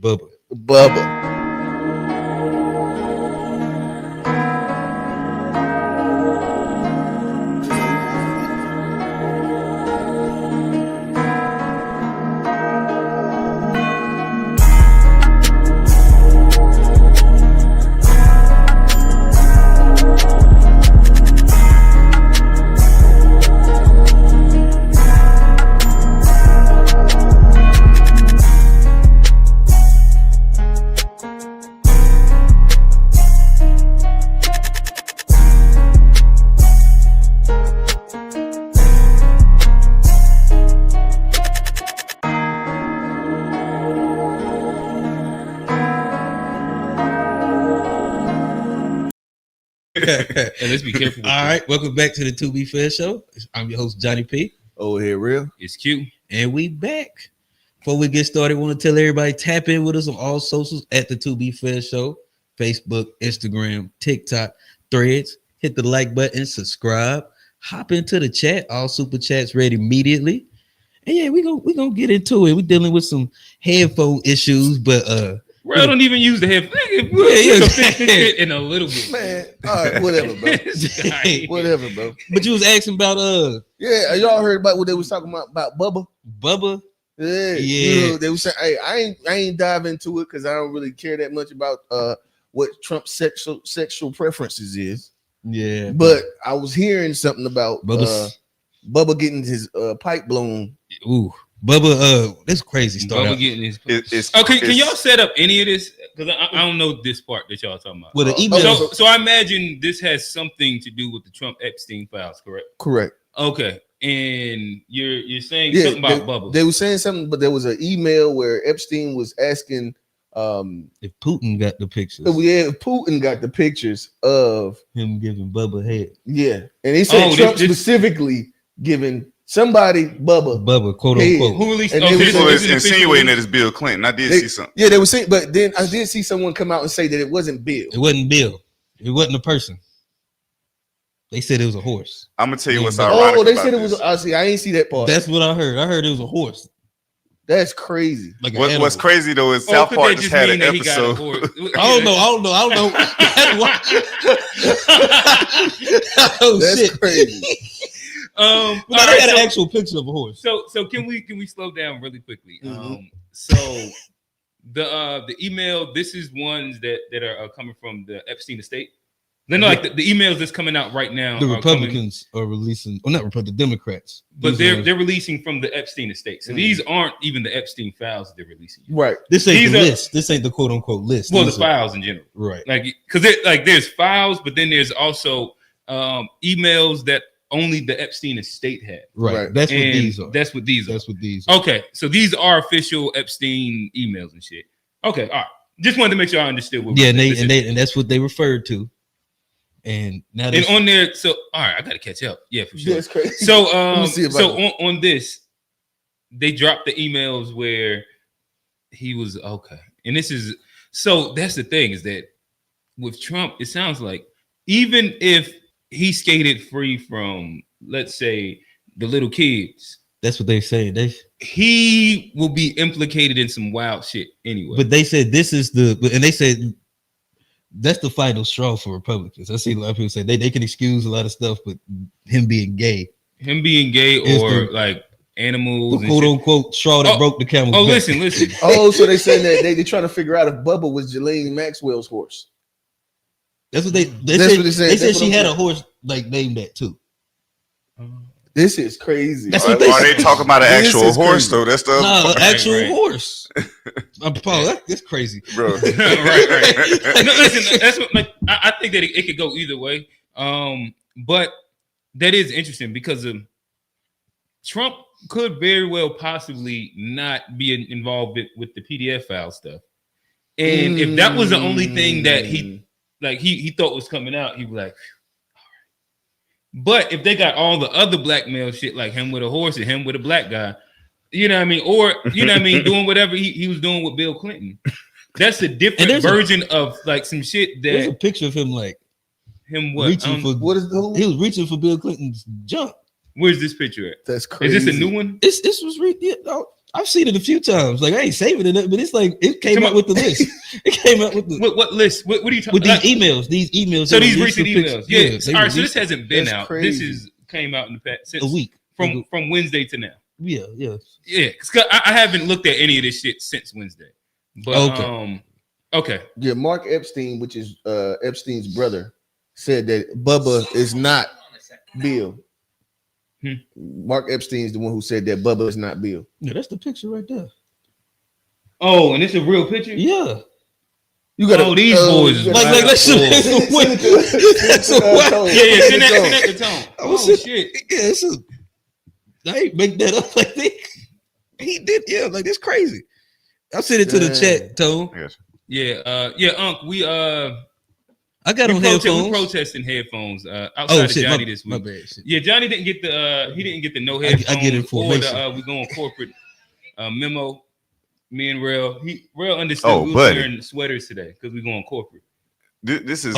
Bubba. Bubba. And let's be careful. All right, welcome back to the To Be Fair Show. I'm your host, Johnny P. Oh, here, real. It's Q. And we back. Before we get started, I want to tell everybody, tap in with us on all socials at the To Be Fair Show. Facebook, Instagram, TikTok, Threads. Hit the like button, subscribe. Hop into the chat. All super chats read immediately. And yeah, we're gonna get into it. We're dealing with some headphone issues, but Bro, I don't even use the headphones. In a little bit. Man, all right, whatever, bro. Whatever, bro. But you was asking about Yeah, y'all heard about what they was talking about Bubba? Bubba? Yeah. You know, they was saying, hey, I ain't dive into it because I don't really care that much about what Trump's sexual preferences is. Yeah. But I was hearing something about Bubba getting his pipe blown. Ooh. Bubba, that's crazy stuff. Bubba getting his. Okay, can y'all set up any of this? Because I don't know this part that y'all talking about. With an email. So I imagine this has something to do with the Trump Epstein files, correct? Correct. Okay, and you're saying something about Bubba. They were saying something, but there was an email where Epstein was asking if Putin got the pictures. If Putin got the pictures of him giving Bubba head. Yeah, and he said Trump specifically giving somebody Bubba, quote unquote. Who released? People is insinuating that it's Bill Clinton. I did see something. Yeah, they were saying, but then I did see someone come out and say that it wasn't Bill. It wasn't Bill. It wasn't a person. They said it was a horse. I'm gonna tell you what's ironic. Oh, they said it was. I ain't see that part. That's what I heard. I heard it was a horse. That's crazy. Like what's crazy though is South Park just had an episode. I don't know. That's shit. Crazy. I had an actual picture of a horse. So can we slow down really quickly? Mm-hmm. So the email. This is ones that are coming from the Epstein estate. Then like the emails that's coming out right now. The Republicans are releasing, or not Republicans, Democrats. But they're releasing from the Epstein estate. So these aren't even the Epstein files that they're releasing. Right. This ain't the list. This ain't the quote unquote list. Well, the files in general. Right. Like because there's files, but then there's also emails that only the Epstein estate had. Right. That's what these are. That's what these are. Okay. So these are official Epstein emails and shit. Okay. All right. Just wanted to make sure I understood what. Yeah, and that's what they referred to. And now and on there, so all right, I gotta catch up. Yeah, for sure. That's crazy. So on this, they dropped the emails where he was okay. And this is so that's the thing is that with Trump, it sounds like even if he skated free from, let's say, the little kids. That's what they're saying. He will be implicated in some wild shit anyway. But they said they said that's the final straw for Republicans. I see a lot of people say they can excuse a lot of stuff, but him being gay or like animals, the quote unquote straw that broke the camel's back. Listen. So they saying that they trying to figure out if Bubba was Ghislaine Maxwell's horse. That's what they said. They said she had a horse like named that too. This is crazy. That's what they talking about an actual horse though? That's the actual horse. Paul, that's crazy, bro. right. No, listen, that's what I think that it could go either way. But that is interesting because Trump could very well possibly not be involved with the PDF file stuff, and if that was the only thing that he thought was coming out, he'd be like. But if they got all the other blackmail shit, like him with a horse and him with a black guy, you know what I mean? Or, you know what I mean? Doing whatever he was doing with Bill Clinton. That's a different version of like some shit that. There's a picture of him like. Him what? Reaching for, what is the he was reaching for Bill Clinton's junk. Where's this picture at? That's crazy. Is this a new one? This was I've seen it a few times. Like I ain't saving it, but it's like it came out with the list. It came out with the what list? What are you talking with about? these emails? These emails. So these recent emails. Yeah. All right. So this it. hasn't been That's out. crazy. This is came out in the past since A week from Wednesday to now. Yeah. Yeah. Because I haven't looked at any of this shit since Wednesday. But okay. Yeah, Mark Epstein, which is Epstein's brother, said that Bubba is not Bill. Mark Epstein is the one who said that Bubba is not Bill. Yeah, that's the picture right there. Oh, and it's a real picture? Yeah. You got these boys is like let's yeah, send that to Tone. Oh shit. Yeah, I ain't make that up. Like he did, yeah, like it's crazy. I'll send it to the chat, Tone. Yeah, Unc, I got on headphones. We protesting headphones outside of Johnny this week. My bad, shit. Yeah, Johnny didn't get the no headphones. I get information. Or we going corporate memo. Me and Rail understood we were wearing sweaters today because we going corporate. This is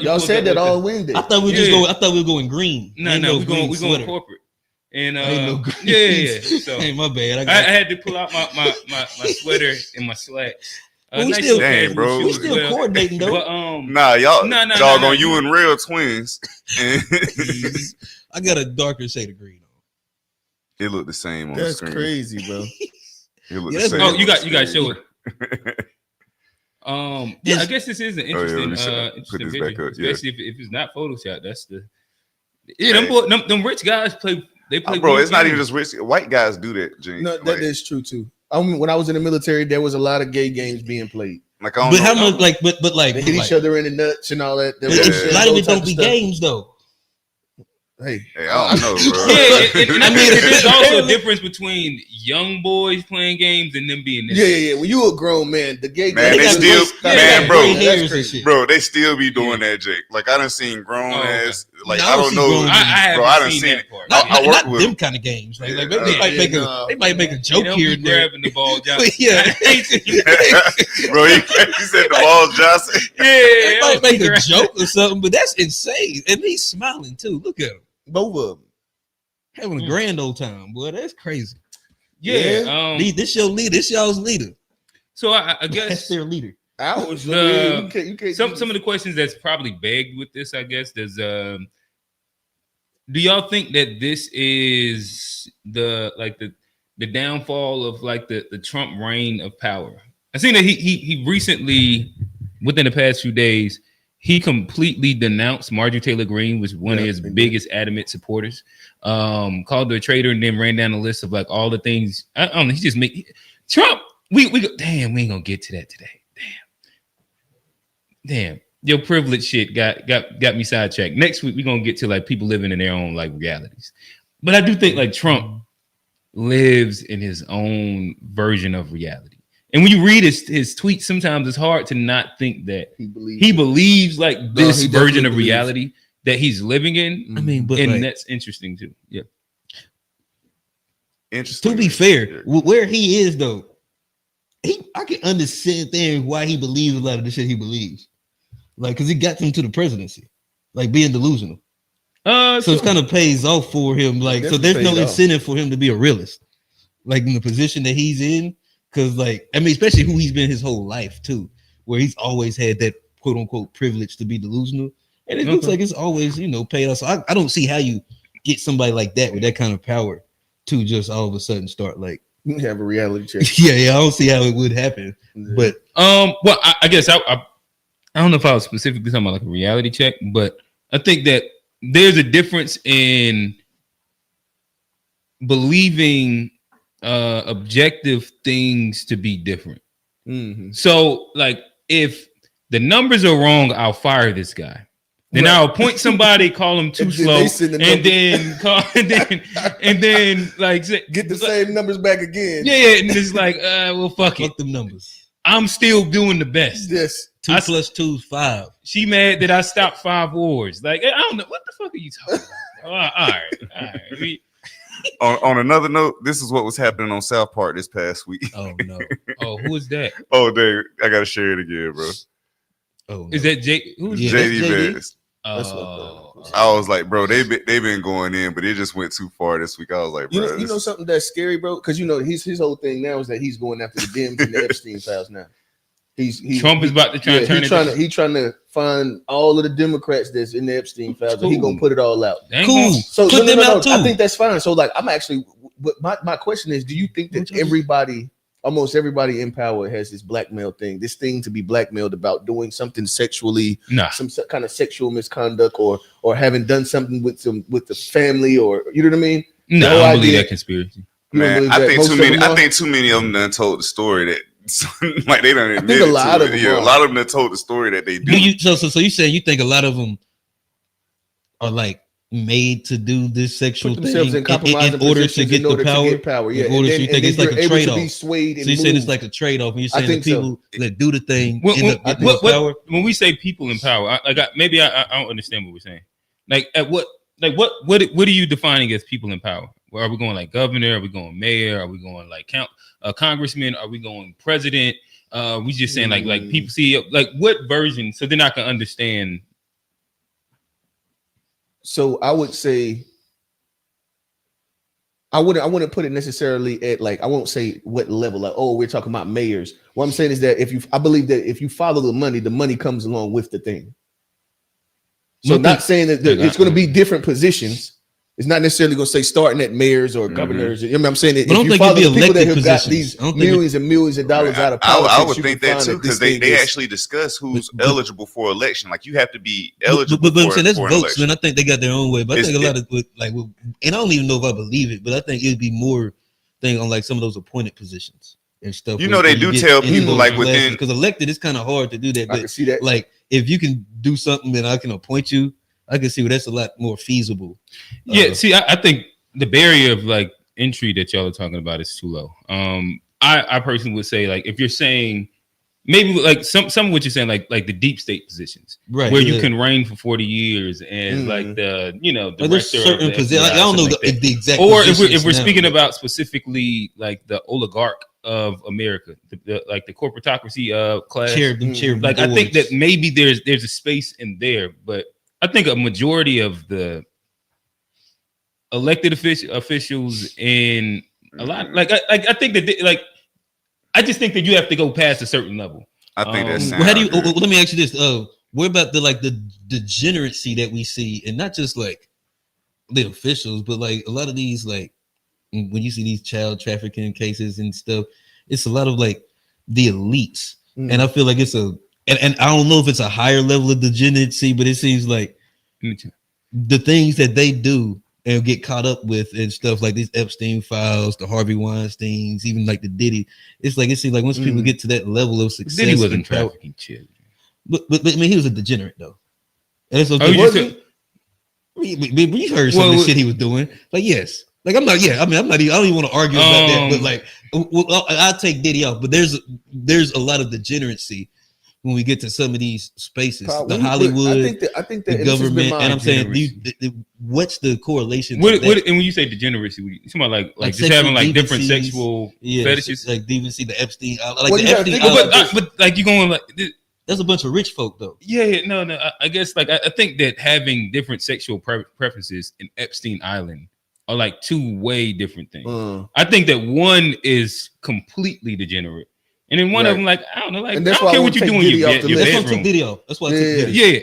y'all said that all Wednesday. I thought we were going green. No, we going corporate. And So hey, my bad. I had to pull out my sweater and my slacks. We still coordinating though. But, y'all doggone you and Real twins. I got a darker shade of green on. It looked the same on the screen. That's crazy, bro. It looked the same. Oh, you got to show it. I guess this is an interesting, interesting picture, especially if it's not Photoshop. That's the them rich guys play. They play. Bro, it's not even just rich. White guys do that, Gene. No, that is true too. I mean, when I was in the military, there was a lot of gay games being played. Like, I don't know. How much? Like, but like they hit each other in the nuts and all that. A lot of it don't be games though. Hey, I don't know, bro. I mean, there's also a difference between young boys playing games and them being this. Yeah. When you a grown man, the gay man, guys, bro, they still be doing that, Jake. Like I done seen grown ass. Like I don't know, I done seen it. I work with them kind of games. Like they might make a joke here and there. Grabbing the ball, Johnson. Yeah, bro, he said the ball, Johnson. Yeah, they might make a joke or something, but that's insane. And he's smiling too. Look at him. Both of them having a grand old time, boy. That's crazy. Yeah, this your leader. This y'all's leader. So I guess that's their leader. You can't some of the questions that's probably begged with this, I guess, there's do y'all think that this is the downfall of like the Trump reign of power? I seen that he recently, within the past few days, he completely denounced Marjorie Taylor Greene, was one of his biggest adamant supporters. Called her a traitor and then ran down the list of like all the things. I don't know. He just Trump. We damn. We ain't gonna get to that today. Damn. Your privilege shit got me sidetracked. Next week we're gonna get to like people living in their own like realities. But I do think like Trump lives in his own version of reality. And when you read his tweets, sometimes it's hard to not think that he believes like this version of reality that he's living in. I mean, but and that's interesting too. Yeah. Interesting. To be fair, where he is though, I can understand why he believes a lot of the shit he believes. Like, because he got him to the presidency, like being delusional. So it kind of pays off for him. Like, so there's no incentive for him to be a realist, like in the position that he's in. Because, like, I mean, especially who he's been his whole life, too, where he's always had that quote unquote privilege to be delusional. And it looks like it's always, paid off. So I don't see how you get somebody like that with that kind of power to just all of a sudden start like have a reality check. Yeah, I don't see how it would happen. But well, I guess I don't know if I was specifically talking about like a reality check, but I think that there's a difference in believing objective things to be different. Mm-hmm. So, like, if the numbers are wrong, I'll fire this guy. Then I'll appoint somebody, call him too slow, and then like get the same numbers back again. Yeah, and it's like, well, fuck them numbers. I'm still doing the best. Yes, 2 + 2 is 5. She mad that I stopped 5 wars. Like, I don't know what the fuck are you talking about. All right. On another note, this is what was happening on South Park this past week. Oh no! Oh, who is that? Oh, Dave, I gotta share it again, bro. Oh, no. Is that Jake? Who's JD Vance? That's what I was like, bro, they been going in, but it just went too far this week. I was like, bro, you know something that's scary, bro, because his whole thing now is that he's going after the Dems and the Epstein files now. Trump is about to try and turn it. He's trying to find all of the Democrats that's in the Epstein files, and he's gonna put it all out. Cool. So put them out too. I think that's fine. So like, I'm actually, but my question is, do you think that almost everybody in power has this blackmail thing, this thing to be blackmailed about doing something sexually, some kind of sexual misconduct, or having done something with the family, or you know what I mean? No, I don't believe that conspiracy. Man, I think too many of them done told the story that like they don't admit a lot of them. Yeah, a lot of them done told the story that they do. So you saying you think a lot of them are like made to do this sexual thing in order to get the power? Yeah, so you think it's like a trade-off. So you said it's like a trade-off, and you're saying the people that do the thing end up getting power. When we say people in power, I don't understand what we're saying. Like at what are you defining as people in power? Where are we going, like governor? Are we going mayor? Are we going like congressman? Are we going president? We just saying like people see like what version, so then I can understand. So I would say I wouldn't put it necessarily at like, I won't say what level, like, oh, we're talking about mayors. What I'm saying is that I believe that if you follow the money comes along with the thing. So not saying that it's going to be different positions. It's not necessarily going to say starting at mayors or governors. You know what I'm saying? If you follow the people that have got these millions and millions of dollars out of politics, I would think that too, because they actually discuss who's eligible for election. Like you have to be eligible. But I'm saying that's votes, and I think they got their own way. But I think a lot of and I don't even know if I believe it, but I think it'd be more thing on like some of those appointed positions and stuff. You know, they do tell people like within, because elected it's kind of hard to do that. But I can see that. Like if you can do something and I can appoint you, I can see where that's a lot more feasible. Yeah, see, I think the barrier of like entry that y'all are talking about is too low. I personally would say like if you're saying maybe like some of what you're saying like the deep state positions, right, where you can reign for 40 years and like the there's certain positions. Like, I don't know the exact. Or if we're speaking about specifically like the oligarch of America, like the corporatocracy class, like I think that maybe there's a space in there, but I think a majority of the elected officials in a lot, I think that I just think that you have to go past a certain level. I think that's. How do you? Let me ask you this. What about the degeneracy that we see, and not just like the officials, but like a lot of these, like when you see these child trafficking cases and stuff, it's a lot of like the elites, and I feel like it's and I don't know if it's a higher level of degeneracy, but it seems like the things that they do and get caught up with and stuff like these Epstein files, the Harvey Weinsteins, even like the Diddy. It's like it seems like once people get to that level of success, Diddy wasn't trafficking children, but I mean he was a degenerate though. And so we heard some of the shit he was doing. Like yes, like I'm not. Yeah, I mean I'm not. I don't even want to argue about that. But like, I'll take Diddy off. But there's a lot of degeneracy when we get to some of these spaces, the Hollywood, I think that the government, and I'm saying, what's the correlation? And when you say degeneracy, you talking about like just having like different sexual fetishes, like deviancy, the Epstein, but like you going like there's a bunch of rich folk though. Yeah, no. I guess like I think that having different sexual preferences in Epstein Island are like two way different things. I think that one is completely degenerate. And then one of them, like, I don't know, like, I don't care what you do in your bedroom. That's why I took video. That's why I took video. Yeah.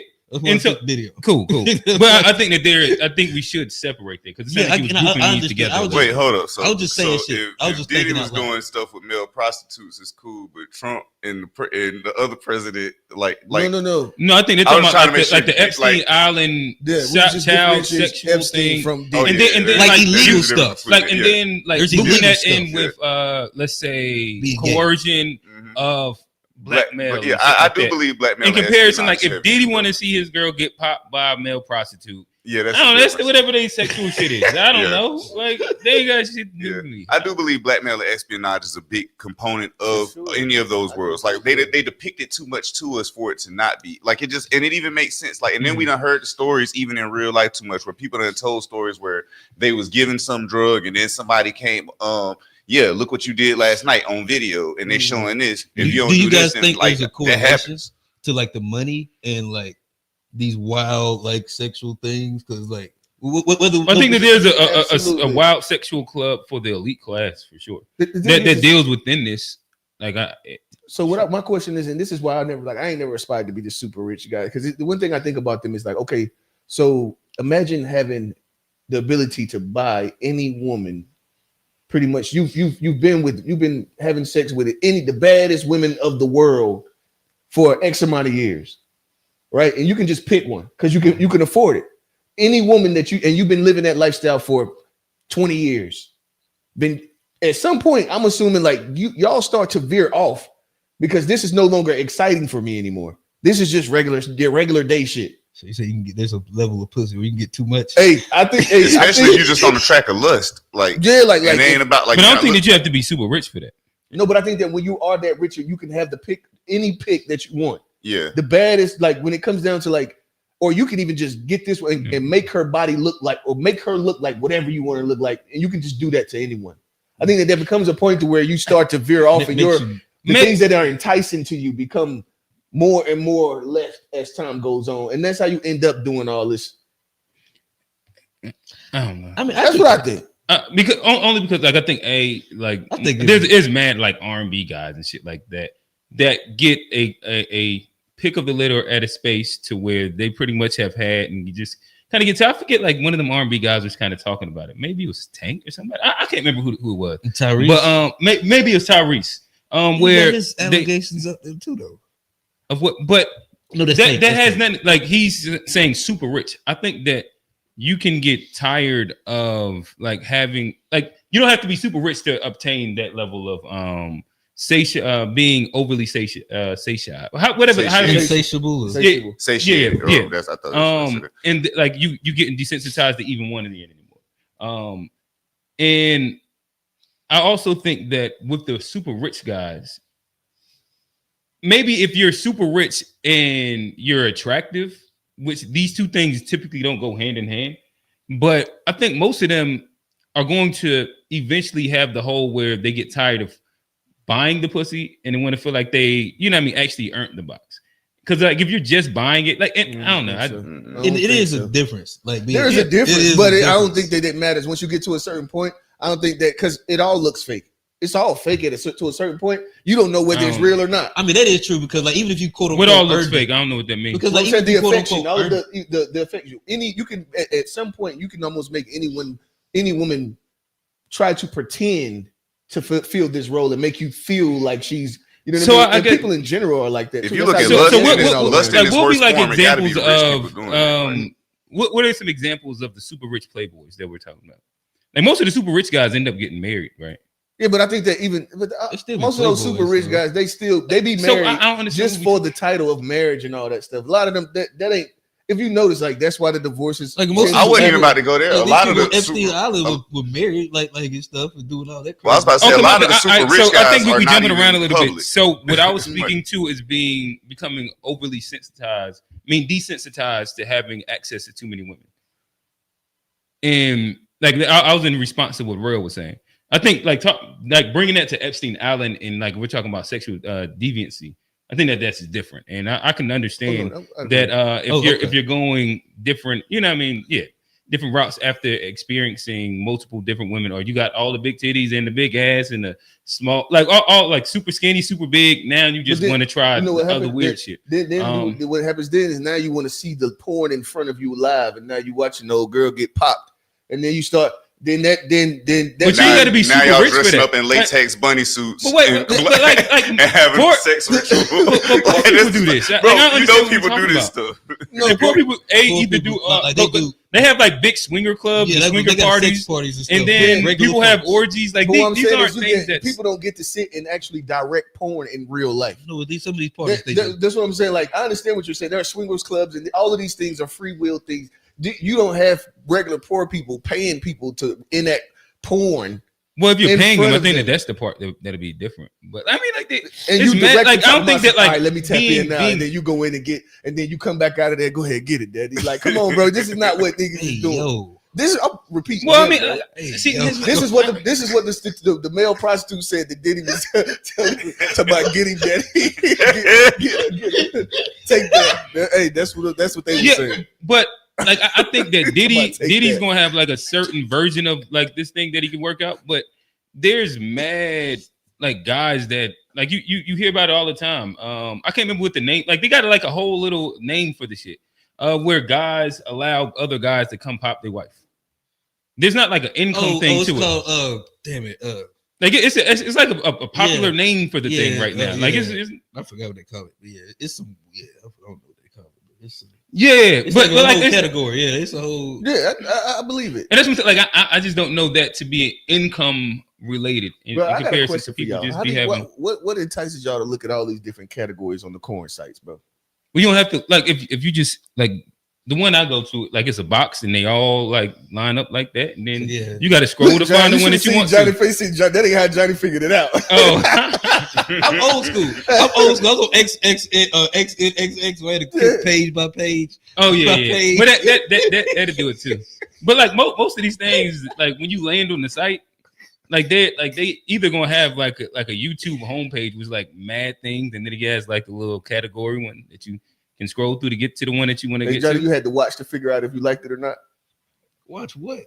And so, video. Cool. But I think that I think we should separate that because I together. Wait, hold up. So I was just saying shit. I was just Diddy was doing stuff with male prostitutes is cool, but Trump and the other president, like no. I think they're talking about like the Epstein Island child sexual thing from and then like illegal stuff. Like and then like moving that in with let's say coercion of blackmail. But yeah, I do beliave blackmail. In comparison, like if Diddy want to see his girl get popped by a male prostitute, that's whatever they sexual shit is. I don't know. Like they ain't got shit to do with me. I do believe blackmail and espionage is a big component of any of those worlds. Like they depict it too much to us for it to not be. Like it just and it even makes sense. Like and then we done heard the stories even in real life too much where people done told stories where they was given some drug and then somebody came look what you did last night on video, and they're showing this. If you don't do you guys this, think like, there's a correlation to like the money and like these wild like sexual things? Because like, I think that there's a Absolutely. wild sexual club for the elite class for sure The thing that is- deals within this. Like, So my question is, and this is why I ain't never aspired to be this super rich guy, because the one thing I think about them is like, okay, so imagine having the ability to buy any woman. Pretty much, you've been having sex with the baddest women of the world for X amount of years, right? And you can just pick one because you can afford it. Any woman that you've been living that lifestyle for 20 years. Been at some point, I'm assuming like y'all start to veer off because this is no longer exciting for me anymore. This is just regular day shit. So you say you can get there's a level of pussy where you can get too much. Hey, I think Especially if you're just on the track of lust. Like, yeah, like and it ain't about like. but I don't think that you have to be super rich for that. no, but I think that when you are that richer, you can have any pick that you want. Yeah. The baddest, like when it comes down to like, or you can even just get this one and make her body look like, or make her look like whatever you want to look like, and you can just do that to anyone. I think that there becomes a point to where you start to veer off, and the things that are enticing to you become more and more left as time goes on, and that's how you end up doing all this. I don't know. I mean, That's what I think. Because only because like I think I think there's mad like R&B guys and shit like that get a pick of the litter at a space to where they pretty much have had, and you just kind of get to. I forget, like one of them R&B guys was kind of talking about it. Maybe it was Tank or somebody. I can't remember who it was. Tyrese, But maybe it was Tyrese. Where there's allegations up there too though. of what? But No, that has nothing. Like he's saying super rich. I think that you can get tired of like having like you don't have to be super rich to obtain that level of being overly satiate. Insatiable. Satiated. Yeah. That's I thought. And like you getting desensitized to even wanting it anymore. And I also think that with the super rich guys, maybe if you're super rich and you're attractive, which these two things typically don't go hand in hand, but I think most of them are going to eventually have the whole where they get tired of buying the pussy and they want to feel like they, you know what I mean, actually earned the box. Because like if you're just buying it, like I don't know. It is a difference. Like There is a difference, but I don't think that it matters once you get to a certain point. I don't think that because it all looks fake. It's all fake to a certain point. You don't know whether it's real or not. I mean, that is true because like even if you quote unquote what all looks fake, I don't know what that means. Because Like like even the if you quote affection, all unquote of the affection. You can at some point you can almost make any woman try to pretend to feel this role and make you feel like she's. You know what I mean? I guess people in general are like that. If too. you That's look how at lust, lust in its what would be worst like form, it gotta be examples the rich of people doing that, right? what are some examples of the super rich playboys that we're talking about? Like most of the super rich guys end up getting married, right? Yeah, but I think that most of those super rich guys, they be married I don't understand just for the title of marriage and all that stuff. A lot of them that ain't. If you notice, like that's why the divorces. Like most I wasn't even about to go there. Like, a lot of the Epstein super, Island were married like and stuff and doing all that. well, I was about to say a lot of the super rich guys I think are we not jumping even around a little public. bit. So what I was Too speaking much. to is becoming overly sensitized. I mean, desensitized to having access to too many women. And like I was in response to what Royal was saying. I think like bringing that to Epstein Island and like we're talking about sexual deviancy. I think that's different, and I can understand that if you're going different, you know what I mean, yeah, different routes after experiencing multiple different women, or you got all the big titties and the big ass and the small, like all like super skinny, super big. Now you just want to try other weird shit. Then what happens then is now you want to see the porn in front of you live, and now you watching the old girl get popped, and then you start. Then But you now, got to be super y'all rich for dressing that. up in latex bunny suits But wait, and, like and having sex rituals. Poor people do this, bro. I You know understand people what do you're this talking stuff. No, poor people either people, do like they have like big swinger clubs, and swinger parties, and then people have orgies. Like these aren't things that people don't get to sit and actually direct porn in real life. No, some of these parties That's what I'm saying. Like I understand what you're saying. There are swingers clubs, and all of these things are free will things. You don't have regular poor people paying people to enact porn. Well, if you're paying them, I think them. that's the part that'll be different. But I mean, like, and you direct like I don't think that like. All right, let me tap in now, and then you go in and get, and then you come back out of there. Go ahead, get it, daddy. Like, come on, bro. This is not what niggas is doing. Yo. This is I'm repeating. Well, I again, mean, this is what the male prostitute said that Diddy was telling about getting daddy. Take that. Hey, that's what they were saying. But like I think that Diddy's that. gonna have like a certain version of like this thing that he can work out. But there's mad like guys that like you hear about it all the time. I can't remember what the name. Like they got like a whole little name for the shit. Where guys allow other guys to come pop their wife. There's not like an income thing it's to called, it. Damn it. Like it's like a popular name for the thing right now. Like it's I forgot what they call it. But yeah, it's some I don't know what they call it. But it's it's like a like whole category. Yeah, it's a whole. Yeah, I believe it. And that's what, like I just don't know that to be income related in comparison to people just be having. What entices y'all to look at all these different categories on the corn sites, bro? Well, you don't have to like if you just like the one I go to, like it's a box and they all like line up like that, and then you got to scroll to find the one that you want. Johnny to. Face, that ain't how Johnny figured it out. Oh, I'm old school. I'm on XXX. We had to click page by page. Oh yeah, yeah. But that'll do it too. But like most of these things, like when you land on the site, like they either gonna have like a YouTube homepage with like mad things, and then it has like a little category one that you can scroll through to get to the one that you want to get Johnny, to. you had to watch to figure out if you liked it or not. Watch what?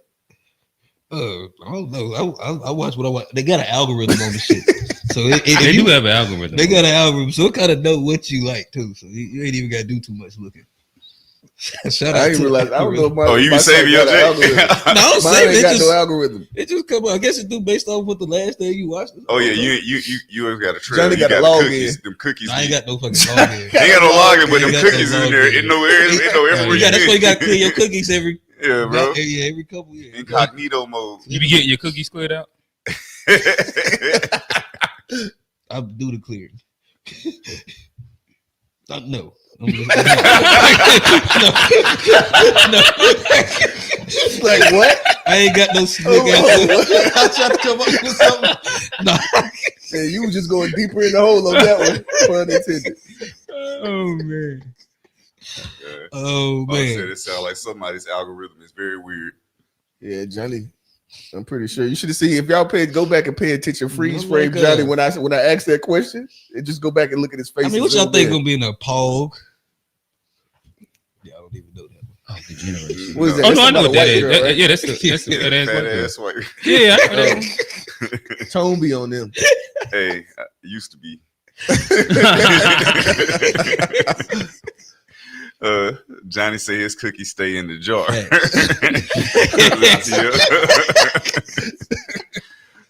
I don't know. I watch what I watch. They got an algorithm on the shit, so they do have an algorithm. They got an algorithm, so it kind of know what you like too. So you ain't even got to do too much looking. Shout out! I didn't realize. I don't know if my. You be saving your algorithm. No, I don't Mine save ain't it. got no algorithm. It just come. I guess it do based off what the last day you watched. Oh yeah, you always got a trail. Johnny You got a the login. cookies. Them cookies. I ain't got no fucking login. Ain't got no login, but them Ain't got cookies no is in there. login. It know everywhere. That's why you got to clear your cookies every. Yeah, bro. Every couple years. Incognito mode. You be getting your cookies cleared out. I do the clearing. No. No. Like what? I ain't got no slick ass. I tried to come up with something. No. Yeah, you was just going deeper in the hole on that one. Pun intended. Oh man. Oh man. It sounds like somebody's algorithm is very weird. Yeah, Johnny. I'm pretty sure you should have seen if y'all go back and pay attention. Freeze Oh frame God. Johnny when I asked that question, and just go back and look at his face. I mean, what y'all think gonna be in a pog? Yeah, I don't even know that. Oh, degeneration. What is that? Oh no, I know what that is. Girl, right? Yeah, that's the fat ass white girl. white. Yeah, I know that. Tone be on them. Hey, used to be. Johnny say his cookies stay in the jar.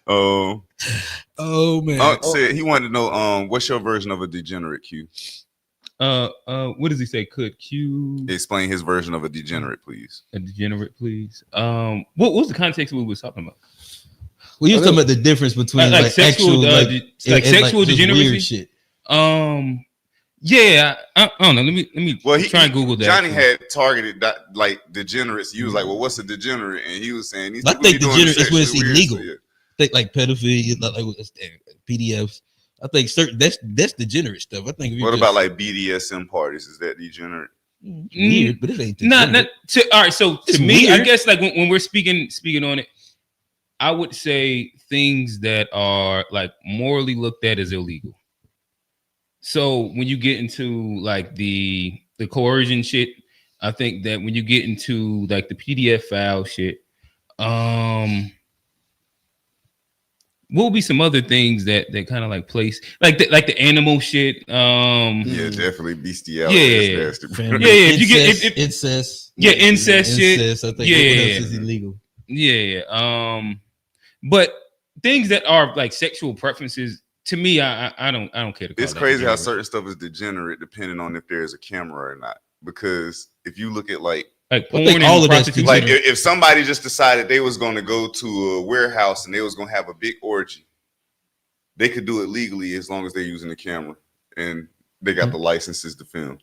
Oh man. Unc said he wanted to know what's your version of a degenerate, Q? What does he say? Could Q Explain his version of a degenerate, please. a degenerate, please? What was the context we was talking about? Well, you're talking about the difference between Like like sexual, actual, like sexual just degeneracy? weird shit. Yeah, I don't know. Let me try and Google that. Johnny had targeted like degenerates. He was like, "Well, what's a degenerate?" And he was saying, I think degenerate is when it's illegal. Yeah. Think like pedophilia, like PDFs. I think certain that's degenerate stuff. I think. If you What just- about like BDSM parties? Is that degenerate? Weird, but it ain't. Not degenerate. all right. So It's to me, I weird. guess like when we're speaking on it, I would say things that are like morally looked at as illegal. So when you get into like the coercion shit, I think that when you get into like the PDF file shit, what will be some other things that kind of like place like the animal shit? Yeah, definitely bestiality. Yeah. Is nasty. Family. Yeah, if you get- if- incest, incest shit. incest, I think Yeah. what else is illegal. Yeah. But things that are like sexual preferences, to me, I don't care to call It's that crazy how degenerate. certain stuff is degenerate depending on if there's a camera or not. Because if you look at like porn think and all of that's prostitution. like if somebody just decided they was going to go to a warehouse and they was going to have a big orgy, they could do it legally as long as they're using the camera and they got the licenses to film.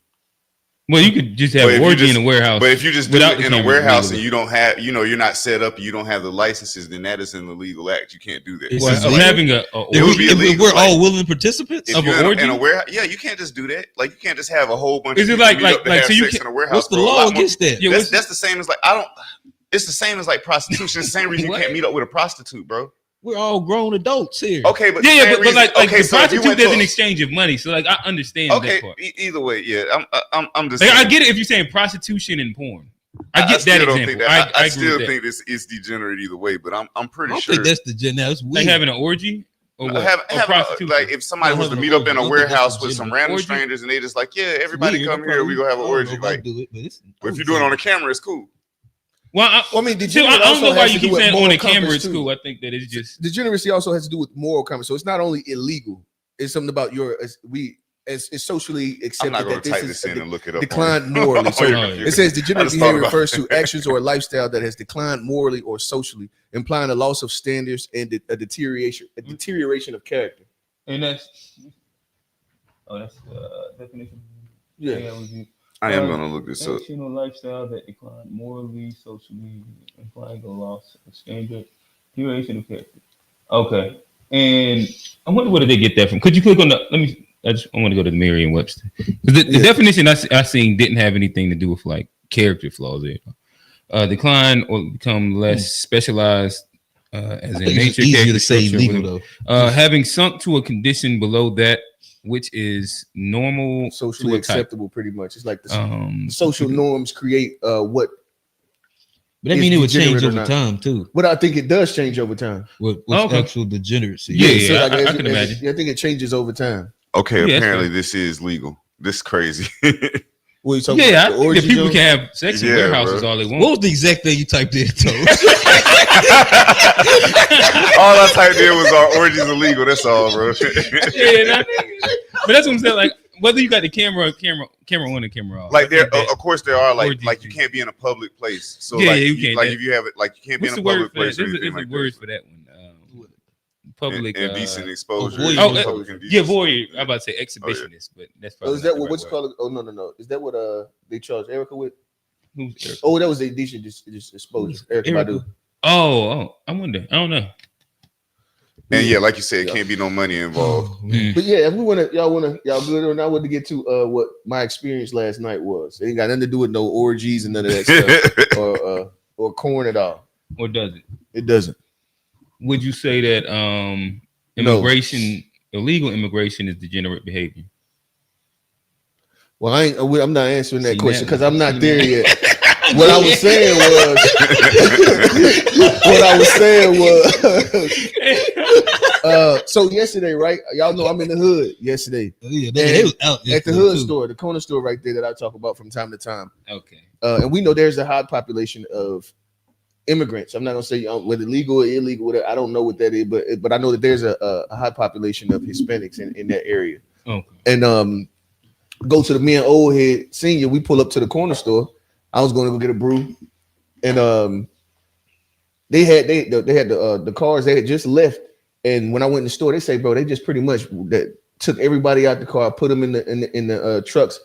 Well, you could just have But if you orgy just- in a warehouse. But if you just do without it the in a camera, warehouse legally. and you don't have, you're not set up, you don't have the licenses, then that is an illegal act. You can't do that. It's Well, just of legal. having a It would be If illegal, we're like- all willing participants. If of you're an in a orgy? warehouse, yeah, you can't just do that. Like you can't just have a whole bunch. Is of it people meet up to like have so you sex can't- in a warehouse? What's the bro. A law lot more- against that? Yeah, That's the same as like It's the same as like prostitution. It's the same reason you What? can't meet up with a prostitute, bro. We're all grown adults here. Okay, but Yeah, but like okay, the so if you prostitute, went there's to an exchange of money. So like I understand okay, that part. either way, yeah, I'm just Like, I saying. get it if you're saying prostitution and porn. I get still that don't example. think that. I agree still with that. think this is degenerate either way, but I'm I pretty don't sure. think that's the gen. That's Like weird. having an orgy or what? Have Or prostitution. like if somebody No, was to having meet an up in orgy. a I don't think that's warehouse the with some gender. random Orgy? strangers and they just like, yeah, It's everybody weird. come I here, probably- we gonna have an I don't know orgy. if I Like do it, but it's if you do it on a camera, it's cool. Well, Well, I mean, I degenerate don't also know why has you to do keep with saying on moral the camera compass, it's too. cool. I think that it's just Degeneracy also has to do with moral compass. So it's not only illegal; it's something about it's socially I'm accepted not gonna that type this is this in and look it up. declined on morally. So your Oh, computer. it says I degenerate just thought behavior about refers it. to actions or a lifestyle that has declined morally or socially, implying a loss of standards and a deterioration of character. and that's definition. Yeah. I am gonna look this up. Action or lifestyle that declined morally, socially, implying a loss of standard, deterioration of character. Okay, and I wonder where did they get that from? Could you click on the? I want to go to the Merriam-Webster. The definition I seen didn't have anything to do with like character flaws. There, decline or become less specialized, as in nature. It's easier character, to say structure, legal whatever. though. Having sunk to a condition below that which is normal Socially to a type. acceptable, pretty much. It's like the social norms create what. But that is mean it would change degenerate or over not. time too. But I think it does change over time. With Okay. actual degeneracy. Yeah, So, like, I as- can as- imagine. I think it changes over time. Okay, Yeah, that's apparently fair. this is legal. This is crazy. What are you talking Yeah, I about? The think orgy that people joint? can have sex in Yeah, warehouses bro. all they What want. was the exact thing you typed in, Toad? All I typed in was our orgies illegal. That's all, bro. Yeah, but that's what I'm saying. Like whether you got the camera on and camera off. Like I there, think that- of course, there are like orgies you is- can't be in a public place. So Yeah, like, you can't. like That- if you have it, like you can't be what's in the a word public for that? place or There's anything a like word that. for that one. Public Indecent exposure. voyeurism. Public indecent. Yeah, voyeur. I'm about to say exhibitionist, but that's Oh, probably is that not the what's right called? Oh no. Is that what they charged Erica with? word. Who's Eric? Oh, that was indecent exposure. Erica Erica. Badu. Oh, I wonder. I don't know. And yeah, like you said, it can't be no money involved. Oh, man. But yeah, if y'all good or not, I want to get to what my experience last night was. It ain't got nothing to do with no orgies and none of that stuff, or corn at all. Or does it? It doesn't. Would you say that illegal immigration is degenerate behavior? Well, I'm not answering that See, question now- because I'm not see, there now- yet. What I was saying was, so yesterday, right? Y'all know I'm in the hood yesterday Yeah, they was out at the yesterday, hood too. store, the corner store right there that I talk about from time to time. Okay. And we know there's a high population of immigrants. I'm not gonna say whether legal or illegal, whatever. I don't know what that is, but I know that there's a high population of Hispanics in that area. Okay. And go to the me and old head senior. We pull up to the corner store. I was going to go get a brew, and they had the cars. They had just left, and when I went in the store, they say, "Bro, they just pretty much that took everybody out the car, put them in the trucks,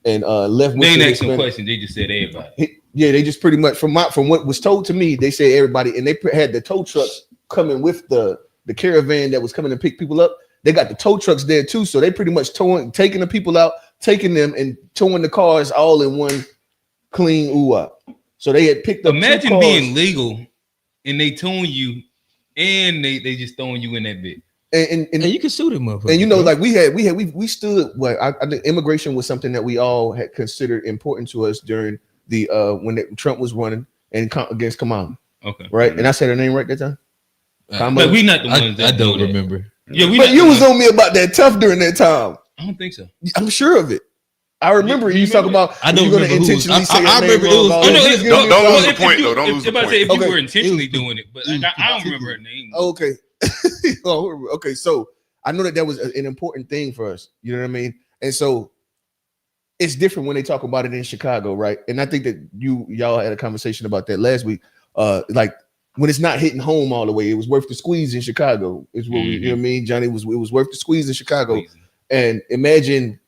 and left." They with didn't the ask no Hispanic- questions. They just said everybody. Yeah, they just pretty much from what was told to me, they said everybody, and they had the tow trucks coming with the caravan that was coming to pick people up. They got the tow trucks there too, so they pretty much taking the people out, taking them, and towing the cars all in one clean ooh. So they had picked up. Imagine 2 cars. being legal and they towing you, and they just throwing you in that bit. and And you can sue them up. And you know, like we stood. Well, I think immigration was something that we all had considered important to us during the when Trump was running and against Kamala, Okay. right? And I said her name right that time. But we not the ones I that don't do that. remember. Yeah, we But not you the was ones- on me about that tough during that time. I don't think so. I'm sure of it. I remember You you talking remember? about I don't you're going to remember who was- intentionally say I her name remember it wrong, was- all Oh, that. no, You it's, just giving me don't a lose problem. the point, though. Don't lose the if I point. say if you Okay. were intentionally doing it, but like, I don't remember her name. Okay. Oh, okay. So I know that was an important thing for us. You know what I mean? And so it's different when they talk about it in Chicago, right? And I think that y'all had a conversation about that last week. Like when it's not hitting home all the way, it was worth the squeeze in Chicago. Is what you know what I mean, Johnny? It was worth the squeeze in Chicago. And imagine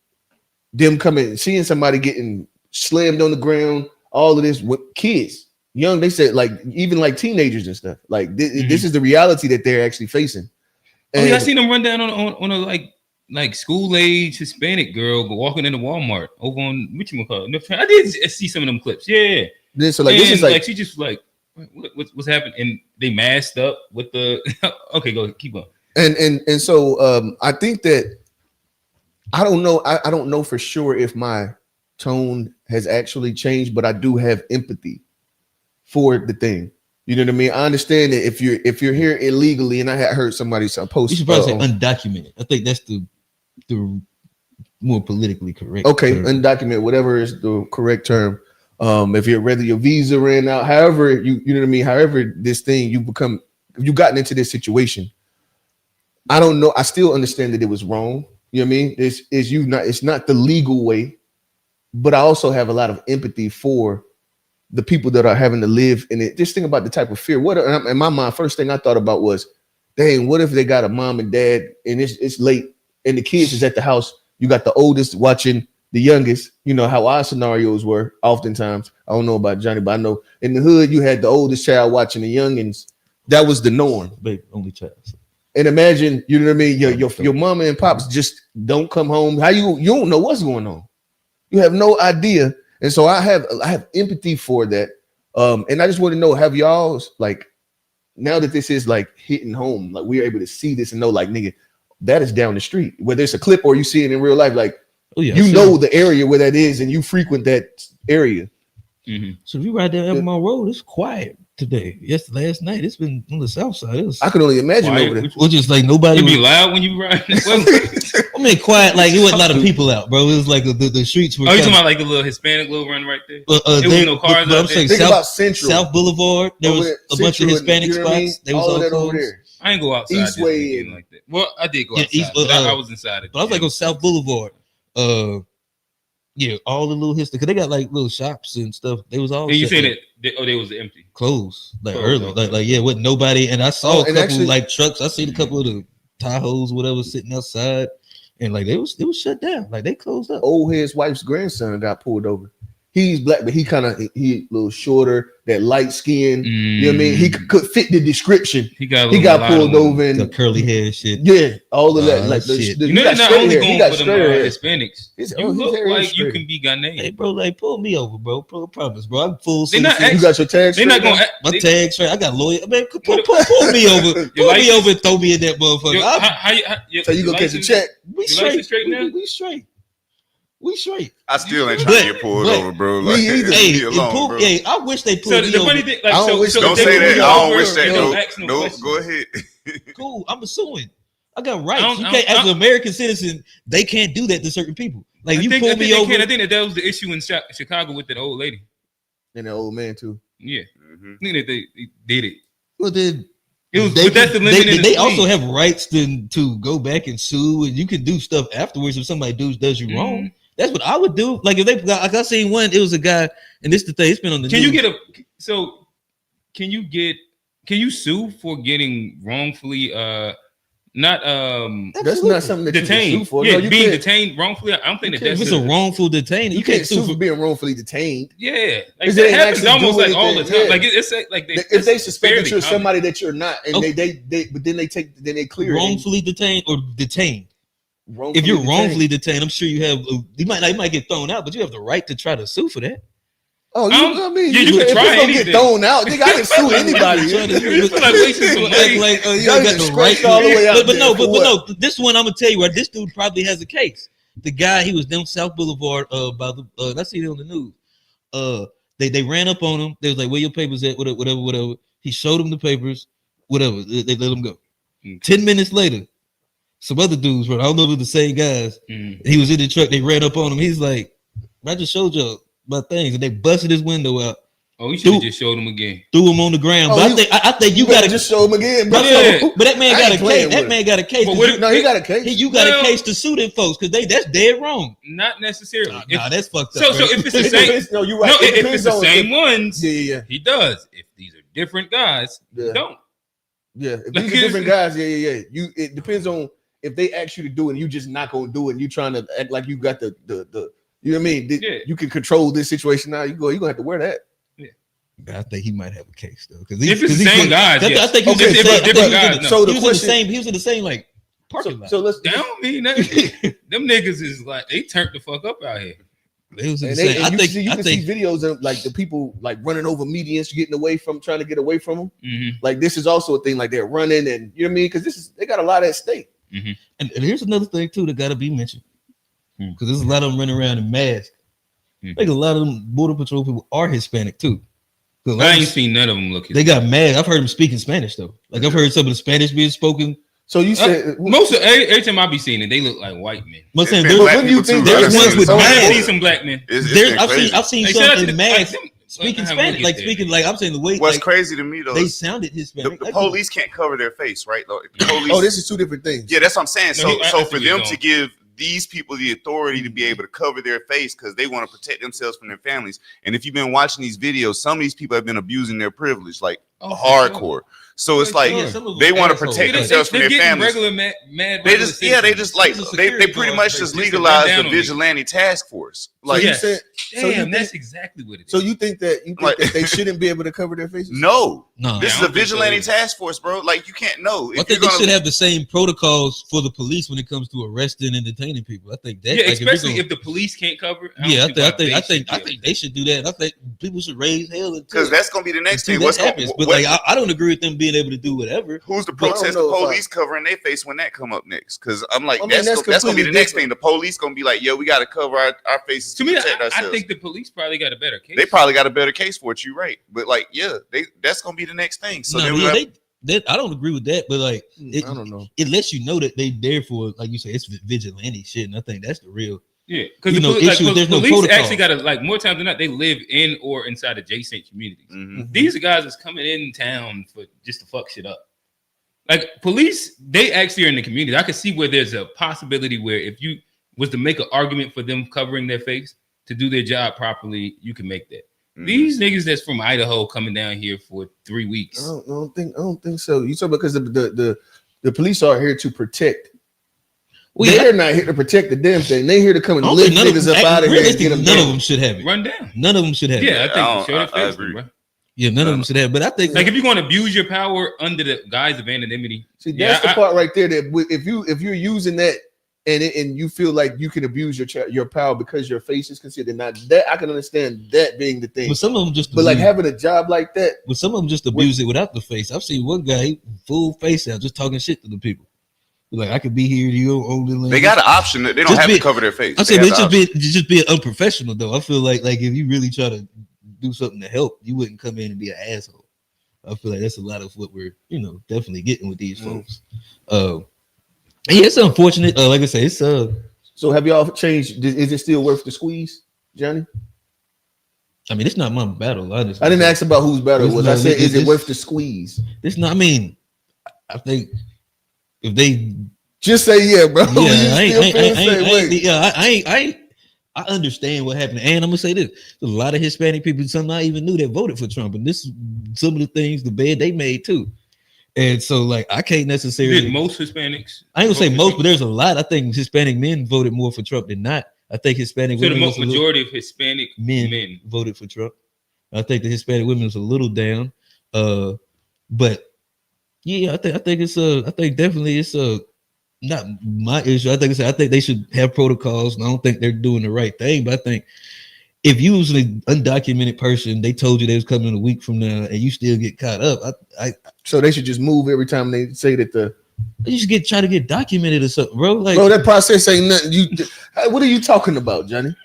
them coming, seeing somebody getting slammed on the ground, all of this with kids, young. They said like even like teenagers and stuff. Like this is the reality that they're actually facing. Oh, yeah, I And- seen them run down on a like school age Hispanic girl walking into Walmart over on whatchamacallit. I did see some of them clips. Yeah. This so like this is like she just like what's happened? And they masked up with the. Okay, go ahead, keep going. And so I think that I don't know. I don't know for sure if my tone has actually changed, but I do have empathy for the thing. You know what I mean? I understand that if you're here illegally, and I had heard somebody post. You should probably say undocumented. I think that's the more politically correct. Okay, term. undocumented, whatever is the correct term. If you're whether your visa ran out, however you know what I mean. However, this thing you gotten into this situation. I don't know. I still understand that it was wrong. You know what I mean? It's not the legal way, but I also have a lot of empathy for the people that are having to live in it. Just think about the type of fear. What in my mind, first thing I thought about was, dang, what if they got a mom and dad and it's late and the kids is at the house? You got the oldest watching the youngest. You know how our scenarios were oftentimes. I don't know about Johnny, but I know in the hood you had the oldest child watching the youngins. That was the norm. Baby, only child. And imagine, you know what I mean? Your mama and pops just don't come home. How you don't know what's going on. You have no idea. And so I have empathy for that. And I just want to know, have y'all like now that this is like hitting home, like we're able to see this and know, like, nigga, that is down the street, whether it's a clip or you see it in real life, like you know the area where that is and you frequent that area. Mm-hmm. So if you ride down Evermont Road, it's quiet today. Last night it's been on the south side. I can only imagine quiet, over there. Well, just like nobody. It be loud when you ride. I mean, quiet. Like it wasn't a lot of people out, bro. It was like the streets were. Oh, you talking about like the little Hispanic little run right there? There was no cars but I'm out there. saying Think about Central. South Boulevard. There was a bunch of Hispanic you know what I mean? spots. They was all all of that closed. over there. I ain't go outside East this way weekend and- like that. Well, I did go Yeah, outside. East- but I was inside it. But I was like on South Boulevard. Yeah, all the little history because they got like little shops and stuff. They was all. And you shut said down. that they was empty. Closed like Closed, early, okay. like yeah, with nobody. And I saw a and couple actually- like trucks. I seen a couple of the Tahoes, whatever, sitting outside, and like it was shut down. Like they closed up. Old head's wife's grandson got pulled over. He's black, but he a little shorter, that light skin. You know what I mean? He could fit the description. He got pulled over The and curly hair shit. yeah, all of that. Like shit. You know they're not only going for them Hispanics. His You look hair is like you straight. can be Ghanaian. Hey, bro, like pull me over, bro. Promise, bro. I'm full. They not citizen. You got your tag. They're not going. My They, tag straight. I got lawyer. Man, pull me over. Pull me over and throw me in that motherfucker. So you gonna catch a check? We your license straight. straight now? We straight. We straight. I still ain't trying to get pulled over, bro. Like, me either. Hey, leave me alone, bro. hey, I wish they pulled So me the over. funny thing, like, I don't wish- so don't they say pull that. you I don't over, wish that. they No, don't ask no no, questions. go ahead. Cool. I'm assuming. I got rights. I don't- You I can't, don't- as an American citizen, they can't do that to certain people. Like I you think pull me over. I think that was the issue in Chicago with that old lady. And the old man too. Yeah, Mhm. I think that they did it. Well, then It was, they, but that's the limit. in the they tweet. also have rights to go back and sue, and you can do stuff afterwards if somebody does you wrong. Mhm. That's what I would do. Like if they, like I seen one, it was a guy, and this the thing. It's been on the. Can news. you get a? So, can you sue for getting wrongfully not That's not something that detained? you can sue for. Yeah, No, you being can't. detained wrongfully. I don't think that You that's If it's a wrongful detainer, You can't sue for being wrongfully detained. Yeah, like Because that they ain't happens actually almost doing like all the anything. time. Yeah. Like it's like If they suspect that fairly you're common. somebody that you're not, and Okay. they but then they clear it. wrongfully detained or detained. Wrongfully If you're detained. wrongfully detained, I'm sure you have. You might get thrown out, but you have the right to try to sue for that. Oh, I mean, yeah, you can if try it's gonna anything. get thrown out, nigga, I can sue anybody. You feel like wasting some money. Like, you Y'all don't got just the right. scratched all the way out But there no, for but what? no. This one I'm gonna tell you right. This dude probably has a case. The guy, he was down South Boulevard. By the I see it on the news. They ran up on him. They was like, "Where your papers at?" Whatever. He showed them the papers. Whatever. They let him go. Okay. 10 minutes later, some other dudes, I don't know if it was the same guys. Mm. He was in the truck. They ran up on him. He's like, "I just showed y'all my things," and they busted his window out. Oh, you should have just showed them again. Threw him on the ground. Oh, but you- I think you You gotta gotta just show him again, bro. Yeah. But that man I got a ain't playing case. That with man got a case. But 'cause what you- if- No, he got a case. you got Well- a case to sue them folks because that's dead wrong. Not necessarily. Nah, that's fucked up. So bro. if it's the same, No, you're right. no, It if it's depends the on- same ones, Yeah. he does. If these are different guys, Yeah. don't. Yeah, if Like, these are different guys, yeah. It depends on if they ask you to do it and you just not gonna do it and you trying to act like you got the you know what I mean? Yeah. You can control this situation now. You gonna have to wear that. I think he might have a case though. Because If it's the same guys, I yes. think he was Okay, in the so- same. I think he different was in guys, the- no. So he the was in the question- same. He was in the same like parking lot. So let's That don't mean that. Them niggas is like they turned the fuck up out here. They was And insane. I you think can see videos of like the people like running over medians, trying to get away from them. Mm-hmm. Like this is also a thing. Like they're running, and you know what I mean? Because they got a lot at stake. Mm-hmm. and here's another thing too that got to be mentioned, because there's a lot of them running around in masks. Mm-hmm. Like a lot of them border patrol people are Hispanic too. I ain't seen none of them look. They got mad. I've heard them speaking Spanish though. Like I've heard some of the Spanish being spoken. So you said most of every time I be seeing it, they look like white men. I'm saying It's been there's, black when do you people think too, there's right? ones with I masks. see some black men. It's been crazy. I've seen Hey, some shout out to in the- masks them- speaking how Spanish, we like get speaking there. like I'm saying the way What's like, crazy to me though, they sounded Hispanic. the police can't cover their face, right? Like, the police. oh, this is two different things. Yeah, that's what I'm saying. No, So I for think them he's to on. give these people the authority to be able to cover their face because they want to protect themselves from their families. And if you've been watching these videos, some of these people have been abusing their privilege, like hardcore. So it's For like sure. Some of them they want to assholes. protect They- themselves from They're their getting families. regular mad. They just they just like These are they security pretty guards, much like, just just to legalized run the down on vigilante task force. Like yes. you said, Damn, so you that's think, exactly what it is. so you think that Like- they shouldn't be able to cover their faces? no, No, this I is a don't think so vigilante either. task force, bro. Like you can't know. I think they should have the same protocols for the police when it comes to arresting and detaining people. I think that, yeah, like, especially you're if the police can't cover it. yeah, I why they think should be they should do that. I think people should raise hell because that's gonna be the next until thing. What's that going happens. But like, I don't agree with them being able to do whatever. who's the But I don't protest? The know if police covering their face when that come up next? Because I'm like, I mean, that's gonna be the completely next thing. different. The police gonna be like, yo, we got to cover our faces To me, protect I ourselves. think the police probably got a better case. They probably got a better case for it. You right, but like, yeah, that's gonna be the next thing. So No, then but we yeah, have, I don't agree with that. But like, I don't know. it lets you know that they there for, like you say, it's vigilante shit. And I think that's the real. Yeah, because You know, issues, there's no police protocol. actually got to, like, more times than not, they live in or inside adjacent communities. Mhm. These are guys that's coming in town for just to fuck shit up. Like police, they actually are in the community. I can see where there's a possibility where if you was to make an argument for them covering their face to do their job properly, you can make that. Mhm. These niggas that's from Idaho coming down here for 3 weeks. I don't think so. You talk because the police are here to protect. Well, They're not here to protect the damn thing. They're here to come and I don't lift think none of niggas them, up out of here and get realistically, them none of down. them should have it. Run down. None of them should have it. Yeah, I think I sure I agree. bro. Yeah, none of them should have. But I think Like if you're going to abuse your power under the guise of anonymity, See, that's yeah, the part right there that if you're using that and you feel like you can abuse your power because your face is considered not that, I can understand that being the thing. but some of them just But like abuse- having a job like that, but some of them just abuse it without the face. I've seen one guy he full face out just talking shit to the people. Like, I could be here, you only. They got an option. They don't Just have be- to cover their face. I'm They saying have it's the option. just being unprofessional though. I feel like if you really try to do something to help, you wouldn't come in and be an asshole. I feel like that's a lot of what we're definitely getting with these folks. And yeah, it's unfortunate. Like I say, it's so have y'all changed? Is it still worth the squeeze, Johnny? I mean, it's not my battle. I didn't ask about whose better it It's was. not- I said, is it it's- worth the squeeze? It's not. I mean, I think if they Just say yeah, bro. yeah, You I still feel the same way. ain't. I understand what happened, and I'm gonna say this: there's a lot of Hispanic people, some I even knew that voted for Trump, and this some of the things, the bed they made too. And so, like, I can't necessarily. did most Hispanics? I ain't gonna say vote for most, Trump? but there's a lot. I think Hispanic men voted more for Trump than not. I think Hispanic So the women was a little- majority of Hispanic men, men. voted for Trump. I think the Hispanic women was a little down. But yeah, I think it's I think definitely it's not my issue. I think they should have protocols, and I don't think they're doing the right thing. But I think if you was an undocumented person, they told you they was coming a week from now, and you still get caught up, So they should just move every time they say that you should try to get documented or something, bro. Like, bro, that process ain't nothing. What are you talking about, Johnny?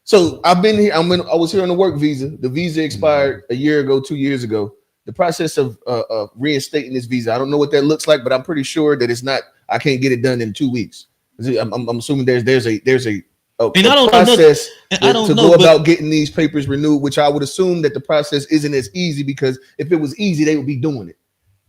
So I've been here. I was here on the work visa. The visa expired a year ago, 2 years ago. The process of reinstating this visa, I don't know what that looks like, but I'm pretty sure that it's not. I can't get it done in 2 weeks. I'm assuming there's a And I don't know process and I don't to know, go but- about getting these papers renewed, which I would assume that the process isn't as easy, because if it was easy, they would be doing it.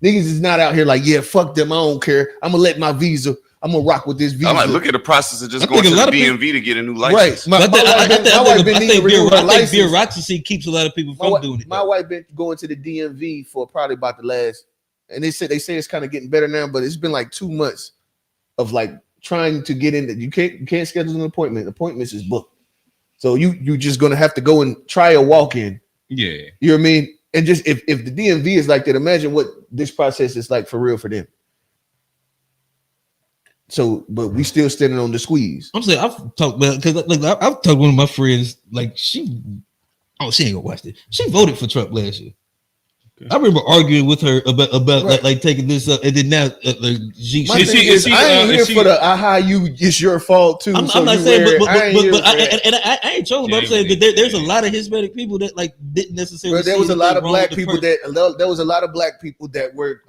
Niggas is not out here like, yeah, fuck them, I don't care. I'm gonna let my visa. I'm gonna rock with this visa. I'm like, look at the process of just I going think to a the lot of DMV to get a new right. license. My wife been needing to renew her license. bureaucracy keeps a lot of people from doing it. My wife been going to the DMV for probably about the last, and they say it's kind of getting better now, but it's been like 2 months of like trying to get in. That you can't schedule an appointment. Appointments is booked, so you just gonna have to go and try a walk-in. Yeah. You know what I mean? And just if the DMV is like that, imagine what this process is like for real for them. So, but we still standing on the squeeze. I'm saying I've talked about because like I've talked to one of my friends like she ain't gonna watch this. She voted for Trump last year. I remember arguing with her about Right. like taking this up, and then now My thing is, I ain't here for the how you. It's your fault too. I'm so not you saying, wear it. but I I ain't trolling. But I'm saying that there's a lot of Hispanic people that like didn't necessarily. But there was a lot of black people person. that there was a lot of black people that were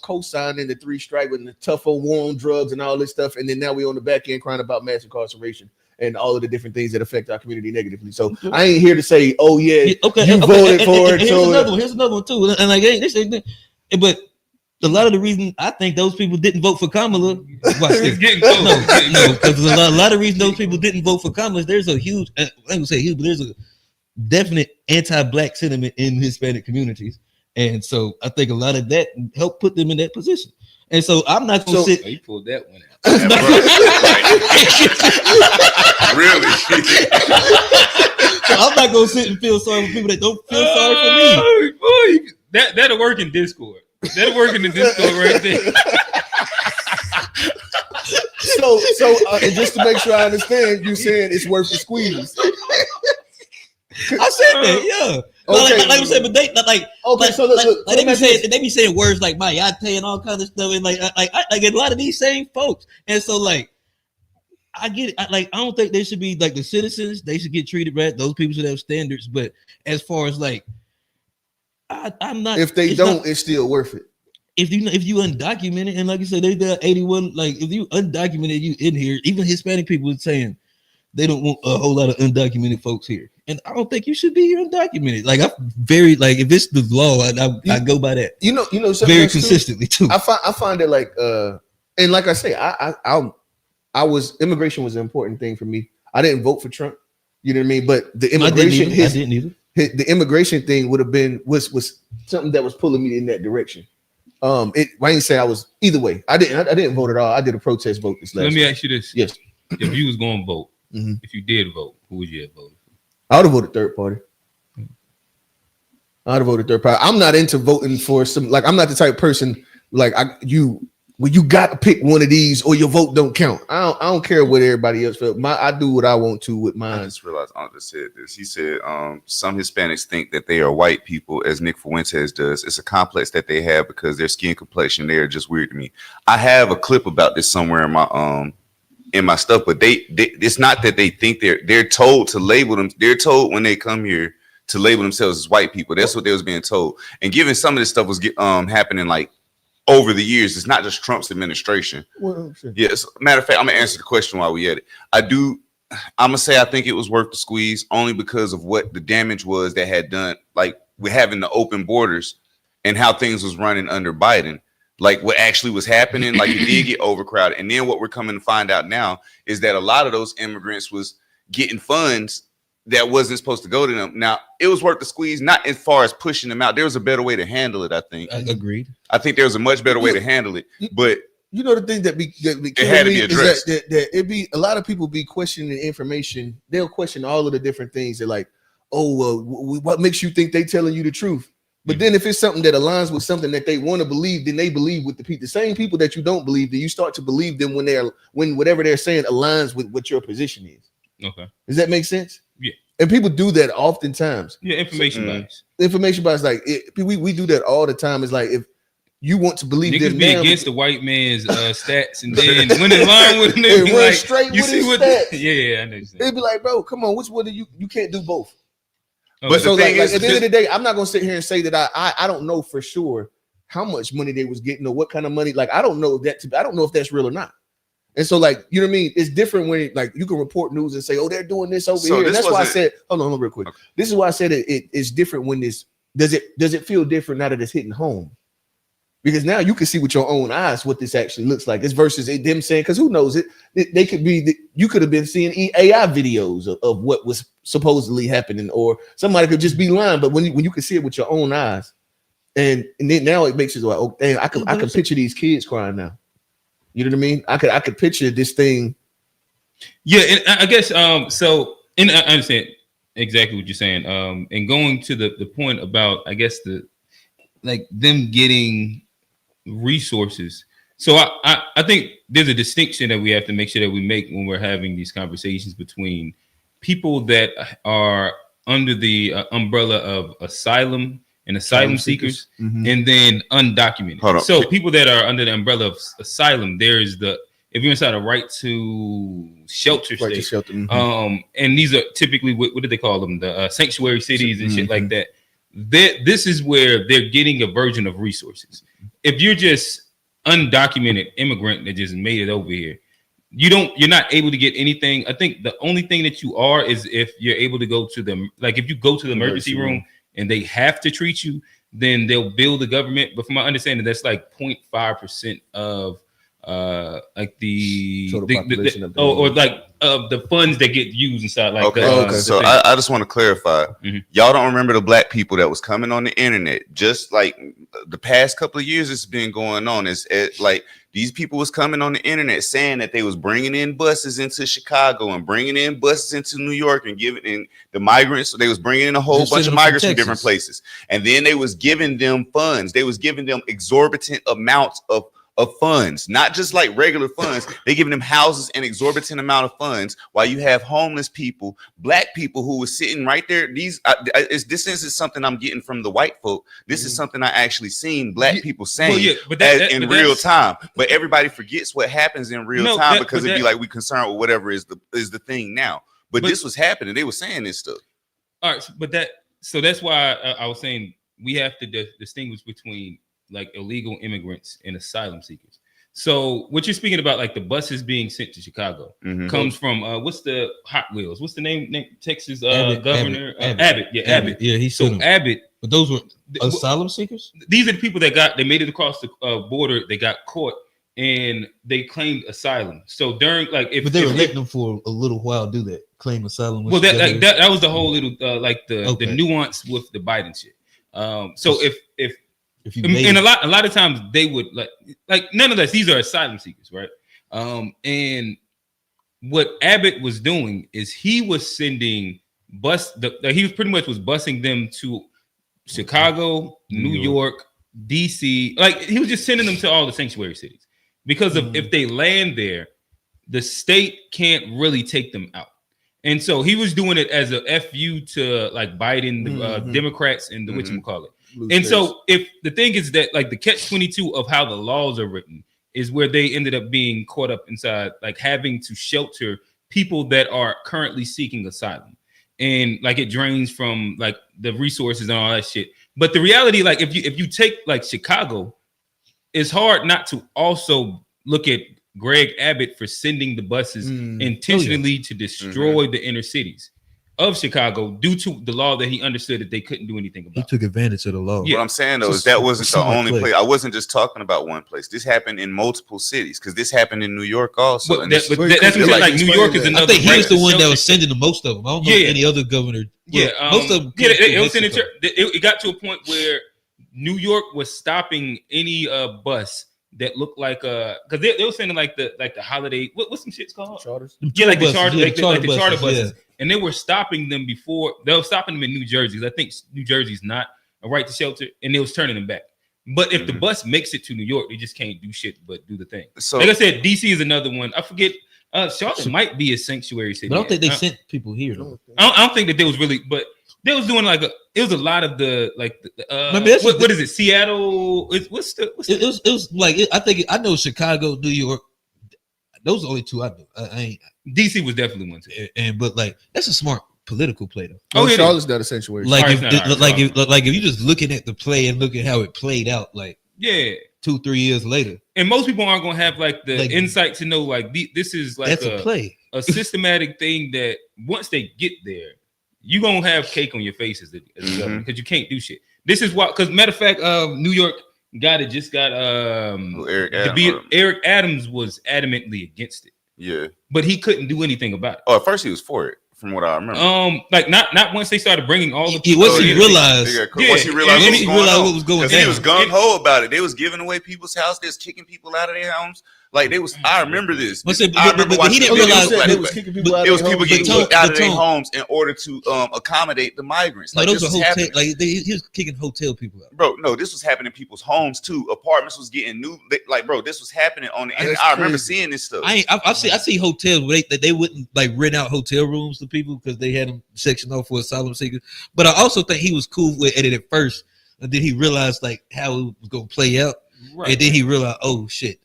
co-signing the 3 strike and the tough on war on drugs and all this stuff, and then now we on the back end crying about mass incarceration and all of the different things that affect our community negatively. So I ain't here to say, oh yeah, you voted for it. Here's another one too, and like this ain't, but a lot of the reason I think those people didn't vote for Kamala, because a lot of reason those people didn't vote for Kamala is there's a huge, I ain't gonna say huge, but there's a definite anti-black sentiment in Hispanic communities, and so I think a lot of that helped put them in that position. And so I'm not gonna sit. You pulled that one out. Really? So I'm not gonna sit and feel sorry for people that don't feel sorry for me. Boy, that'll work in Discord. That'll work in the Discord right there. So and just to make sure I understand, you saying it's worth the squeeze. I said that, yeah. Okay. Like I said, but they like okay. Like, So look, they be saying words like "mayate" and all kinds of stuff, and like a lot of these same folks, and so like I get it. I don't think they should be like the citizens. They should get treated right. Those people should have standards. But as far as like, I'm not. If they don't, it's still worth it. If you undocumented, and like you said, they got 81. Like if you undocumented, you in here. Even Hispanic people are saying they don't want a whole lot of undocumented folks here. And I don't think you should be here undocumented. Like I'm very like if it's the law, I go by that. You know, very consistently too. I find it like and like I say, I was immigration was an important thing for me. I didn't vote for Trump. You know what I mean? But the immigration, I didn't either. The immigration thing would have been was something that was pulling me in that direction. I didn't say I was either way. I didn't vote at all. I did a protest vote this last. Let me ask you this: yes, if you was going to vote, if you did vote, who would you have voted? I would have voted third party. I'd have voted third party. I'm not into voting for some. Like I'm not the type of person like when you got to pick one of these or your vote don't count. I don't care what everybody else felt. I do what I want to with mine. I just realized Andre said this. He said some Hispanics think that they are white people, as Nick Fuentes does. It's a complex that they have because their skin complexion, they are just weird to me. I have a clip about this somewhere in my stuff, but they it's not that they think they're told to label them. They're told when they come here to label themselves as white people. That's what they was being told. And given some of this stuff was happening like over the years, it's not just Trump's administration. Well, sure. Yes. Matter of fact, I'm gonna answer the question while we at it. I'm gonna say I think it was worth the squeeze only because of what the damage was that had done, like with having the open borders and how things was running under Biden. Like what actually was happening, like it did get overcrowded. And then what we're coming to find out now is that a lot of those immigrants was getting funds that wasn't supposed to go to them. Now, it was worth the squeeze, not as far as pushing them out. There was a better way to handle it, I think. I agreed. I think there was a much better way to handle it. But you know the thing that it had to be addressed. That it be a lot of people be questioning information. They'll question all of the different things. They're like, oh, well, what makes you think they telling you the truth? But then if it's something that aligns with something that they want to believe, then they believe with the same people that you don't believe, then you start to believe them when whatever they're saying aligns with what your position is. Okay. Does that make sense? Yeah. And people do that oftentimes. Yeah, information bias. Information bias, like we do that all the time. It's like if you want to believe niggas them be now, against the white man's stats, and then when in line with them, they be run like, straight you with see his what? stats. Yeah, I know. They'd be like, bro, come on, which one do you can't do both? Okay. But So the thing is, at the end of the day, I'm not gonna sit here and say that I don't know for sure how much money they was getting or what kind of money. Like I don't know that. I don't know if that's real or not. And so, like, you know what I mean? It's different when like you can report news and say, oh, they're doing this over here. And that's why I said, hold on real quick. Okay. This is why I said it's different when this does it feel different now that it's hitting home? Because now you can see with your own eyes what this actually looks like. It's versus them saying, because who knows it? They could be, you could have been seeing AI videos of what was supposedly happening, or somebody could just be lying. But when you can see it with your own eyes, and then now it makes you like, oh, damn, I can picture these kids crying now. You know what I mean? I could picture this thing. Yeah, and I guess so. And I understand exactly what you're saying. And going to the point about, I guess them getting resources. So I think there's a distinction that we have to make sure that we make when we're having these conversations between people that are under the umbrella of asylum and asylum seekers, and then undocumented. Hold on. So people that are under the umbrella of asylum, there's if you're inside a right to shelter Right to state, shelter. and these are typically what do they call them? The sanctuary cities and shit like that. This is where they're getting a version of resources. If you're just undocumented immigrant that just made it over here, you're not able to get anything. I think the only thing that you are is if you're able to go to them, like if you go to the emergency room and they have to treat you, then they'll bill the government. But from my understanding, that's like 0.5% of like the total population of the or like the funds that get used inside. Like okay. So I just want to clarify. Y'all don't remember the black people that was coming on the internet just like the past couple of years it's been going on. Like these people was coming on the internet saying that they was bringing in buses into Chicago and bringing in buses into New York and giving in the migrants. So they was bringing in a whole bunch of migrants from different places. And then they was giving them funds. They was giving them exorbitant amounts of funds, not just like regular funds. They giving them houses and exorbitant amount of funds while you have homeless people, black people who were sitting right there. This is something I'm getting from the white folk. This is something I actually seen black people saying in real time. But everybody forgets what happens in real time because it'd be like we concerned with whatever is the thing now. But this was happening. They were saying this stuff. All right, but that's why I was saying we have to distinguish between like illegal immigrants and asylum seekers. So what you're speaking about, like the buses being sent to Chicago, comes from what's the Hot Wheels? What's the name? Texas governor Abbott. Yeah, Abbott. Yeah, he so Abbott. But those were asylum seekers. These are the people that they made it across the border. They got caught and they claimed asylum. So during but they were letting them for a little while do that, claim asylum. Well, that was the whole little the nuance with the Biden shit. So if and a lot of times they would like nonetheless, these are asylum seekers, right? And what Abbott was doing is he was sending he was pretty much was busing them to Chicago, New York, DC. Like he was just sending them to all the sanctuary cities because of if they land there, the state can't really take them out. And so he was doing it as a FU to like Biden, the Democrats, and the whatchamacallit. And so if the thing is that like the catch-22 of how the laws are written is where they ended up being caught up inside, like having to shelter people that are currently seeking asylum. And like it drains from like the resources and all that shit. But the reality, like if you take like Chicago, it's hard not to also look at Greg Abbott for sending the buses intentionally to destroy the inner cities of Chicago due to the law that he understood that they couldn't do anything about. He took advantage of the law. Yeah. What I'm saying though is that wasn't the only place. I wasn't just talking about one place. This happened in multiple cities because this happened in New York also. That's what like New York is another. I think he was the one that was sending the most of them. I don't know any other governor. Most of them. It got to a point where New York was stopping any bus that looked like because they were sending like the holiday what's some shit's called charters. Yeah, like the charter, like the charter buses. Yeah. And they were stopping them before. They were stopping them in New Jersey. I think New Jersey's not a right to shelter, and they was turning them back. But if the bus makes it to New York, they just can't do shit but do the thing. So, like I said, DC is another one. I forget. Charlotte might be a sanctuary city. But I don't think they sent people here. I don't think that they was really, but they was doing like it was a lot of the like. What is it? Seattle. It was like I know Chicago, New York. Those are the only two I know. I ain't. DC was definitely one too. But like that's a smart political play though. Oh, Charlotte's not a sanctuary. Like if you just looking at the play and look at how it played out, like 2-3 years later. And most people aren't gonna have like the insight to know like this is like that's a play, a systematic thing that once they get there, you gonna have cake on your face as government because you can't do shit. This is why, because matter of fact, New York guy that just got Eric Adams was adamantly against it. Yeah, but he couldn't do anything about it. Oh, at first he was for it, from what I remember. Like not once they started bringing all the once he realized what was going on, he was gun ho about it. They was giving away people's house. They was kicking people out of their homes. Like they was, I remember this. But see, I remember but he watching didn't the video. realize they Like, was kicking people out. it was of their people homes. getting But kicked out of but their Tone- homes in order to accommodate the migrants. No, Like those this are was hotel. happening. Like he was kicking hotel people out. Bro, no, this was happening in people's homes too. Apartments was getting new. Like, bro, this was happening on the internet. That's I remember crazy. seeing this stuff. I see hotels where they wouldn't like rent out hotel rooms to people because they had them sectioned off for asylum seekers. But I also think he was cool with it at first, and then he realized like how it was gonna play out, Right. and then he realized, oh shit,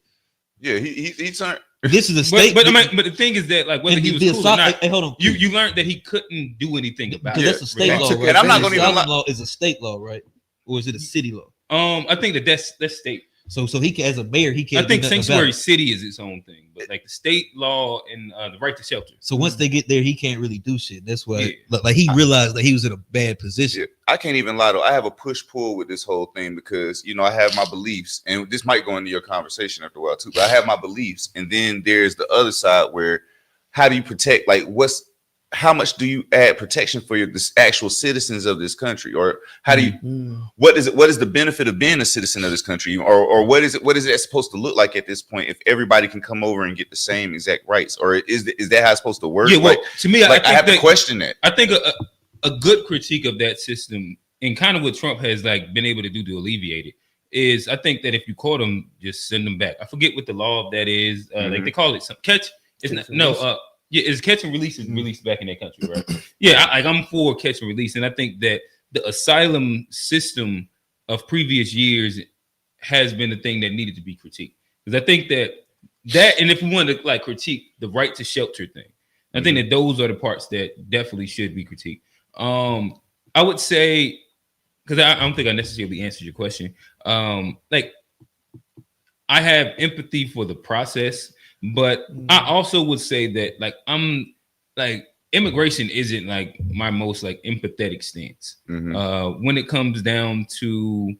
Yeah, he turned. this is a state. But I mean, but the thing is that like whether and he was the cool or asylum- not, hey, hold on, you learned that he couldn't do anything about because it. that's a state Right. law, Took right? And I'm not The gonna even asylum lie. law is a state law, right? Or is it a city law? I think that's state. So he can, as a mayor, he can't. I think do nothing about sanctuary it. city is its own thing, but like the state law and the right to shelter. So once they get there, he can't really do shit. That's why, Yeah. like he realized that he was in a bad position. Yeah, I can't even lie though. I have a push pull with this whole thing because I have my beliefs, and this might go into your conversation after a while too. But I have my beliefs, and then there's the other side where how do you protect? Like, how much do you add protection for the actual citizens of this country, or how do you? What is it? What is the benefit of being a citizen of this country, or what is it? What is it supposed to look like at this point if everybody can come over and get the same exact rights, or is that how it's supposed to work? Yeah, well, Like, to me, I have to that, question that. I think a good critique of that system and kind of what Trump has like been able to do to alleviate it is I think that if you caught them, just send them back. I forget what the law of that is. Like they call it some catch. It's not yeah, it's catch and release is released back in that country, right? Yeah, I'm for catch and release, and I think that the asylum system of previous years has been the thing that needed to be critiqued because I think that and if we want to like critique the right to shelter thing, I think that those are the parts that definitely should be critiqued. I would say because I don't think I necessarily answered your question. Like I have empathy for the process. But I also would say that like I'm like immigration isn't like my most like empathetic stance. When it comes down to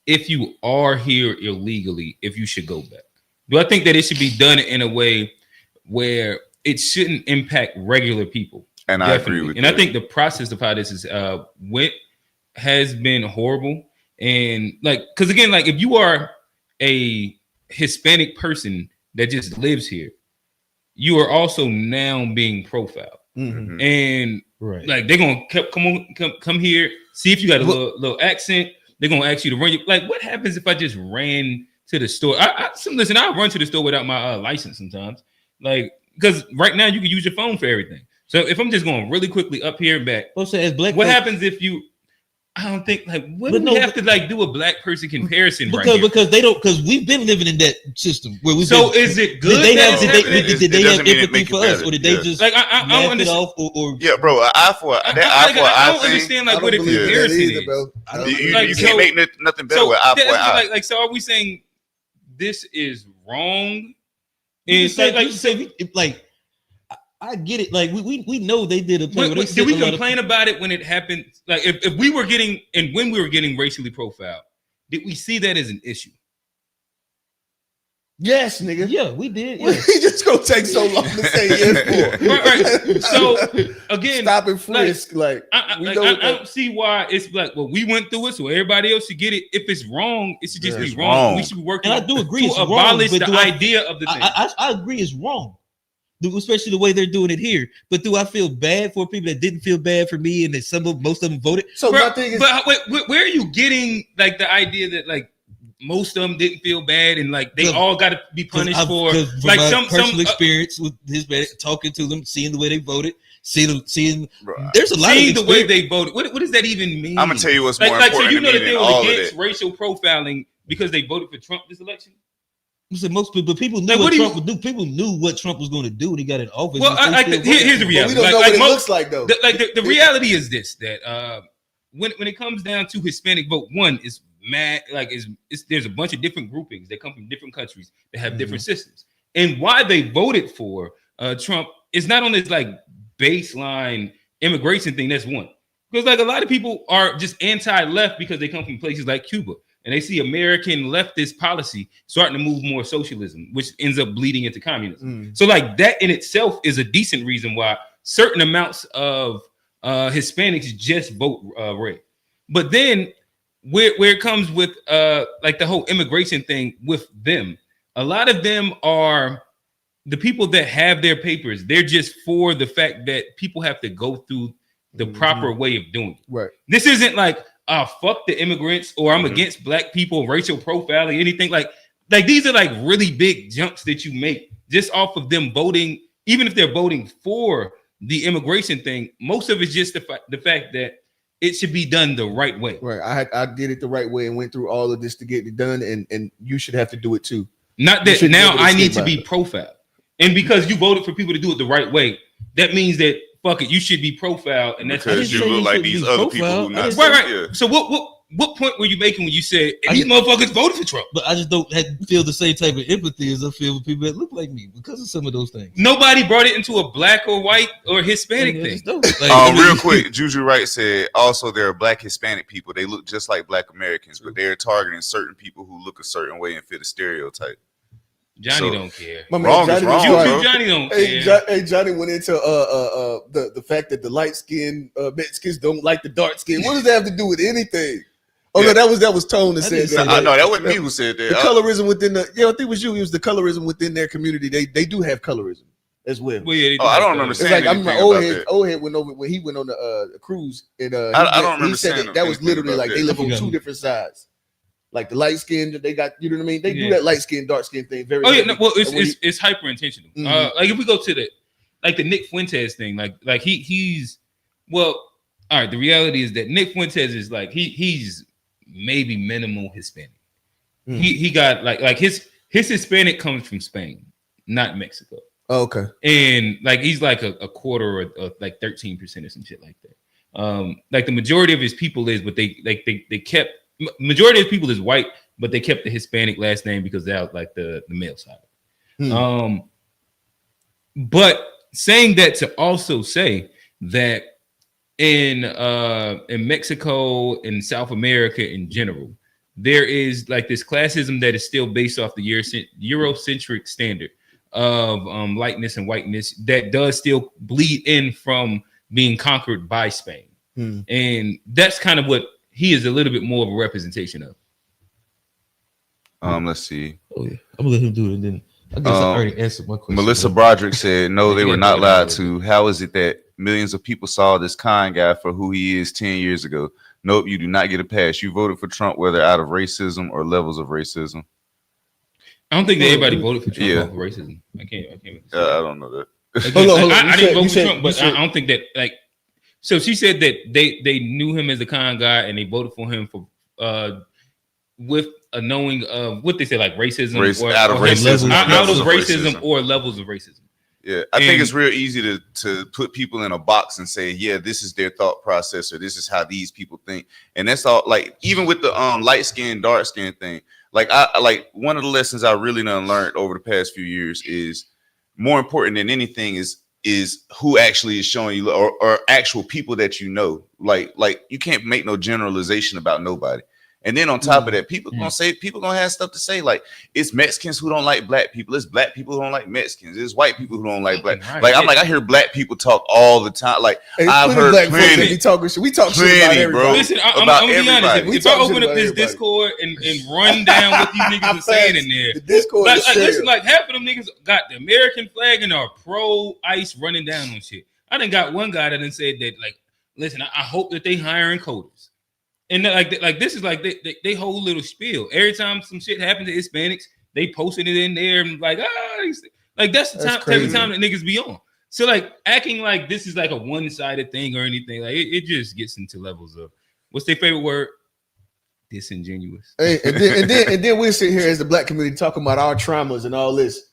if you are here illegally, if you should go back. Do I think that it should be done in a way where it shouldn't impact regular people? And I agree with and that. I think the process of how this is went has been horrible. And like because again, like if you are a Hispanic person that just lives here, you are also now being profiled, and Right. like they're gonna come here, see if you got a little accent. They're gonna ask you to run you. Like, what happens if I just ran to the store? Listen, I run to the store without my license sometimes, like because right now you can use your phone for everything. So if I'm just going really quickly up here and back, Also, as black what folks- happens if you? I don't think like what But do we no, have to like do a black person comparison right because here? because they don't because we've been living in that system where we've So been, is it good? did they that have it's did happening? they, did they It have doesn't mean it empathy make it for us better. or did they Yeah. just Like I laugh don't it understand. off or Yeah, bro, an eye for I that eye for an I eye don't thing. understand I like don't what a believe that comparison either, is. bro. I don't You, believe Like, you that. so- can't make nothing better with eye for an eye. Like so are we saying this is wrong? you And said, like you said like I get it. Like we know they did a play. where they did sent we a lot of- complain about it when it happened? Like if we were getting and when we were getting racially profiled, did we see that as an issue? Yes, nigga. Yeah, we did. What Yeah. he just gonna take so long to say yes for? Right. So again, Stop and frisk. Like, I we know what I that- don't see why it's like, well, we went through it, so everybody else should get it. If it's wrong, it should just Yeah, be it's wrong. wrong. We should be working And I do agree to it's wrong, abolish but the do I- idea of the thing. I agree it's wrong, especially the way they're doing it here. But do I feel bad for people that didn't feel bad for me and that most of them voted? so Bro, my thing is, but wait, where are you getting like the idea that like most of them didn't feel bad and like they 'Cause- all got to be punished for From like my some personal experience with Hispanic, talking to them, seeing the way they voted, seeing. Bro, There's a lot seeing of the way experience. they voted. What does that even mean? I'm gonna tell you what's like, more like so important you to know me that they than were all of against it. racial profiling because they voted for Trump this election. So most people knew Like, what what do you- Trump would do. People knew what Trump was going to do when he got in office. Well, and they like still here's the voted for him. but we reality. don't Like, know like what it most- looks like though. the reality is this that when it comes down to Hispanic vote, one is mad like there's a bunch of different groupings that come from different countries that have different systems, and why they voted for Trump is not on this like baseline immigration thing. That's one, because like a lot of people are just anti-left because they come from places like Cuba and they see American leftist policy starting to move more socialism, which ends up bleeding into communism. So like that in itself is a decent reason why certain amounts of Hispanics just vote red. But then where it comes with like the whole immigration thing with them, a lot of them are the people that have their papers. They're just for the fact that people have to go through the proper way of doing it. Right. This isn't like, fuck the immigrants, or I'm against black people, racial profiling, anything like these are like really big jumps that you make just off of them voting. Even if they're voting for the immigration thing, most of it's just the fact that it should be done the right way. Right. I did it the right way and went through all of this to get it done, and you should have to do it too. Not that now I need to be profiled. And because you voted for people to do it the right way, that means that fuck it, you should be profiled, and that's because you look like these other people who not right. Yeah. So what point were you making when you said these motherfuckers voted for Trump? But I just don't feel the same type of empathy as I feel with people that look like me because of some of those things. Nobody brought it into a black or white or Hispanic thing. Real quick, Juju Wright said also there are black Hispanic people. They look just like black Americans, but they're targeting certain people who look a certain way and fit a stereotype. Johnny don't care. My man, Johnny don't care. Johnny went into the fact that the light skinned Mexicans don't like the dark skin. What does that have to do with anything? Oh no, that was Tone that said that. No, that wasn't me who said that. The colorism within I think it was you. It was the colorism within their community. They do have colorism as well. I don't remember saying anything about that. Old head went over when he went on the cruise, and I don't remember he said that was literally like they live on two different sides. Like the light skin, they got, you know what I mean? They do that light skin, dark skin thing very well, it's hyper intentional. Like if we go to the Nick Fuentes thing, like he's all right. The reality is that Nick Fuentes is like he's maybe minimal Hispanic. He got like his Hispanic comes from Spain, not Mexico. Oh, okay. And like he's like a quarter or like 13% or some shit like that. Like the majority of his people is, but they kept. Majority of people is white, but they kept the Hispanic last name because they're like the male side. But saying that to also say that in Mexico and South America in general, there is like this classism that is still based off the Eurocentric standard of lightness and whiteness that does still bleed in from being conquered by Spain. And that's kind of what he is a little bit more of a representation of. Let's see. Oh yeah, I'm gonna let him do it, and then I guess I already answered my question. Melissa Broderick said, "No, they were not lied to. How is it that millions of people saw this kind guy for who he is 10 years ago? Nope, you do not get a pass. You voted for Trump, whether out of racism or levels of racism." I don't think that everybody voted for Trump out of racism. I can't. I don't know that. I didn't vote for Trump, but I don't think that like. So she said that they knew him as a con guy and they voted for him for with a knowing of what they say, like racism, out of racism or levels of racism. Yeah, I think it's real easy to put people in a box and say, yeah, this is their thought process or this is how these people think, and that's all. Like even with the light skin, dark skin thing, like I like one of the lessons I really done learned over the past few years is more important than anything is who actually is showing you or actual people that you know. Like you can't make no generalization about nobody. And then on top of that, people gonna have stuff to say. Like it's Mexicans who don't like black people. It's black people who don't like Mexicans. It's white people who don't like black. Right. Like I'm like I hear black people talk all the time. Like I've heard plenty. We talk shit about everybody. Bro. Listen, I'm gonna be honest. If I open up this Discord and run down what these niggas are saying in there, the Discord listen, like half of them niggas got the American flag and are pro ICE running down on shit. I done got one guy that done said that like, listen, I hope that they hiring coders. And like this is like they whole little spiel. Every time some shit happens to Hispanics, they posted it in there and like that's the type of time that niggas be on. So like acting like this is like a one-sided thing or anything, like it just gets into levels of what's their favorite word? Disingenuous. Hey, and then we sit here as the black community talking about our traumas and all this,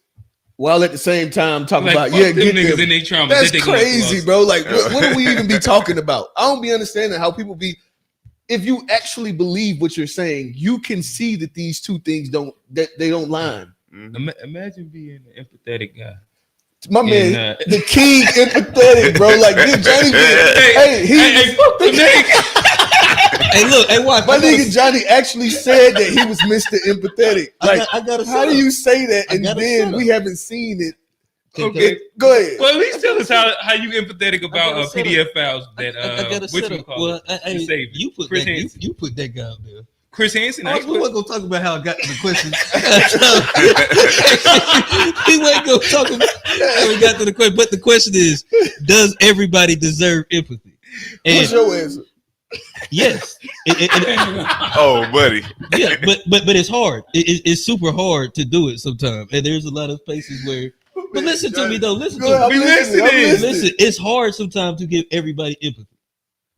while at the same time talking like, about get niggas in their trauma. That's crazy, bro. Like what do we even be talking about? I don't be understanding how people be. If you actually believe what you're saying, you can see that these two things don't line. Imagine being an empathetic guy. My man, the king empathetic, bro. Like this Johnny. Hey, look, hey, watch. My nigga Johnny actually said that he was Mr. Empathetic. Like, how do you say that? And then we haven't seen it. Okay, go ahead. Well, at least tell us how you empathetic about PDF files that I gotta set up. Well, you put that guy out there. Chris Hansen. We weren't gonna talk about how I got to the question. We weren't gonna talk about how we got to the question. But the question is, does everybody deserve empathy? And What's your answer? yes. Oh, buddy. Yeah, but it's hard. It's super hard to do it sometimes. And there's a lot of spaces where. But listen to me though. Listen to me. Listen. It's hard sometimes to give everybody empathy.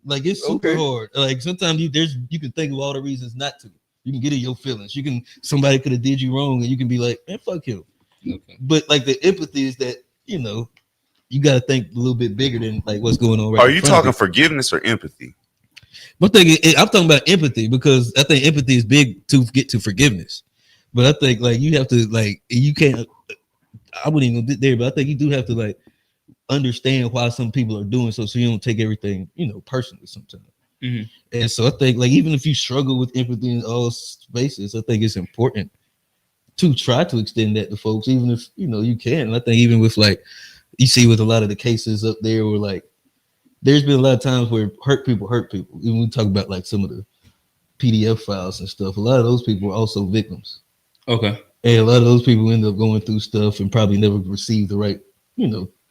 Like it's super hard. Like sometimes you can think of all the reasons not to. You can get in your feelings. Somebody could have did you wrong, and you can be like, man, fuck him. Okay. But like the empathy is that you got to think a little bit bigger than like what's going on right now. Are you talking forgiveness or empathy? I'm talking about empathy because I think empathy is big to get to forgiveness. But I think like you have to like you can't. I wouldn't even get there, but I think you do have to like understand why some people are doing so you don't take everything personally sometimes. Mm-hmm. And so I think like even if you struggle with empathy in all spaces, I think it's important to try to extend that to folks, even if you can. And I think even with like you see with a lot of the cases up there where like there's been a lot of times where hurt people. Even we talk about like some of the PDF files and stuff, a lot of those people are also victims. Okay. And a lot of those people end up going through stuff and probably never receive the right,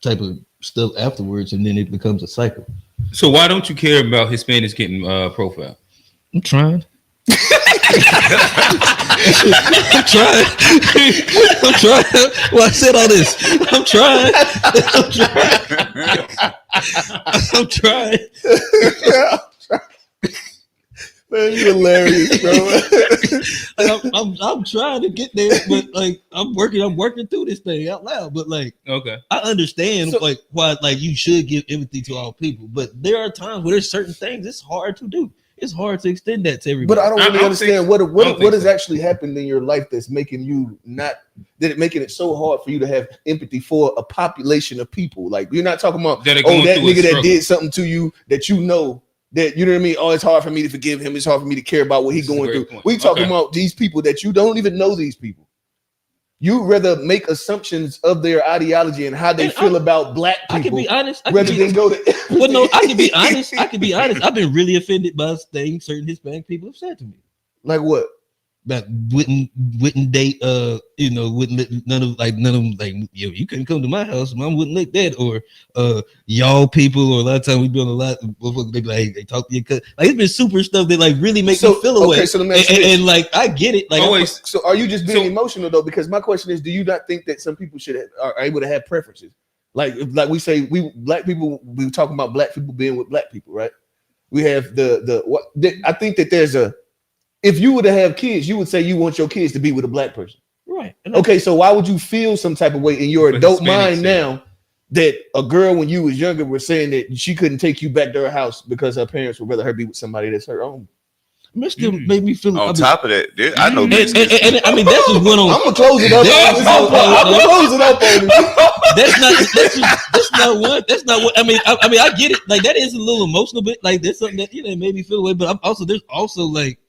type of stuff afterwards, and then it becomes a cycle. So why don't you care about Hispanics getting profiled? I'm trying. I'm trying. Well, I said all this. I'm trying. I'm trying. Man, you hilarious, bro. Like, I'm trying to get there, but like I'm working through this thing out loud. But like, okay, I understand like why like you should give empathy to all people, but there are times where there's certain things it's hard to do. It's hard to extend that to everybody. But I don't really understand what has actually happened in your life that's making you making it so hard for you to have empathy for a population of people. Like you're not talking about that nigga that did something to you that that you know what I mean. Oh, it's hard for me to forgive him. It's hard for me to care about what he's going through. We talking about these people that you don't even know. These people, you rather make assumptions of their ideology and how they feel about black people. I can be honest. Rather than go to. Well, no, I can be honest. I've been really offended by things certain Hispanic people have said to me. Like what? That wouldn't date wouldn't let none of them like you couldn't come to my house, mom wouldn't let that, or y'all people, or a lot of times we be on a lot they be like they talk to your cousin. Like it's been super stuff that like really make me feel away. So and like I get it. Like always. So are you just being emotional though? Because my question is, do you not think that some people are able to have preferences? Like we say black people, we talking about black people being with black people, right? We have I think that there's if you were to have kids, you would say you want your kids to be with a black person. Right. Okay, so why would you feel some type of way in your adult mind now that a girl when you was younger was saying that she couldn't take you back to her house because her parents would rather her be with somebody that's her own? Still made me feel on top of that. I know and I mean that's just one on. I'm gonna close it up. I'm gonna close it up on That's not what. That's not what. I mean, I get it. Like that is a little emotional, but like there's something that made me feel away. But there's also like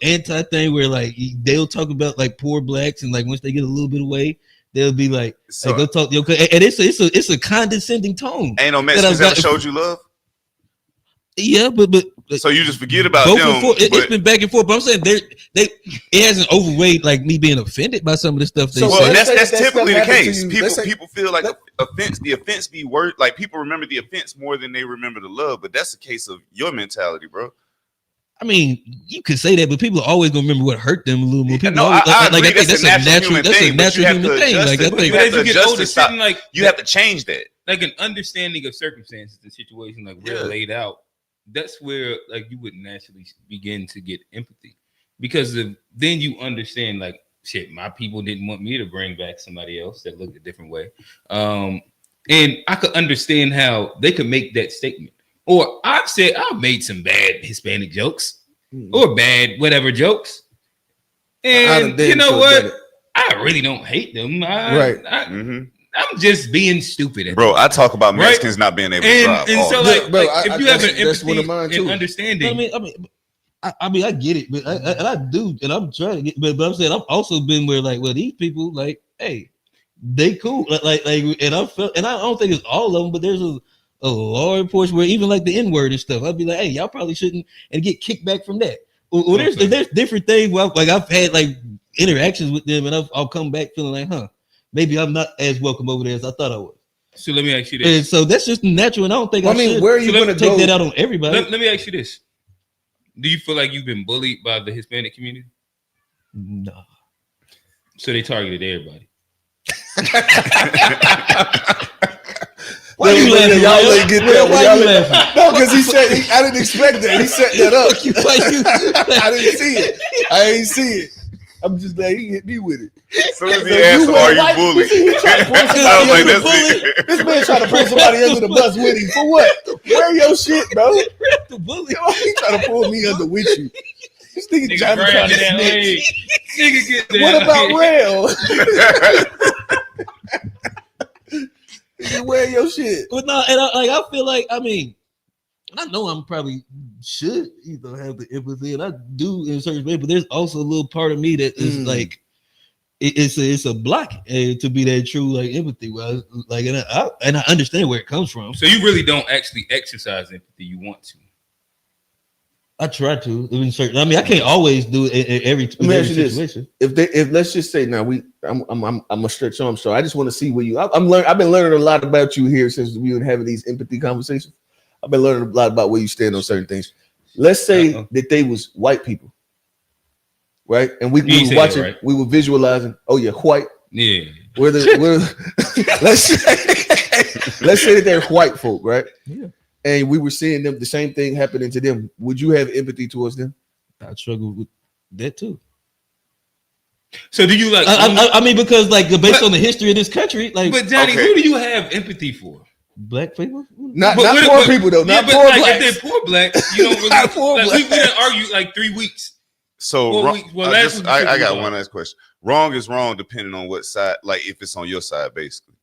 anti thing where like they'll talk about like poor blacks and like once they get a little bit away, they'll be like, hey, go talk to your and it's a condescending tone. Ain't no Mexicans ever showed you love. Yeah, but so you just forget about them. It's been back and forth, but I'm saying it hasn't overweighed like me being offended by some of the stuff they say. That's typically the case. People feel like the offense be worth, like people remember the offense more than they remember the love, but that's the case of your mentality, bro. I mean, you could say that, but people are always gonna remember what hurt them a little more. People I think that's a natural human thing. Like I think as you get older, like you have to change that. Like an understanding of circumstances, the situation like really laid out. That's where like you would naturally begin to get empathy, because then you understand like shit. My people didn't want me to bring back somebody else that looked a different way, and I could understand how they could make that statement. Or I've made some bad Hispanic jokes or bad whatever jokes. And you know what? I really don't hate them. I'm just being stupid. Bro, I talk about Mexicans not being able to drive. And so if you have an empathy and understanding. I mean, I get it, but I do, and I'm trying to get, but I'm saying I've also been where like, well, these people like, hey, they cool. Like, and I felt, and I don't think it's all of them, but there's a large portion where even like the N-word and stuff, I'd be like, hey, y'all probably shouldn't, and get kicked back from that. Well, there's different things. Well, like I've had like interactions with them, and I'll come back feeling like, maybe I'm not as welcome over there as I thought I was. So let me ask you this. And so that's just natural, and I don't think I mean, where are you going to take that out on everybody? Let me ask you this: do you feel like you've been bullied by the Hispanic community? No. So they targeted everybody. Why you laughing? Y'all ain't get that. Why you laughing? No, because he said I didn't expect that. He set that up. I didn't see it. I ain't see it. I'm just glad he hit me with it. As soon as he asked, "Are you bullied?" This man trying to pull somebody under the bus with him for what? Wear your shit, bro. The bully. He trying to pull me under with you. This nigga trying to snitch. Nigga get that. What about rail? You wear your shit. But no, and I feel like, I mean, I know I'm probably should have the empathy, and I do in a certain way, but there's also a little part of me that is like it's a block to be that true like empathy. Well, like, and I understand where it comes from. So you really don't actually exercise empathy. You want to. I try to. I mean, I can't always do it in every situation. If let's just say now I'm a stretch arm, so I just want to see where you. I've been learning a lot about you here since we've been having these empathy conversations. I've been learning a lot about where you stand on certain things. Let's say that they was white people, right? And we were watching, right? We were visualizing. Oh yeah, white. Yeah. Let's say that they're white folk, right? Yeah. And we were seeing them, the same thing happening to them. Would you have empathy towards them? I struggle with that too. So do you like? I mean, because like based on the history of this country, like. But Johnny, who do you have empathy for? Black people? Not poor people though. Not poor like, blacks. If they're poor black, you don't really. Not poor like, black. we didn't argue like 3 weeks. So I got one last question. Wrong is wrong depending on what side. Like if it's on your side, basically.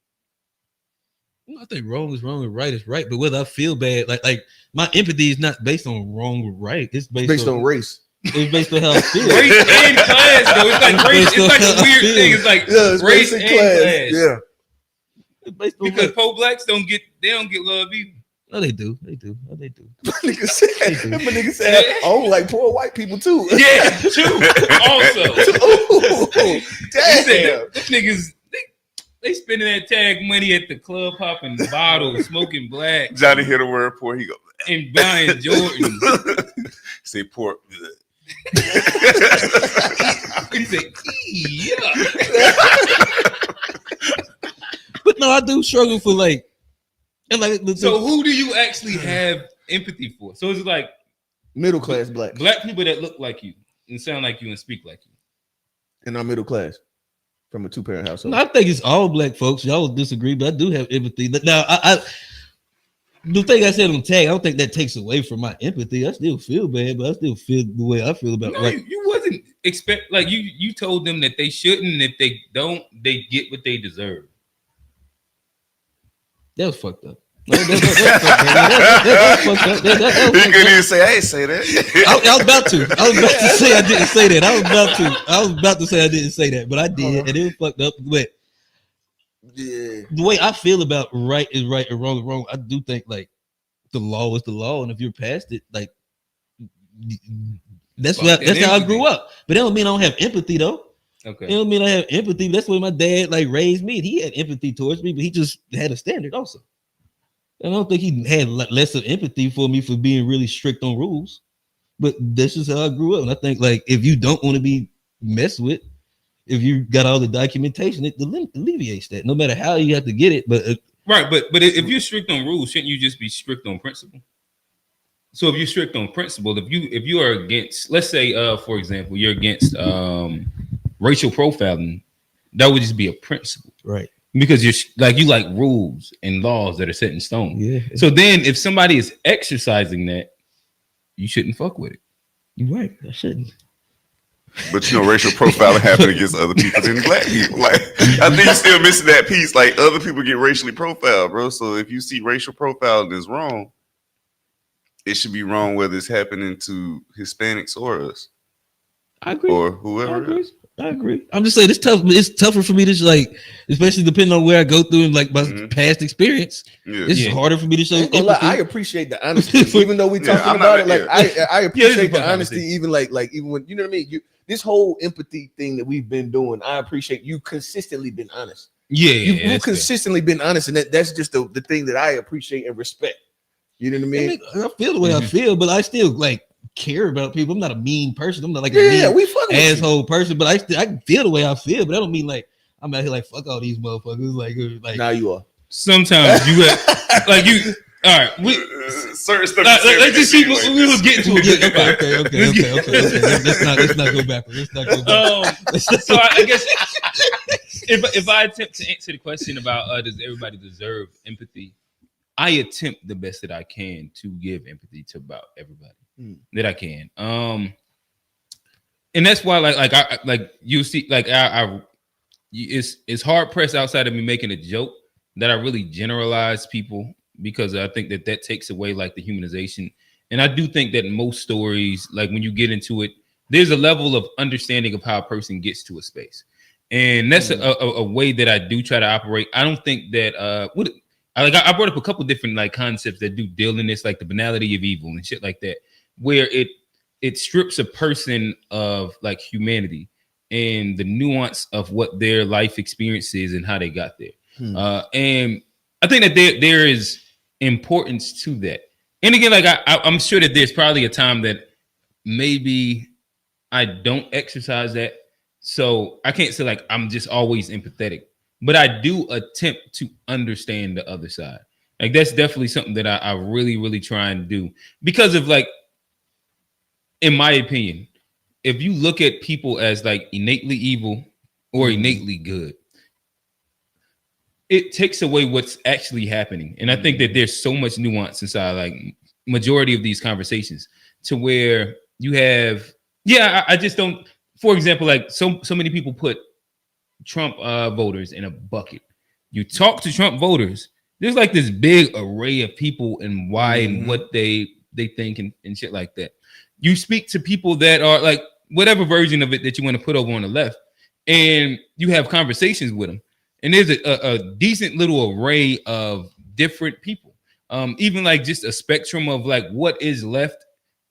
I think wrong is wrong and right is right, but whether I feel bad, like my empathy is not based on wrong or right. It's based on race. It's based on how I feel. Race and class, though. It's like race. It's like a weird thing. It's like race and class. Yeah. Because poor blacks don't get love either. No, they do. They do. Nigga said, I don't like poor white people too. Yeah, too. Also, damn. Them niggas. They spending that tag money at the club, popping bottles, smoking black. Johnny hit a word poor. He go and buying Jordan. Say poor. He said, yeah. But no, I do struggle for like, and like. So who do you actually have empathy for? So it's like middle class black people that look like you and sound like you and speak like you, and I'm middle class. From a 2-parent household. No, I think it's all black folks. Y'all will disagree, but I do have empathy. Now, I the thing I said on tag, I don't think that takes away from my empathy. I still feel bad, but I still feel the way I feel about it. Like, you wasn't expect like you told them that they shouldn't, and if they don't, they get what they deserve. That was fucked up. No, that was fucked up. He couldn't even say, I ain't say that. I was about to say I didn't say that. I was about to say I didn't say that, but I did, and it was fucked up. But the way I feel about right is right and wrong is wrong, I do think like the law is the law, and if you're past it, like that's how I grew up. But that don't mean I don't have empathy though. Okay. It don't mean I have empathy. That's the way my dad like raised me. He had empathy towards me, but he just had a standard also. I don't think he had less of empathy for me for being really strict on rules, but that's just how I grew up. And I think like if you don't want to be messed with, if you got all the documentation, it alleviates that. No matter how you have to get it, but right. But if you're strict on rules, shouldn't you just be strict on principle? So if you're strict on principle, if you are against, let's say, for example, you're against racial profiling, that would just be a principle, right? Because you like rules and laws that are set in stone. Yeah. So then if somebody is exercising that, you shouldn't fuck with it. You're right. I shouldn't. But you know, racial profiling happen against other people than black people. Like I think you're still missing that piece. Like other people get racially profiled, bro. So if you see racial profiling is wrong, it should be wrong whether it's happening to Hispanics or us. I agree. Or whoever. I agree. I'm just saying it's tough. It's tougher for me to like, especially depending on where I go through and like my past experience. Yeah. It's harder for me to show I ain't gonna lie, empathy. I appreciate the honesty, even though we Yeah, talking I'm about not- it. Like I appreciate fun the honesty, conversation. even like even when you know what I mean. This whole empathy thing that we've been doing, I appreciate you consistently been honest. You've that's fair. consistently been honest, and that's just the thing that I appreciate and respect. You know what I mean? I feel the way I feel, but I still like care about people. I'm not a mean person. I'm not like a Yeah, mean we fucking with you. asshole person, but I feel the way I feel, but that don't mean like I'm out here like fuck all these motherfuckers. Like Now you are. Sometimes you got like you. All right, we certain stuff. let's just see. We was getting to it. okay. Let's not go backwards. Let's not go backwards. So I guess if I attempt to answer the question about does everybody deserve empathy, I attempt the best that I can to give empathy to about everybody that I can. And that's why like you see it's hard pressed outside of me making a joke that I really generalize people, because I think that takes away like the humanization. And I do think that most stories, like when you get into it, there's a level of understanding of how a person gets to a space. And that's a way that I do try to operate. I don't think that I brought up a couple different like concepts that do deal in this, like the banality of evil and shit like that, where it strips a person of like humanity and the nuance of what their life experience is and how they got there. And I think that there is importance to that. And again, like I'm sure that there's probably a time that maybe I don't exercise that. So I can't say like I'm just always empathetic, but I do attempt to understand the other side. Like that's definitely something that I really, really try and do, because of like, in my opinion, if you look at people as like innately evil or innately good, it takes away what's actually happening. And I think that there's so much nuance inside like majority of these conversations, to where you have, I just don't, for example, like so many people put Trump voters in a bucket. You talk to Trump voters, there's like this big array of people and why and what they think and shit like that. You speak to people that are like whatever version of it that you want to put over on the left, and you have conversations with them. And there's a decent little array of different people. Even like just a spectrum of like what is left,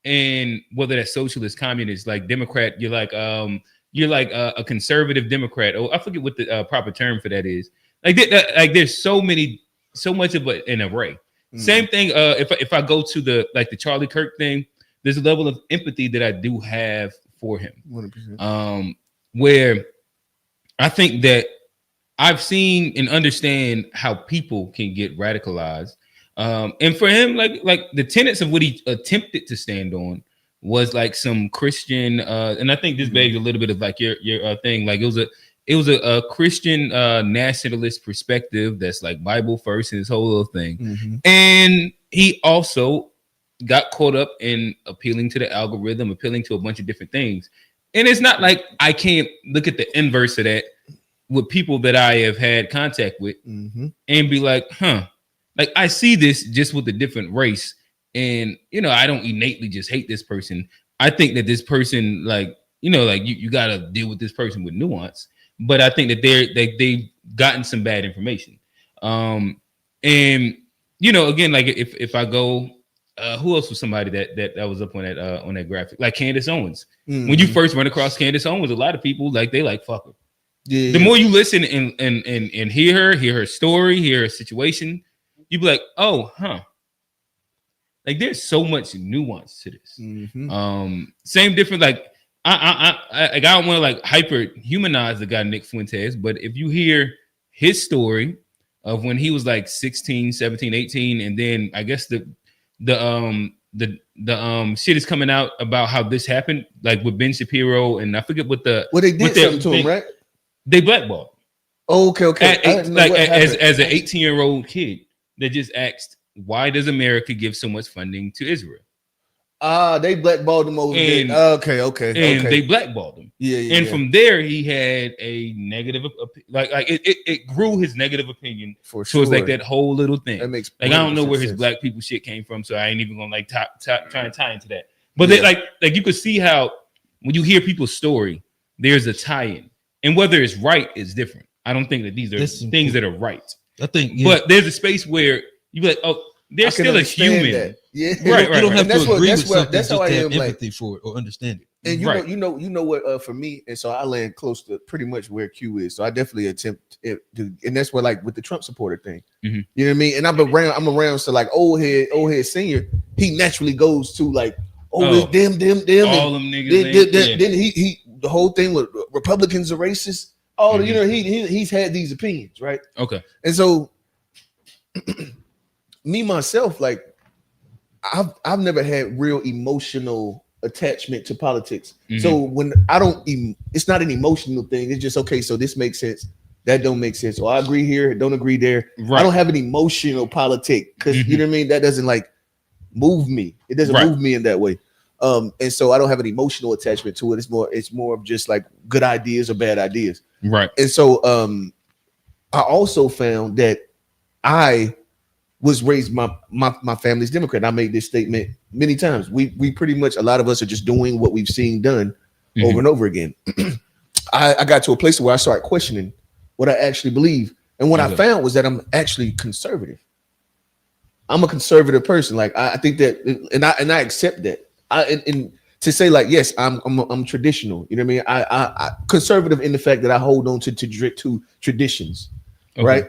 and whether that's socialist, communist, like Democrat, you're like a conservative Democrat. Oh, I forget what the proper term for that is. Like there's so much of an array. Same thing. If I go to the Charlie Kirk thing, there's a level of empathy that I do have for him. 100%. Where I think that I've seen and understand how people can get radicalized. And for him, like the tenets of what he attempted to stand on was like some Christian, and I think this begs a little bit of like your thing. Like it was a Christian nationalist perspective that's like Bible first and this whole little thing. And he also got caught up in appealing to the algorithm, appealing to a bunch of different things. And it's not like I can't look at the inverse of that with people that I have had contact with and be like, like I see this just with a different race. And, I don't innately just hate this person. I think that this person, like, you got to deal with this person with nuance. But I think that they've gotten some bad information. And, again, like if I go, who else was somebody that was up on that graphic? Like Candace Owens. When you first run across Candace Owens, a lot of people they like fuck her. Yeah. The more you listen and hear her story, hear her situation, you be like, oh, like there's so much nuance to this. Same different, like I don't want to like hyper humanize the guy Nick Fuentes, but if you hear his story of when he was like 16, 17, 18, and then I guess the shit is coming out about how this happened, like with Ben Shapiro, and I forget what they did something to him, right? They blackballed. Okay. As an 18-year-old kid that just asked, why does America give so much funding to Israel? They blackballed him over there. Okay. They blackballed him. And from there, he had a negative, like it grew his negative opinion for sure. So it's like that whole little thing. That makes like I don't know where his black people shit came from, so I ain't even gonna like try and tie into that. But they, like you could see how when you hear people's story, there's a tie-in, and whether it's right is different. I don't think that these are That's things that are right. I think, But there's a space where you be like, oh, I there's can still a understand human. that. Yeah, Right, you don't have And to that's what- agree that's with what- something that's just how I to have am, like- empathy for it or understand it. And you Right. know, you know what for me, and so I land close to pretty much where Q is. So I definitely attempt it to, and that's where like with the Trump supporter thing, Mhm. you know what I mean. And I'm around. So like old head senior, he naturally goes to like, Oh, them, All and them niggas. then he the whole thing with Republicans are racist. All you know, he's had these opinions, right? Okay. And so me myself, like I've never had real emotional attachment to politics. So when I don't even, it's not an emotional thing. It's just okay. So this makes sense. That don't make sense. Or I agree here, don't agree there. Right. I don't have an emotional politic because you know what I mean. That doesn't like move me. It doesn't move me in that way. And so I don't have an emotional attachment to it. It's more of just like good ideas or bad ideas. Right. And so I also found that I was raised, my family's Democrat. I made this statement many times. We pretty much, a lot of us are just doing what we've seen done over and over again. I got to a place where I started questioning what I actually believe. And what I found was that I'm actually conservative. I'm a conservative person. Like I think that, and I accept that. And to say like, yes, I'm traditional. You know what I mean? I conservative in the fact that I hold on to traditions, right?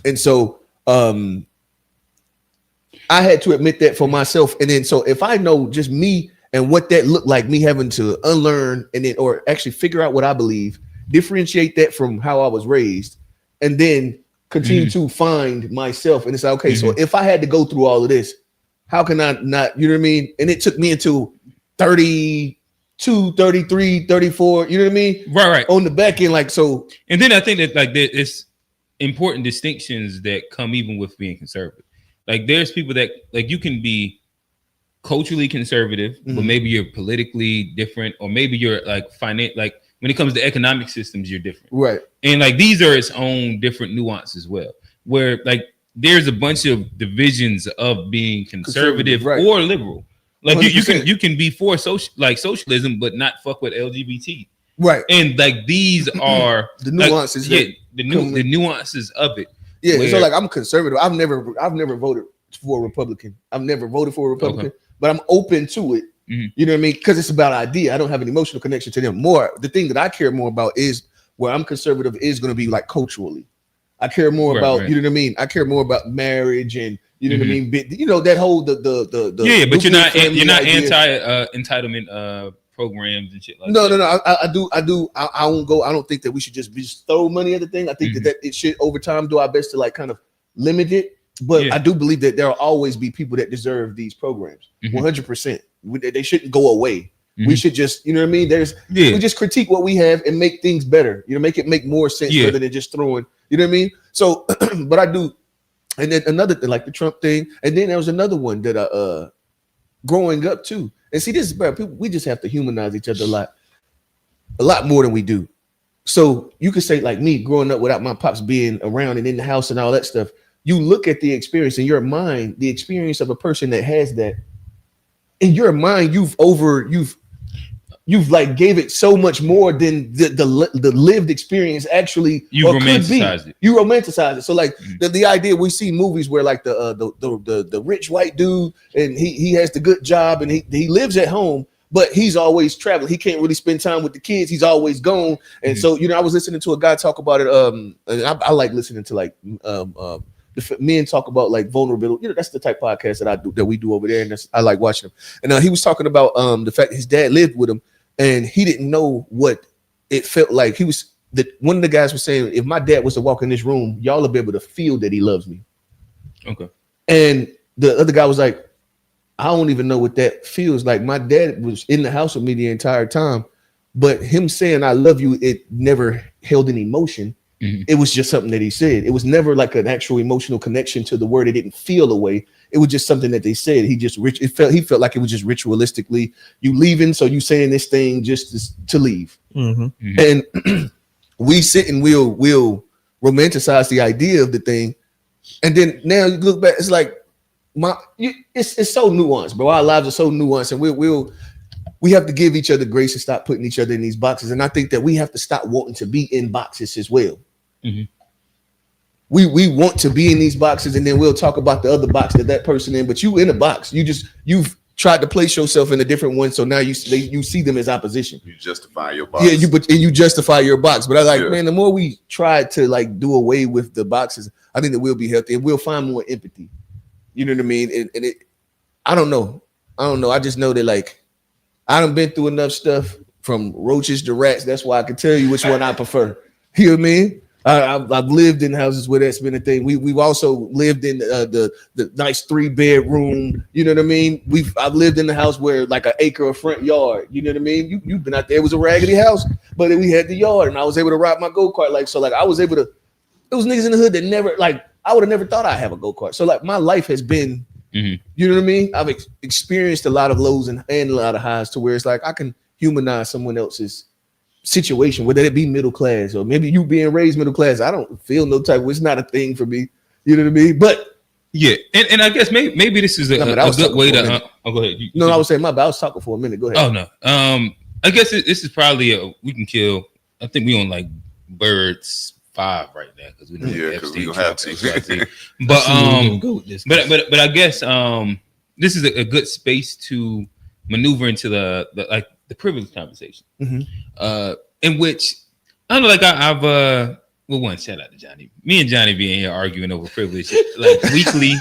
And so I had to admit that for myself. And then so if I know just me and what that looked like, me having to unlearn and then or actually figure out what I believe, differentiate that from how I was raised, and then continue to find myself. And it's like, okay, so if I had to go through all of this, how can I not, you know what I mean? And it took me into 32, 33, 34, you know what I mean? Right. On the back end, like so. And then I think that like it's important distinctions that come even with being conservative. Like there's people that like you can be culturally conservative, but maybe you're politically different, or maybe you're like like when it comes to economic systems, you're different. Right. And like these are its own different nuances as well. Where like there's a bunch of divisions of being conservative right. or liberal. Like you 100%. can be for socialism, but not fuck with LGBT. Right. And like these are the nuances. Like, the nuances of it. Yeah. Where, So like I'm conservative. I've never voted for a Republican. I've never voted for a Republican, but I'm open to it. You know what I mean? Because it's about idea. I don't have an emotional connection to them. More the thing that I care more about is where I'm conservative is going to be like culturally. I care more about, you know what I mean? I care more about marriage and you know what I mean? You know, that whole the but you're not idea. anti entitlement programs and shit like no, that. No. I won't go. I don't think that we should just throw money at the thing. I think that it should over time do our best to like kind of limit it. But I do believe that there will always be people that deserve these programs. 100%. They shouldn't go away. We should just, you know what I mean? We just critique what we have and make things better. You know, make more sense rather than just throwing. You know what I mean? So, but I do. And then another thing, like the Trump thing, and then there was another one that growing up too. And see, this is bad. People, we just have to humanize each other a lot more than we do. So you could say like me growing up without my pops being around and in the house and all that stuff. You look at the experience in your mind, the experience of a person that has that in your mind, you've like gave it so much more than the lived experience actually. You romanticize it. You romanticize it. So like the idea we see movies where like the rich white dude and he has the good job and he lives at home, but he's always traveling. He can't really spend time with the kids. He's always gone. And so you know, I was listening to a guy talk about it. And I like listening to like the men talk about like vulnerability. You know, that's the type of podcast that we do over there, and I like watching them. And he was talking about the fact his dad lived with him, and he didn't know what it felt like. One of the guys was saying, if my dad was to walk in this room, y'all will be able to feel that he loves me. Okay. And the other guy was like, I don't even know what that feels like. My dad was in the house with me the entire time, but him saying I love you, it never held an emotion. It was just something that he said. It was never like an actual emotional connection to the word. It didn't feel a way. It was just something that they said. He felt like it was just ritualistically you leaving, so you saying this thing just to leave. And we sit and we'll romanticize the idea of the thing, and then now you look back, it's like it's so nuanced, bro. Our lives are so nuanced, and we'll we have to give each other grace and stop putting each other in these boxes. And I think that we have to stop wanting to be in boxes as well. Mhm. We want to be in these boxes, and then we'll talk about the other box that person in. But you in a box, you've tried to place yourself in a different one, so now you see them as opposition. You justify your box. Yeah, you justify your box. But I like, man, the more we try to like do away with the boxes, I think that we'll be healthy and we'll find more empathy. You know what I mean? And I don't know. I just know that like I done been through enough stuff from roaches to rats. That's why I can tell you which one I prefer. You know what I mean? I've lived in houses where that's been a thing. We've also lived in the nice 3-bedroom. You know what I mean? I've lived in the house where like an acre of front yard. You know what I mean? You've been out there. It was a raggedy house, but then we had the yard, and I was able to ride my go-kart. Like so, like I was able to. There was niggas in the hood that never like. I would have never thought I'd have a go-kart. So like my life has been. You know what I mean? I've experienced a lot of lows and a lot of highs to where it's like I can humanize someone else's situation, whether it be middle class or maybe you being raised middle class. I don't feel no type. It's not a thing for me. You know what I mean? But yeah, and I guess maybe this is a good way to. Go ahead. I was saying my bad. I was talking for a minute. Go ahead. Oh no. I guess this is probably we can kill. I think we on like birds 5 right now because we don't we don't have to. But I guess this is a good space to maneuver into the privilege conversation, in which I don't know, like I've one, shout out to Johnny. Me and Johnny being here arguing over privilege like weekly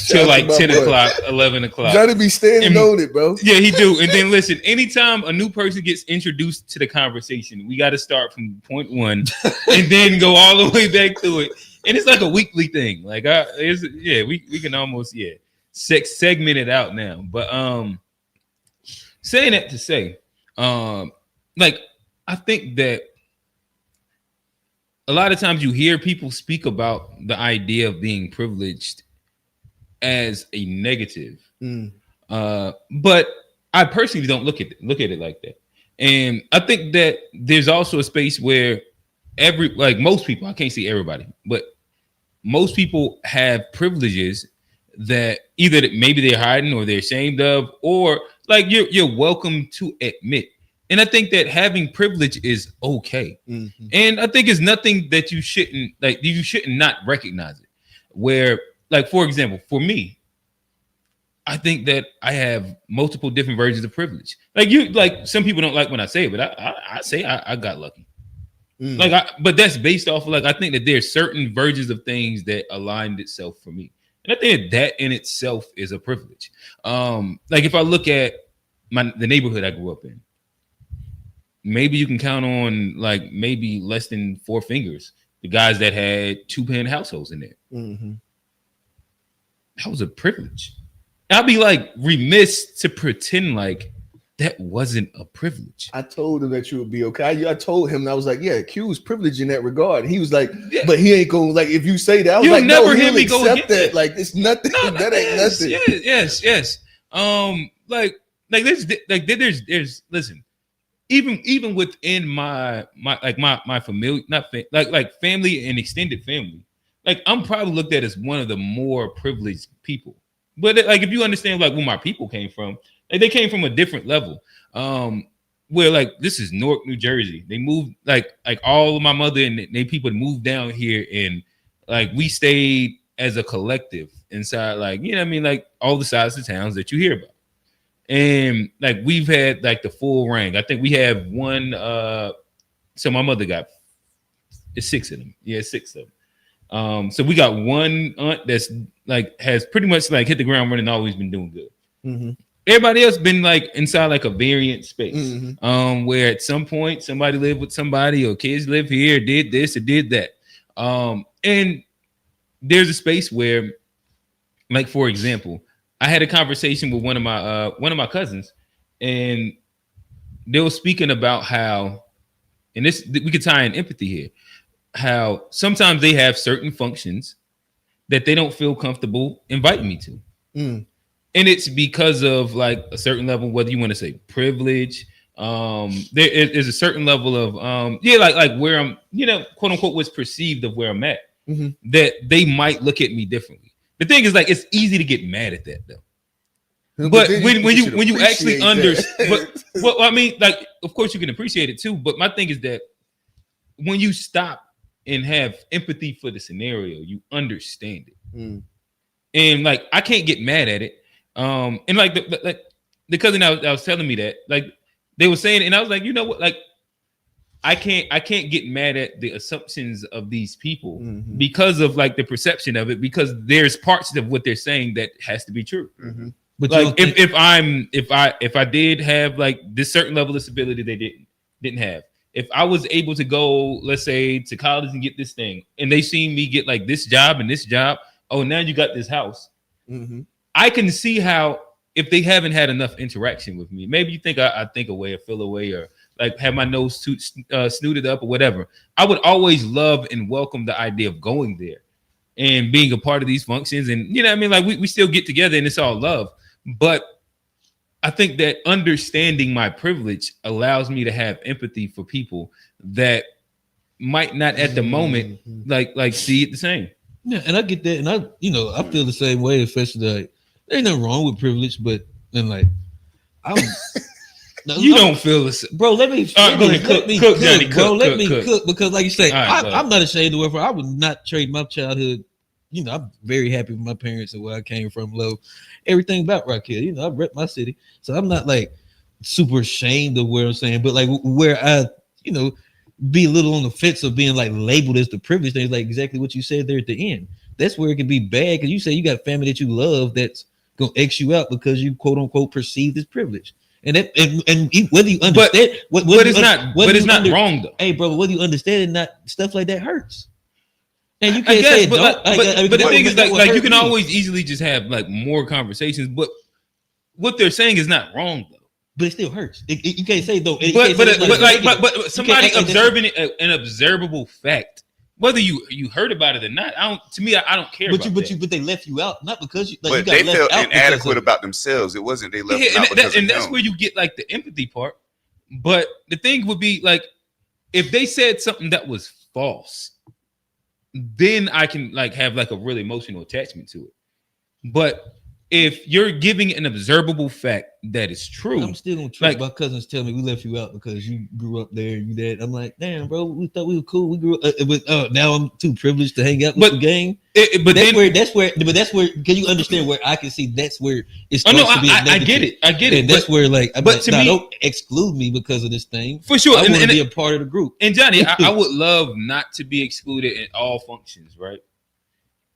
till like 10 o'clock, 11 o'clock. Johnny be standing on it, bro. Yeah, he do. And then listen, anytime a new person gets introduced to the conversation, we got to start from point 1 and then go all the way back to it. And it's like a weekly thing. Like we can almost segment it out now. But saying that to say, like I think that a lot of times you hear people speak about the idea of being privileged as a negative. But I personally don't look at it like that. And I think that there's also a space where most people, I can't say everybody, but most people have privileges that either maybe they're hiding or they're ashamed of, or like you're welcome to admit. And I think that having privilege is okay. And I think it's nothing that you shouldn't not recognize it. Where, like, for example, for me, I think that I have multiple different versions of privilege. Like some people don't like when I say it, but I say I got lucky. But that's based off of like, I think that there's certain versions of things that aligned itself for me. And I think that in itself is a privilege. Like if I look at the neighborhood I grew up in, maybe you can count on like maybe less than 4 fingers the guys that had 2-parent households in there. That was a privilege. I'd be like remiss to pretend like that wasn't a privilege. I told him that you would be okay. I told him, I was like, yeah, Q's privileged in that regard. He was like, but he ain't going, like, if you say that, I was You'll like, never no, hear me accept go against that. it. Like, it's nothing. That ain't nothing. Yes. There's listen, even within my family, like family and extended family, like I'm probably looked at as one of the more privileged people. But like if you understand like where my people came from, like they came from a different level. Where like this is Newark, New Jersey. They moved like all of my mother and they people moved down here, and like we stayed as a collective inside, like, you know what I mean, like all the sides of towns that you hear about. And like we've had like the full range. I think we have one. So my mother got 6 of them. Yeah, 6 of them. So we got one aunt that's like has pretty much like hit the ground running, always been doing good. Everybody else been like inside like a variant space, where at some point somebody lived with somebody or kids live here, did this or did that. And there's a space where, like for example, I had a conversation with one of my cousins, and they were speaking about how, and this we could tie in empathy here, how sometimes they have certain functions that they don't feel comfortable inviting me to. And it's because of like a certain level, whether you want to say privilege, there is a certain level of like where I'm, you know, quote unquote, what's perceived of where I'm at, that they might look at me differently. The thing is, like, it's easy to get mad at that though. But then when you should actually appreciate understand, that. well, I mean, like, of course you can appreciate it too. But my thing is that when you stop and have empathy for the scenario, you understand it. Mm. And like, I can't get mad at it. And like the cousin I was telling me that, like, they were saying, and I was like, you know what, like, I can't get mad at the assumptions of these people because of like the perception of it, because there's parts of what they're saying that has to be true. But Like if I did have like this certain level of stability they didn't have, if I was able to go, let's say, to college and get this thing, and they seen me get like this job and this job, oh, now you got this house. I can see how, if they haven't had enough interaction with me, maybe you think I think away or feel away or like have my nose snooted up or whatever, I would always love and welcome the idea of going there and being a part of these functions. And you know what I mean? Like we still get together and it's all love. But I think that understanding my privilege allows me to have empathy for people that might not at the moment like see it the same. Yeah, and I get that, and I feel the same way, especially like there ain't nothing wrong with privilege, but then like I'm you don't feel the same. Bro, let me Johnny, bro. Let me cook. cook because, like you say, Right, I'm not ashamed of where I would not trade my childhood. You know, I'm very happy with my parents and where I came from. Love everything about right here. You know, I rep my city, so I'm not like super ashamed of where I'm saying, but like where I, be a little on the fence of being like labeled as the privileged thing, like exactly what you said there at the end. That's where it can be bad because you say you got family that you love that's gonna X you out because you quote unquote perceived as privileged. And that, and whether you understand, but it's not wrong though. Hey, bro, whether you understand it, not stuff like that hurts. And you I can't guess, say it but don't. the thing is, like you can me. always easily just have like more conversations. But what they're saying is not wrong though. But it still hurts. You can't say though. But somebody observing it, an observable fact, whether you heard about it or not, I don't care. But they left you out, not because you. Like, but you got they left felt out inadequate about themselves. It wasn't they left out because and of that's them. where you get like the empathy part. But the thing would be like, if they said something that was false, then I can like have like a really emotional attachment to it. But if you're giving an observable fact that is true, I'm still gonna trip. My cousins tell me we left you out because you grew up there and you did. I'm like, damn, bro, we thought we were cool. We grew up, but now I'm too privileged to hang out with the gang. But that's where. Can you understand where I can see that's where it's supposed to be? I get it. And that's where like, but to me, don't exclude me because of this thing. For sure, I want to be a part of the group. And Johnny, I would love not to be excluded in all functions, right?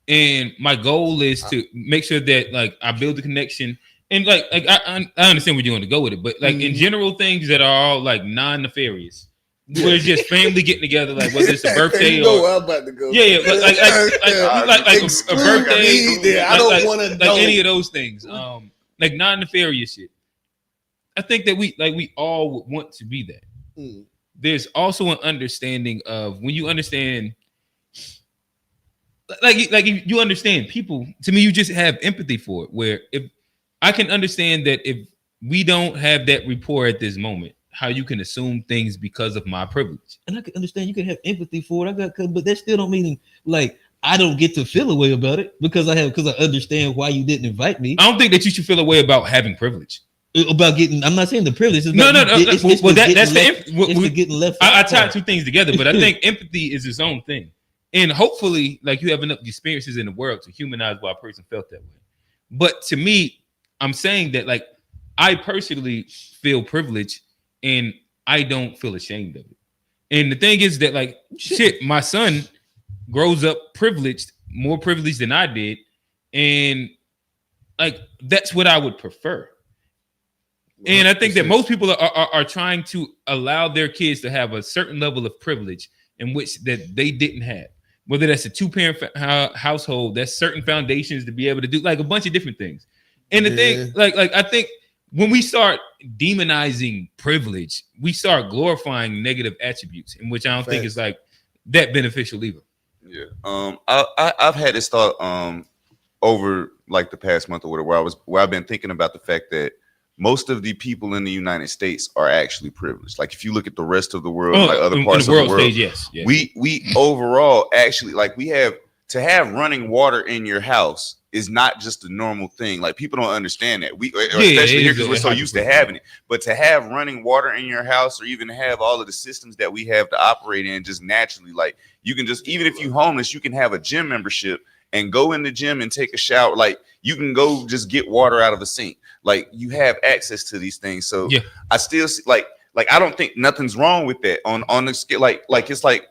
And my goal is to make sure that like I build the connection, and like I understand where you want to go with it, but like in general things that are all like non-nefarious, where it's just family getting together, like whether it's a birthday or I'm about to go. but like a birthday, I don't want to like any of those things, like non-nefarious shit. I think that we all would want to be that. There's also an understanding of when you understand. Like if you understand people, to me, you just have empathy for it. Where if I can understand that if we don't have that rapport at this moment, how you can assume things because of my privilege. And I can understand you can have empathy for it. But that still don't mean like I don't get to feel a way about it because I understand why you didn't invite me. I don't think that you should feel a way about having privilege. About getting, I'm not saying the privilege. It's getting left. I tie two things together, but I think empathy is its own thing. And hopefully, like you have enough experiences in the world to humanize why a person felt that way. But to me, I'm saying that like I personally feel privileged and I don't feel ashamed of it. And the thing is that like shit, my son grows up privileged, more privileged than I did. And like that's what I would prefer. And I think that most people are trying to allow their kids to have a certain level of privilege in which that they didn't have. Whether that's a 2-parent household, that's certain foundations to be able to do like a bunch of different things. And the thing, like I think when we start demonizing privilege, we start glorifying negative attributes, in which I don't think is like that beneficial either. Yeah. I've had this thought over like the past month or whatever, where I've been thinking about the fact that most of the people in the United States are actually privileged. Like if you look at the rest of the world, like other parts of the world, yes. we overall actually like we have to have running water in your house is not just a normal thing. Like people don't understand that. Especially here because we're so used to having it. But to have running water in your house, or even to have all of the systems that we have to operate in just naturally, like you can just, even if you're homeless, you can have a gym membership and go in the gym and take a shower. Like you can go just get water out of a sink. Like you have access to these things. So I still see, like I don't think nothing's wrong with that on the scale. Like it's like,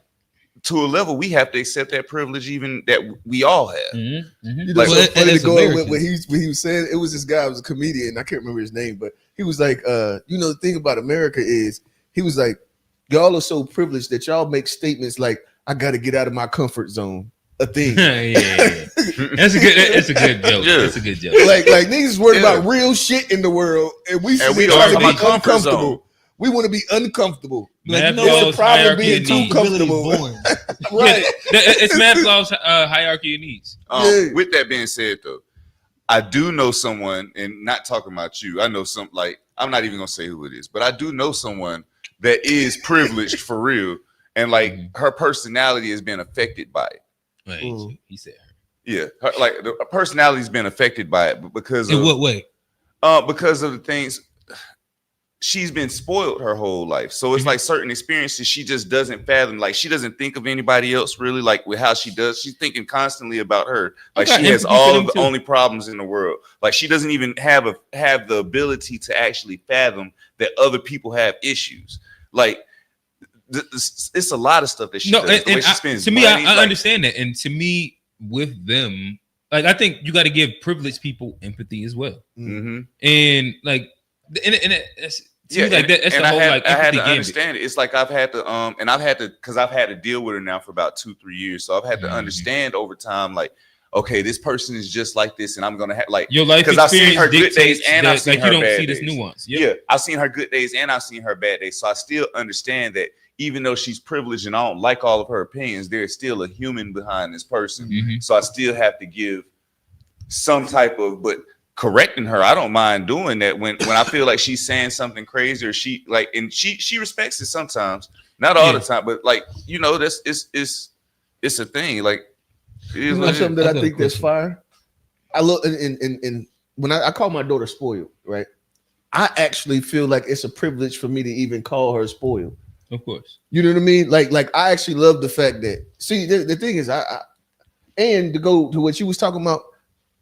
to a level, we have to accept that privilege, even that we all have. Mm-hmm. You know, Like, so funny to go Americans. with what he was saying. It was this guy, was a comedian. I can't remember his name, but he was like, you know, the thing about America is, he was like, y'all are so privileged that y'all make statements like, "I got to get out of my comfort zone." A thing. yeah. That's a good joke. Yeah. That's a good joke. Like niggas worried about real shit in the world, and we don't trying to be talk about comfort uncomfortable. zone. We want to be uncomfortable. Like, It's a problem being too needs. comfortable. Yeah, Right. it's Maslow's hierarchy of needs. With that being said, though, I do know someone, and not talking about you. I know some, like, I'm not even gonna say who it is, but I do know someone that is privileged for real, and like her personality has been affected by it. Wait, he said her. Yeah, like the personality has been affected by it, but because In of what way? because of the things. She's been spoiled her whole life. So it's like certain experiences she just doesn't fathom. Like she doesn't think of anybody else really, like with how she does. She's thinking constantly about her. Like she has all of the only problems in the world. Like she doesn't even have the ability to actually fathom that other people have issues. Like it's a lot of stuff that she does. The way she spends to me, money, I understand that. And to me, with them, like I think you got to give privileged people empathy as well. Mm-hmm. And like, it's yeah, like that. That's and the whole like I had to empathy understand it. It's like I've had to because I've had to deal with her now for about 2-3 years. So I've had to understand over time, like, okay, this person is just like this, and I'm gonna have like your life because I've seen her good days and that, I've seen like, her you don't bad see days. this nuance. Yeah, I've seen her good days and I've seen her bad days. So I still understand that even though she's privileged and I don't like all of her opinions, there's still a human behind this person. Mm-hmm. So I still have to give some type of, but correcting her, I don't mind doing that when I feel like she's saying something crazy, or she like, and she respects it sometimes, not all the time, but like, you know, that's it's a thing. Like, you know something that I think that's fire. I look and when I call my daughter spoiled, right? I actually feel like it's a privilege for me to even call her spoiled. Of course, you know what I mean. Like I actually love the fact that, see, the thing is, I and to go to what you was talking about.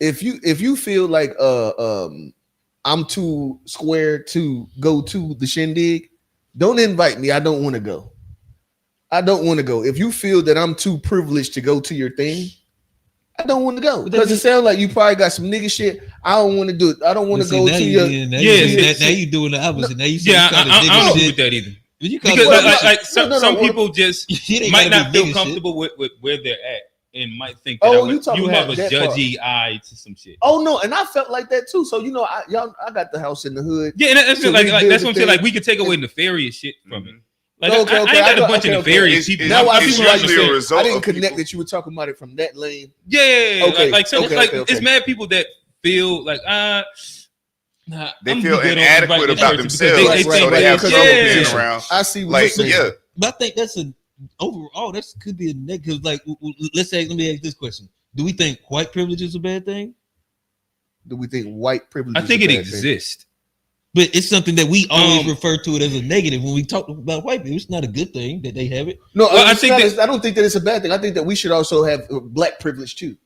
If you feel like I'm too square to go to the shindig, don't invite me. I don't want to go. If you feel that I'm too privileged to go to your thing, I don't want to go. Because it sounds like you probably got some nigga shit. I don't want to do it. I don't want to go to your. Now you doing the opposite. Now you I don't agree with that either. Because some people just might not feel comfortable with where they're at. And might think that you have a judgy eye to some shit. Oh no, and I felt like that too. So you know, I got the house in the hood. Yeah, and that's so like that's what I'm saying. Like we could take away nefarious shit from it. Like I ain't got a bunch of nefarious people. Now I it's see what usually you're a result. I didn't of connect people. that you were talking about it from that lane. Yeah. Okay. It's mad people that feel like they feel inadequate about themselves, so they have trouble being around. I see. Like but I think that's overall, that could be a negative. Like, let me ask this question: do we think white privilege is a bad thing? Do we think white privilege? I think it exists, but it's something that we always refer to it as a negative when we talk about white people. It's not a good thing that they have it. No, I don't think that it's a bad thing. I think that we should also have black privilege too.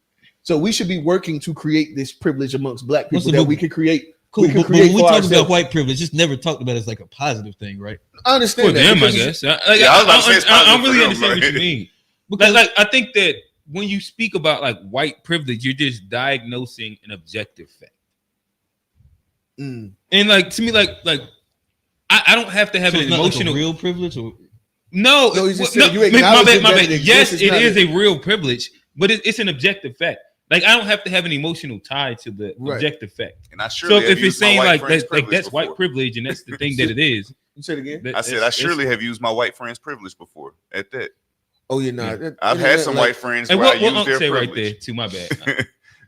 So we should be working to create this privilege amongst black people that we can create. Cool, but when we talk about white privilege, it's never talked about as like a positive thing, right? I understand for them, I guess. I really understand what you mean. Because like I think that when you speak about like white privilege, you're just diagnosing an objective fact. And like to me, like I don't have to have an emotional real privilege or no. My bad. Yes, it is a real privilege, but it's an objective fact. Like I don't have to have an emotional tie to the objective fact. And I surely if it's saying like that's white privilege and that's the thing that it is. You said it again. I said I surely have used my white friend's privilege before. At that. Oh, you're not. Yeah. I've had some white friends where I used their privilege. Right there too. My bad.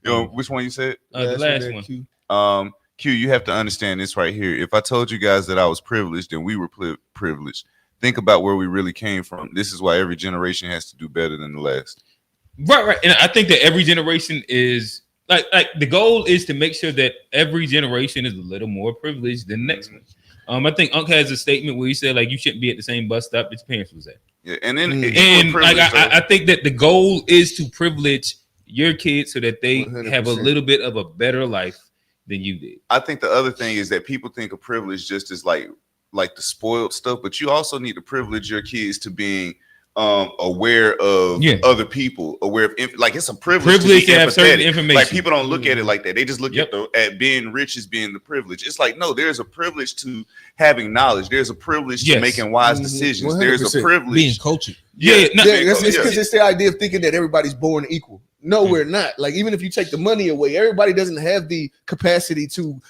You know which one you said? The last one. Q, you have to understand this right here. If I told you guys that I was privileged and we were privileged, think about where we really came from. This is why every generation has to do better than the last. Right. And I think that every generation is like the goal is to make sure that every generation is a little more privileged than the next one. I think Unc has a statement where he said like you shouldn't be at the same bus stop that your parents was at. Yeah, and then And like I think that the goal is to privilege your kids so that they 100%. have a little bit of a better life than you did. I think the other thing is that people think of privilege just as like the spoiled stuff, but you also need to privilege your kids to being aware of other people, aware of like it's a privilege to have certain information. Like people don't look at it like that. They just look at being rich as being the privilege. It's like no, there's a privilege to having knowledge. There's a privilege to making wise decisions. 100%. There's a privilege being cultured. It's because it's the idea of thinking that everybody's born equal. No, we're not. Like even if you take the money away, everybody doesn't have the capacity to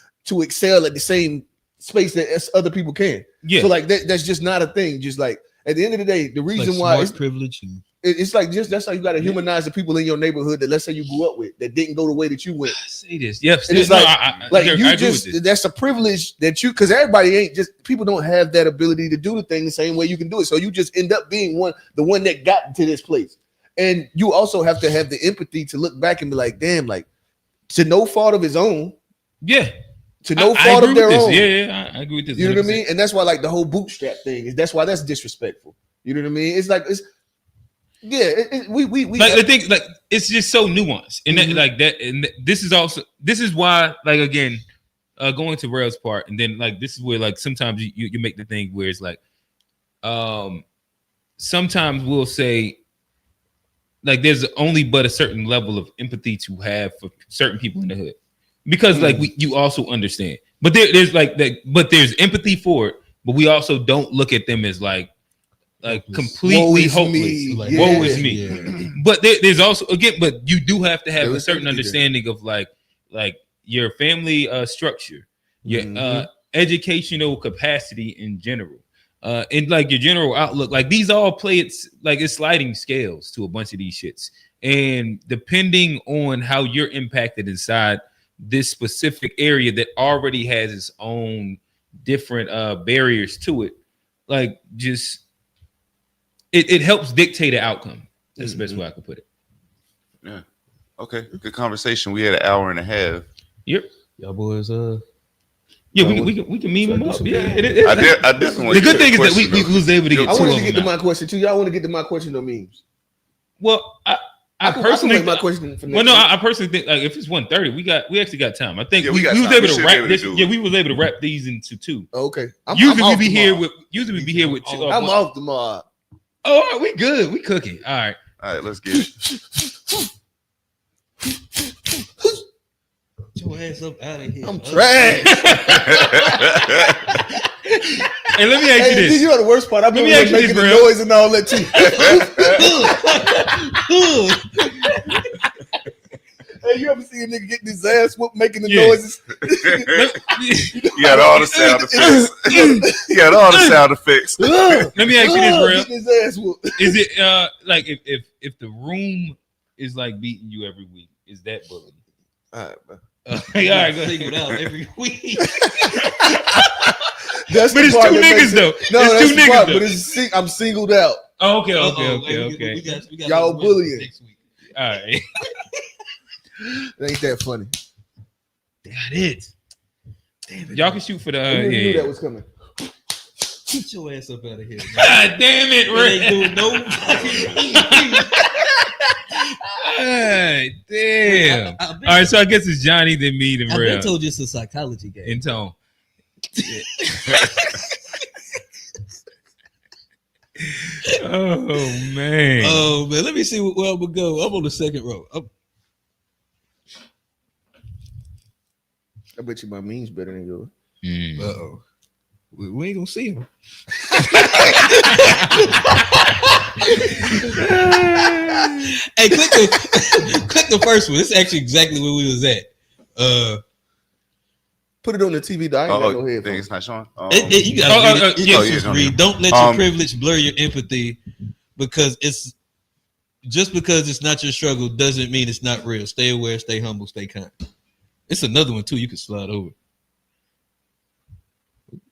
excel at the same space that other people can. So like that's just not a thing. Just like at the end of the day, the reason why it's privilege and it's like just that's how you got to humanize the people in your neighborhood that let's say you grew up with that didn't go the way that you went. I say this, yes, and it's you just that's a privilege that you because everybody ain't just people don't have that ability to do the thing the same way you can do it. So you just end up being the one that got to this place, and you also have to have the empathy to look back and be like, damn, like to no fault of his own, to no fault of their own. Yeah, I agree with this. You know what I mean? And that's why like the whole bootstrap thing is that's why that's disrespectful. You know what I mean? It's like it's. Yeah, we like I think like it's just so nuanced and that, like that, and this is why like again, going to Rail's part, and then like this is where like sometimes you make the thing where it's like, sometimes we'll say like there's only but a certain level of empathy to have for certain people in the hood because like you also understand, but there's like that, but there's empathy for it, but we also don't look at them as like completely hopeless. Like, woe is me. Yeah. But there's also but you do have to have a certain understanding of like your family structure, your educational capacity in general, and like your general outlook. Like these all play it's sliding scales to a bunch of these shits, and depending on how you're impacted inside this specific area that already has its own different barriers to it, like just. It helps dictate an outcome. That's the best way I could put it. Yeah. Okay. Good conversation. We had an hour and a half. Yep. Y'all boys. Yeah, we can meme them up. Yeah. I definitely. The good thing is that we was able to get. I wanted to get to my question too. Y'all want to get to my question on memes? Well, I personally make my question. I personally think like if it's 1:30, we actually got time. I think we was able to wrap this. Yeah, we was able to wrap these into two. Okay. Usually we be here with. I'm off tomorrow. Oh, all right, we good. We cooking. All right, let's get it. Get your ass up out of here. I'm trash. And let me ask you this. You know the worst part? I've been making the noise and all that too. Hey, you ever see a nigga getting his ass whooped making the noises? You got all the sound effects. You got all the sound effects. Let me ask you this, real. His ass whooped. Is it like if the room is like beating you every week, is that bullying? All right, bro. All right, go singled out every week. But it's two niggas though. No, it's two niggas though. But I'm singled out. Oh, okay. We got y'all bullying next week. All right. It ain't that funny. Got it. Damn it. Y'all can shoot for the. I knew that was coming. Get your ass up out of here. Man. God damn it, Ray. Ain't doing no fucking God damn. All right, so I guess it's Johnny, then me, then Ray. I told you it's a psychology game. In tone. Oh man. Let me see where I'm gonna go. I'm on the second row. I bet you my meme's better than yours. Uh-oh. We ain't gonna see him. Hey, click the first one. This is actually exactly where we was at. Put it on the TV. I ain't got no headphones. It's not showing. You gotta read. Don't let your Um, privilege blur your empathy, because it's just because it's not your struggle doesn't mean it's not real. Stay aware, stay humble, stay kind. It's another one too. You can slide over.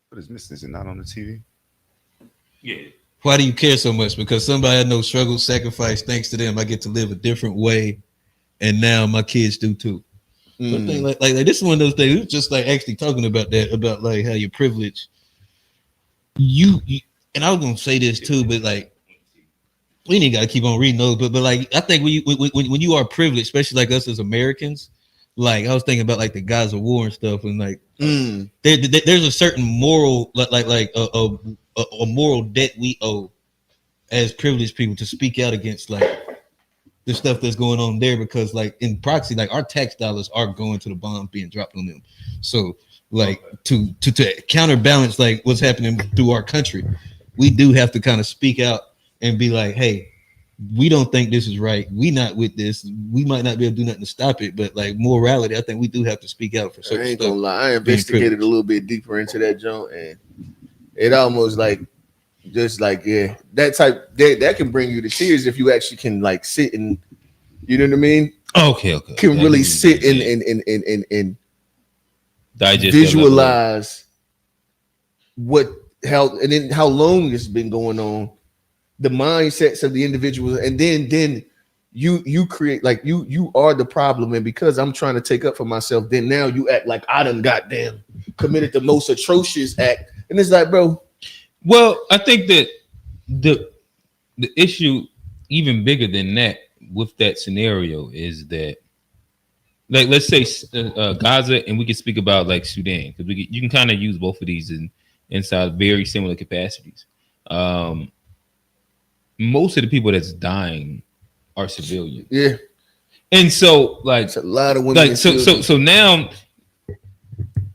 What is missing? Is it not on the TV? Yeah. Why do you care so much? Because somebody I know struggled, sacrificed. Thanks to them, I get to live a different way, and now my kids do too. So I think like this is one of those things. We were just like actually talking about that, about like how you're privileged. You and I was gonna say this too, but like we ain't got to keep on reading those. But like I think when you are privileged, especially like us as Americans, like I was thinking about like the Gaza war and stuff, and like there's a certain moral like a moral debt we owe as privileged people to speak out against like the stuff that's going on there, because like in proxy, like our tax dollars are going to the bombs being dropped on them. So like to counterbalance like what's happening through our country, we do have to kind of speak out and be like, hey, we don't think this is right. We not with this. We might not be able to do nothing to stop it, but like morality, I think we do have to speak out for certain I ain't stuff. gonna lie. I investigated a little bit deeper into that joint, and it almost like just like that can bring you to tears if you actually can like sit and, you know what I mean? Okay. Can really sit and digest, visualize how long it's been going on, the mindsets of the individuals, and then you create like you are the problem, and because I'm trying to take up for myself, then now you act like I done goddamn committed the most atrocious act, and it's like, bro. Well, I think that the issue even bigger than that with that scenario is that, like, let's say Gaza, and we can speak about like Sudan, because you can kind of use both of these inside very similar capacities. Most of the people that's dying are civilians. Yeah, and so like it's a lot of women. Like so now.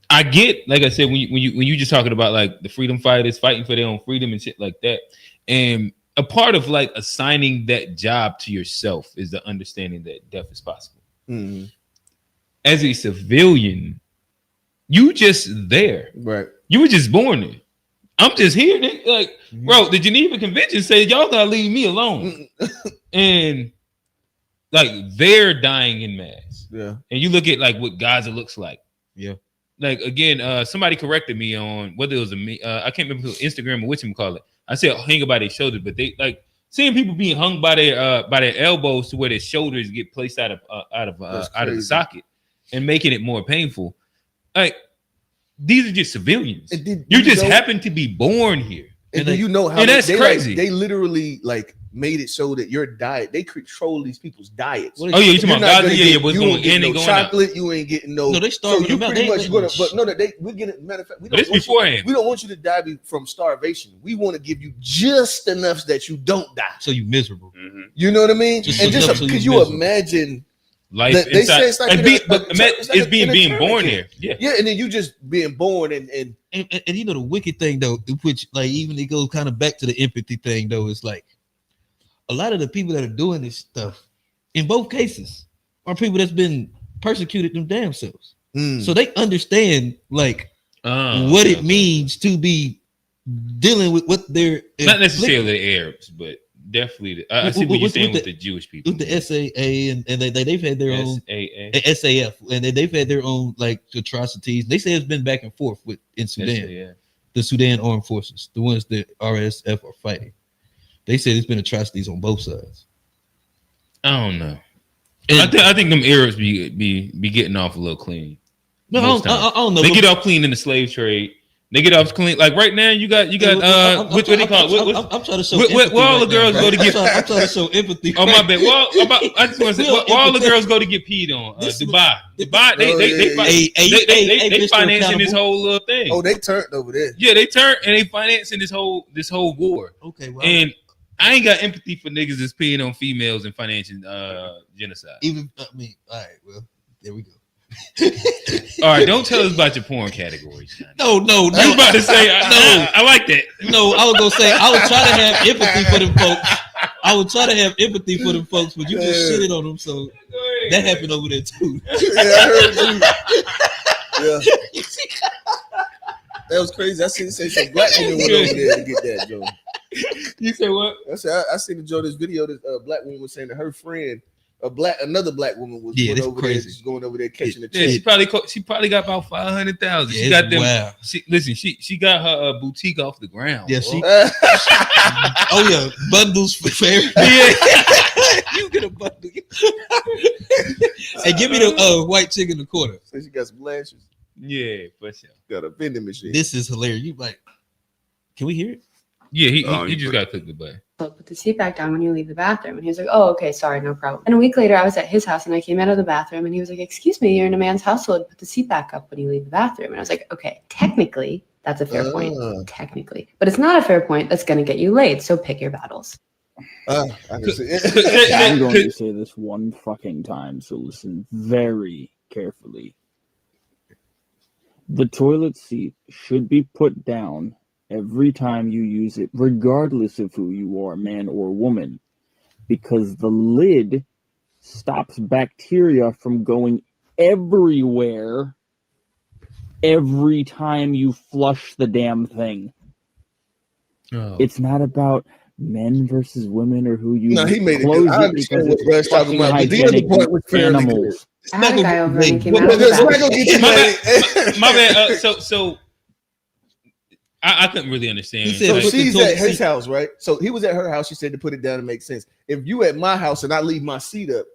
I get, like I said, when you just talking about like the freedom fighters fighting for their own freedom and shit like that, and a part of like assigning that job to yourself is the understanding that death is possible. Mm-hmm. As a civilian, you just there, right? You were just born there. I'm just here, like, bro. The Geneva Convention said y'all gotta leave me alone, and like they're dying in mass. Yeah, and you look at like what Gaza looks like. Yeah. Like again, somebody corrected me on whether it was I can't remember who, Instagram or whatchamacallit. I said hang by their shoulders, but they like seeing people being hung by their elbows to where their shoulders get placed out of the socket and making it more painful. Like these are just civilians. You just happen to be born here. And do you know how? And that's crazy. Like, they literally like made it so that your diet, they control these people's diets. Oh yeah, you talking about Gaza? Yeah, what's going in and going chocolate, out. You ain't getting no. No, they starving so you them out. pretty much gonna, but no, we're getting. Matter of fact, we don't want beforehand. We don't want you to die from starvation. We want to give you just enough that you don't die. So you miserable. Mm-hmm. You know what I mean? Just and just because you imagine life they inside, say it's like it's being born there. Yeah, and then you just being born and you know the wicked thing though, which like even it goes kind of back to the empathy thing though, is like a lot of the people that are doing this stuff in both cases are people that's been persecuted them damn selves. So they understand like what it means to be dealing with what they're not necessarily the Arabs, but definitely I see what you're saying with the Jewish people, Mm-hmm. with the SAA and they've had their own SAF, and they've had their own like atrocities. They say it's been back and forth in Sudan. The Sudan armed forces, the ones that RSF are fighting. They said it's been atrocities on both sides. I don't know. I think them Arabs be getting off a little clean. No, I don't know. They get off clean in the slave trade. They get off clean. Like right now, you got what do they call it? I'm trying to show where all the girls go to get. I'm trying to show empathy. Oh my bad. I just want to say where all the girls go to get peed on. Dubai. They financing this whole little thing. Oh, they turned over there. Yeah, they turned and they financing this whole war. Okay, well, and I ain't got empathy for niggas that's peeing on females and financing genocide. Even all right, well, there we go. All right, don't tell us about your porn categories. No. You about to say I like that. No, I was gonna say I would try to have empathy for them folks. I would try to have empathy for them folks, but you just shitted on them, so that happened over there too. Yeah, I heard you. Yeah, that was crazy. I seen some black women went over there to get that, Joe. You say what? I seen the Joe this video. This black woman was saying that her friend another black woman was Yeah, going that's over crazy. there, just going over there catching the Yeah, check. she probably got about 500,000. Yeah, She got it's them. wild. She got her boutique off the ground. Yeah, bro. she. Oh yeah, bundles for fair. Yeah. You get a bundle. Hey, give me the white chick in the quarter. So she got some lashes. Yeah, for sure. Got a vending machine. This is hilarious. You like? Can we hear it? Yeah, he you just put- got to click the button. Put the seat back down when you leave the bathroom. And he was like, oh, okay, sorry, no problem. And a week later, I was at his house and I came out of the bathroom and he was like, excuse me, you're in a man's household. Put the seat back up when you leave the bathroom. And I was like, okay, technically, that's a fair point. Technically. But it's not a fair point that's going to get you laid. So pick your battles. I can see it. I'm going to say this one fucking time, so listen very carefully. The toilet seat should be put down every time you use it, regardless of who you are, man or woman, because the lid stops bacteria from going everywhere every time you flush the damn thing. Oh. It's not about men versus women or who you No, he made it. close I it understand because what it's Russ talking fucking about. But the other hygienic point was fairly good. animals. I had a guy over and he came out of the Because we're not bathroom. gonna get you laid. My bad. So I couldn't really understand. He said So Put the she's toilet at his seat- house, right? So he was at her house. She said to put it down and make sense. If you at my house and I leave my seat up,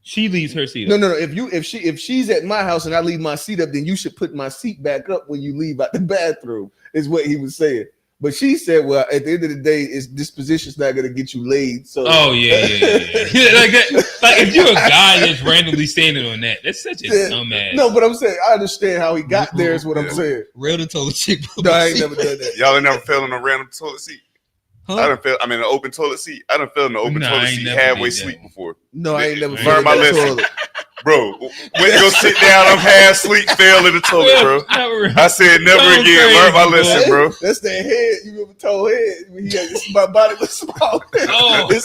she leaves her seat. no. up. If she's at my house and I leave my seat up, then you should put my seat back up when you leave out the bathroom. Is what he was saying. But she said, well, at the end of the day, this position's not gonna get you laid. So Oh yeah. Like that. Like if you're a guy that's randomly standing on that, that's such a dumbass. No, but I'm saying I understand how he got there. Is what I'm saying. Real the toilet chick. No, I ain't never done that. Y'all ain't never fell in a random toilet seat. Huh? I done fell. I mean, an open toilet seat. I done fell in the open Nah, I toilet ain't seat never halfway did that. sleep before. No, I ain't never Learn fell in my that lesson. toilet. Bro, went to go sit down. I'm half asleep. Fell in the toilet, bro. I said never Sounds again. crazy, Learn my boy. lesson, bro. That's that head. You remember toe head? When he had my body was small. Oh.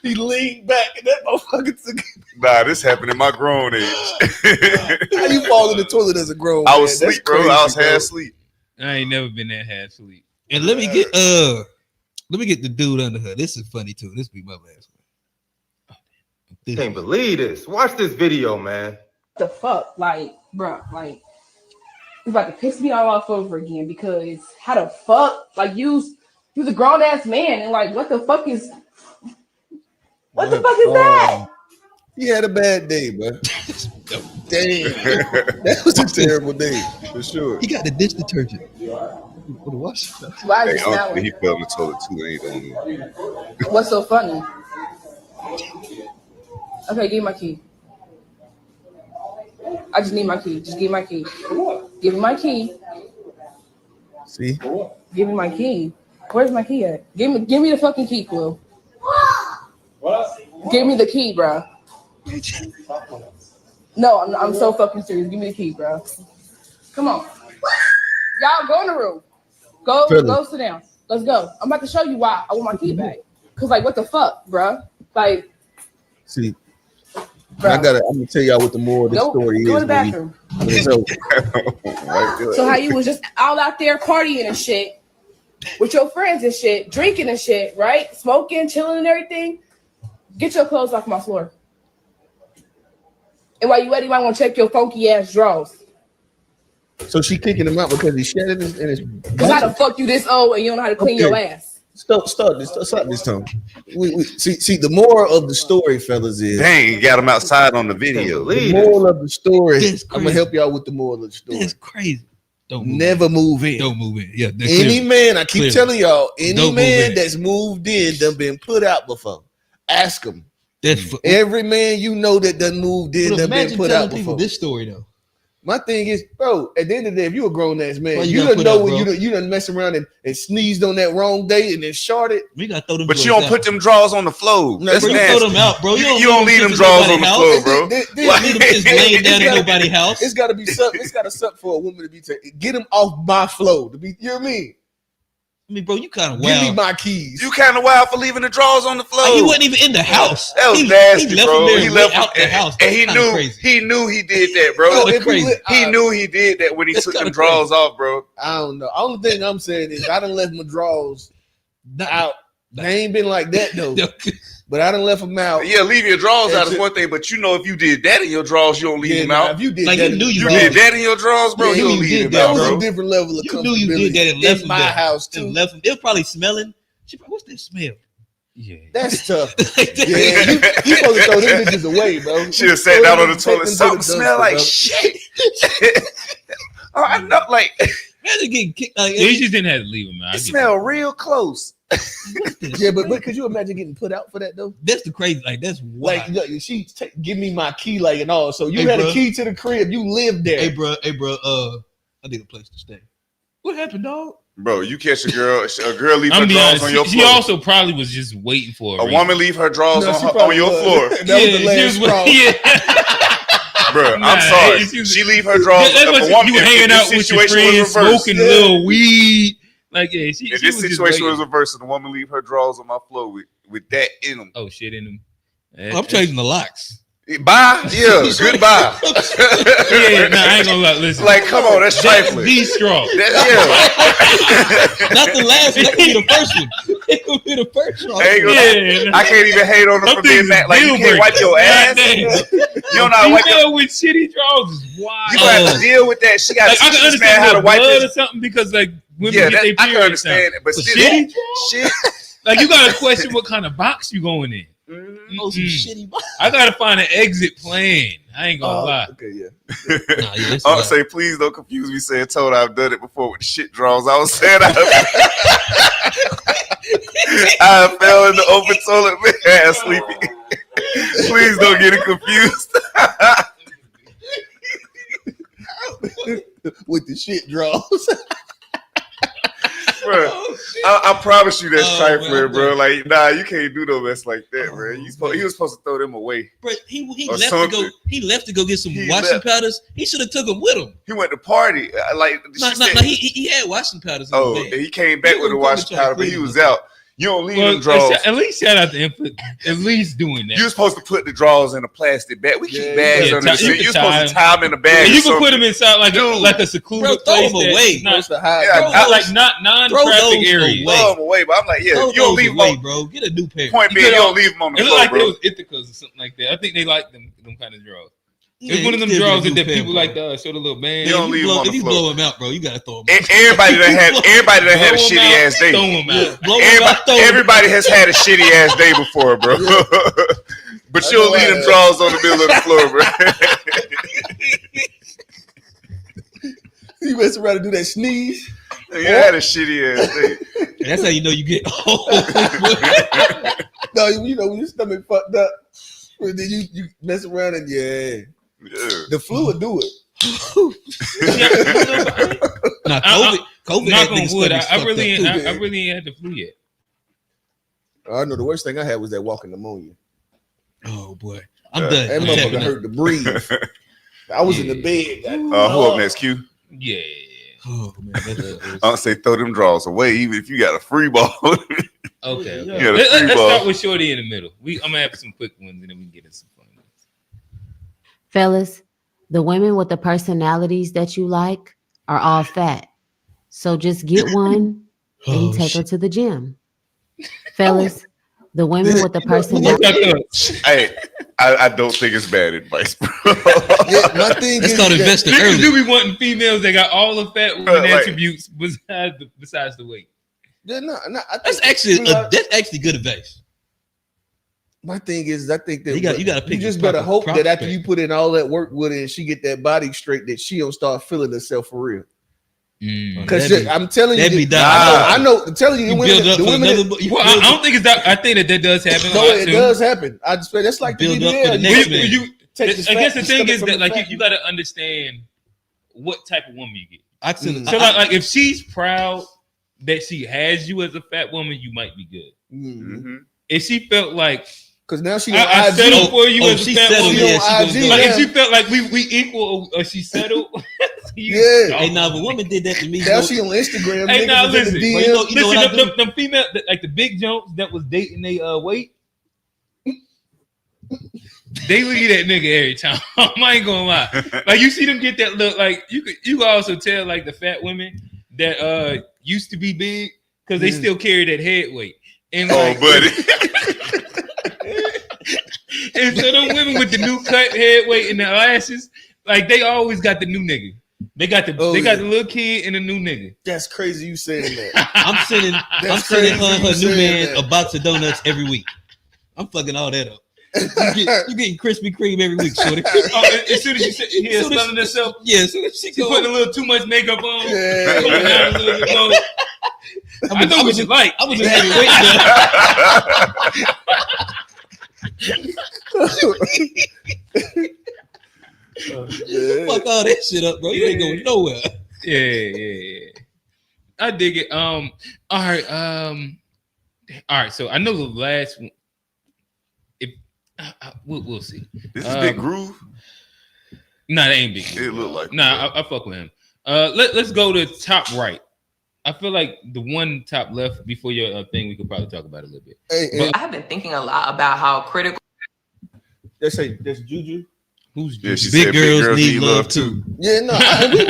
He leaned back and that motherfucker took. Nah, this happened in my grown age. How you fall in the toilet as a grown I man? was That's asleep, bro. I was crazy, half asleep. I ain't never been that half asleep. And let me get the dude under her. This is funny too. This be my last one. Can't believe this. Watch this video, man. The fuck, like, bro, like, it's about to piss me all off over again because how the fuck, like, you's a grown ass man and like, what the fuck is that? He had a bad day, bro. Damn, that was a terrible day for sure. He got the dish detergent. For the wash. Why Hey, is it that uncle, he way? fell in the toilet too. Ain't on me. What's so funny? Okay, give me my key. I just need my key. Just give me my key. Give me my key. See, Give me my key. Where's my key at? Give me the fucking key, Quill. What? Give me the key, bro. No, I'm so fucking serious. Give me the key, bro. Come on. Y'all go in the room. Go sit down. Let's go. I'm about to show you why I want my key back. Cause like what the fuck, bro? Like, see, bro. I'm gonna tell y'all what the moral of the story Go is. in the bathroom. baby. So how you was just all out there partying and shit with your friends and shit, drinking and shit, right? Smoking, chilling and everything. Get your clothes off my floor. And while you at it, you might want to check your funky ass drawers. So she kicking him out because he shed in his. Cause how the fuck you this old and you don't know how to clean your Okay. ass? Start this time. We see the moral of the story, fellas, is Dang, you got him outside on the video. the moral of the story. That's I'm gonna crazy. help y'all with the moral of the story. That's crazy. Don't move Never move in. in. Don't move in. Yeah. that's Any clear. man, I keep Clearly. telling y'all, any Don't move man in. that's moved in done been put out before. Ask him. That's fu- Every man you know that done moved in But done been imagine put telling out people before. this story though. My thing is, bro, at the end of the day, if you a grown ass man, Why you you gotta don't put know out, when bro? you done mess around and sneezed on that wrong day and then sharded. We gotta throw them. But joints you don't out. put them drawers on the floor. No, That's Bro, you nasty. throw them out, bro. You don't leave them shit drawers in on the nobody's floor, house. bro. This- You don't leave them just laying down in nobody's house. It's got to be something. It's got to something for a woman to be taken. Get him off my flow. To be, you know what I mean? I mean, bro, you kind of Give me wild. my keys. You kind of wild for leaving the drawers on the floor. Like, he wasn't even in the house. That was he, nasty, he left bro. Him there He and left went out the house. and he That's kinda knew crazy. he knew he did that, bro. Yo, if crazy. He knew he did that when he That's took them kinda drawers off, bro. I don't know. Only thing I'm saying is I done left my drawers out They ain't been like that though. But I done left them out. Yeah, leave your drawers out is one thing, but you know if you did that in your drawers, you don't leave them out. If you did Like, that, you knew You did that in your drawers, bro. Yeah, You don't you leave did them that, out, That was bro. a different level of You knew you did that and left in them my there. house And too. left them. They were probably smelling. What's that smell? Yeah. That's tough. Like, Yeah, you supposed to throw them bitches away, bro. Should have sat down on the toilet. Take them Something to the smell dumpster, like bro. shit. Oh, I know, like Imagine getting kicked. Like, They just didn't have to leave them out. it smell real close. Yeah, but could you imagine getting put out for that though? that's the crazy. Like, that's wild. Like, she give me my key, like, and all. So you Hey, had bro. a key to the crib. You lived there. Hey, bro. I need a place to stay. What happened, dog? Bro, you catch a girl leave I'm her be drawers honest. on your She floor. also probably was just waiting for A reason. woman leave her drawers No, she on probably your was. floor. That was the she last was straw. yeah. Bro, Nah, I'm sorry. she was- She leave her drawers. That's what If a woman, you if hanging this out with your situation friends, was reversed, smoking Yeah. little weed. Like, yeah, she if was this just situation waiting. was reversed and the woman leave her drawers on my floor with that in them, Oh shit in them. I'm changing the locks. bye. Yeah, goodbye. Yeah, nah, I ain't gonna lie. Listen, Like, come on, that's trifling. the straw. Yeah. Not the last. That could be the first one. It could be the first one. I ain't gonna- I can't even hate on them for being that. Like, you can't wipe your ass. You don't know how to wipe your. Female with shitty drawers is wild. You gonna have to deal with that. She got Like, to I can teach this man understand how to the wipe blood his. or something because like women Yeah, get their I can period understand it, but But still, shitty? shit. Like you gotta question what kind of box you going in. Oh, some shitty. I gotta find an exit plan. I ain't gonna lie. Okay, yeah. Nah, yeah, that's I'll wild. say, please don't confuse me saying told I've done it before with the shit draws. I was saying I fell in the open toilet with ass sleepy. Please don't get it confused. With the shit draws. Bro, I promise you that's Oh, trifling, man, bro. Like, nah, you can't do no mess like that, bro. He was supposed to throw them away. Bro, he Or left to something. go. He left to go get some He washing left. powders. He should have took them with him. He went to party. Like, No, she said, he had washing powders. In oh, the and bag. he came back He with a was wash probably trying powder, to but he clean was them. out. You don't leave Well, them draws. at least shout out to input. At least doing that. You're supposed to put the drawers in a plastic bag. We keep Yeah, bags yeah, under the you seat. can You're tie supposed to tie them in a bag. And you or can put something. them inside like Dude. a secluded Bro, throw place. them that's away. Not, Supposed to hide. Yeah, Throw not like those- non-traffic those areas. away. Throw them away, but I'm like, yeah, Throw you don't those leave them away, on. bro. Get a new pair. Point You being, you could don't leave them on the It looked floor, like bro. they was Ithacas or something like that. I think they like them kind of drawers. Yeah, It's one of them you still drawers get a that new people pair, like bro. to show the little band. You don't leave them on If the you floor. blow him out, bro, you gotta throw him. Everybody that had a Blow 'em shitty out, ass day. Throw 'em out. Blow him out, throw him. Everybody has had a shitty ass day before, bro. But I you don't know I leave them have. drawers on the middle of the floor, bro. You mess around and do that sneeze. You had a shitty ass day. That's how you know you get old. No, you know when your stomach fucked up, and then you mess around and Yeah. the flu will do it. Nah, I- COVID. Knock had on niggas wood. stomachs I fucked really up, ain't. too. I really ain't had the flu yet. I know the worst thing I had was that walking pneumonia. Oh boy, I'm Yeah. done. That I'm motherfucker tapping out. hurt to breathe. I was in the bed. Who up next, Q? Yeah. Oh man, that's I'll say throw them drawers away, even if you got a free ball. Okay. Yeah. Okay. Yeah, the Let's free ball. start with Shorty in the middle. I'm gonna have some quick ones and then we can get into some fun ones. Fellas, the women with the personalities that you like are all fat. So just get one and Oh, take her shit. to the gym. Fellas, the women with the What's personality. your thoughts? Hey, I don't think it's bad advice, bro. Yeah, my thing It's is called that- investing Niggas early. do be wanting females that got all the fat woman Right. attributes besides the weight. Yeah, no, I That's think, actually you know, that's actually good advice. my thing is I think that You gotta pick you just the better proper hope that after prospect. you put in all that work with it and she get that body straight that she don't start feeling herself for real. Because That'd be- I'm telling you, that'd be that- done. I know. I'm telling you, You the women, build up the for women. another. You Well, build I don't think it's that. I think that does happen a No, lot it too. does happen. I just that's like Build the up for the BBL. next You- man. You- take I the guess fat- the the thing stomach is from that the like fat. you got to understand what type of woman you get. I send, So like if she's proud that she has you as a fat woman, you might be good. Mhm. If she felt like Because now she on I IG. settled for you as a she fat settled. woman, Yeah, on she IG, gonna like go. yeah. if she felt like we equal or she settled, Yeah. Hey, nah, if a woman did that to me, Now bro, she on Instagram. Hey, niggas now is in listen. the But you know- DMs. you what I listen, do? them female like the big jumps that was dating they weight. They leave that nigga every time. I ain't gonna lie. Like you see them get that look. Like you could also tell like the fat women that used to be big because they still carry that head weight. And Oh, like, buddy. and so them women with the new cut head weight and the lashes, like they always got the new nigga. They got the the little kid and the new nigga. That's crazy you saying that. I'm sending her and her new man a box of donuts every week. I'm fucking all that up. You getting Krispy Kreme every week, shorty. As soon as you said he is stunning herself, Yeah, as soon as she putting a little too much makeup on, Yeah. going down a little bit low. I know what you like. I was just having weight Fuck all that shit up, bro. You ain't going nowhere. Yeah. I dig it. All right. So I know the last one. If we'll see. This is Big Groove. Nah, that ain't Big Groove. It look like. Nah, I fuck with him. Let's go to top right. I feel like the one top left before your thing, we could probably talk about it a little bit. Hey, I have been thinking a lot about how critical. that's Juju. Who's Yeah, she Big said girls need love too. Yeah, no.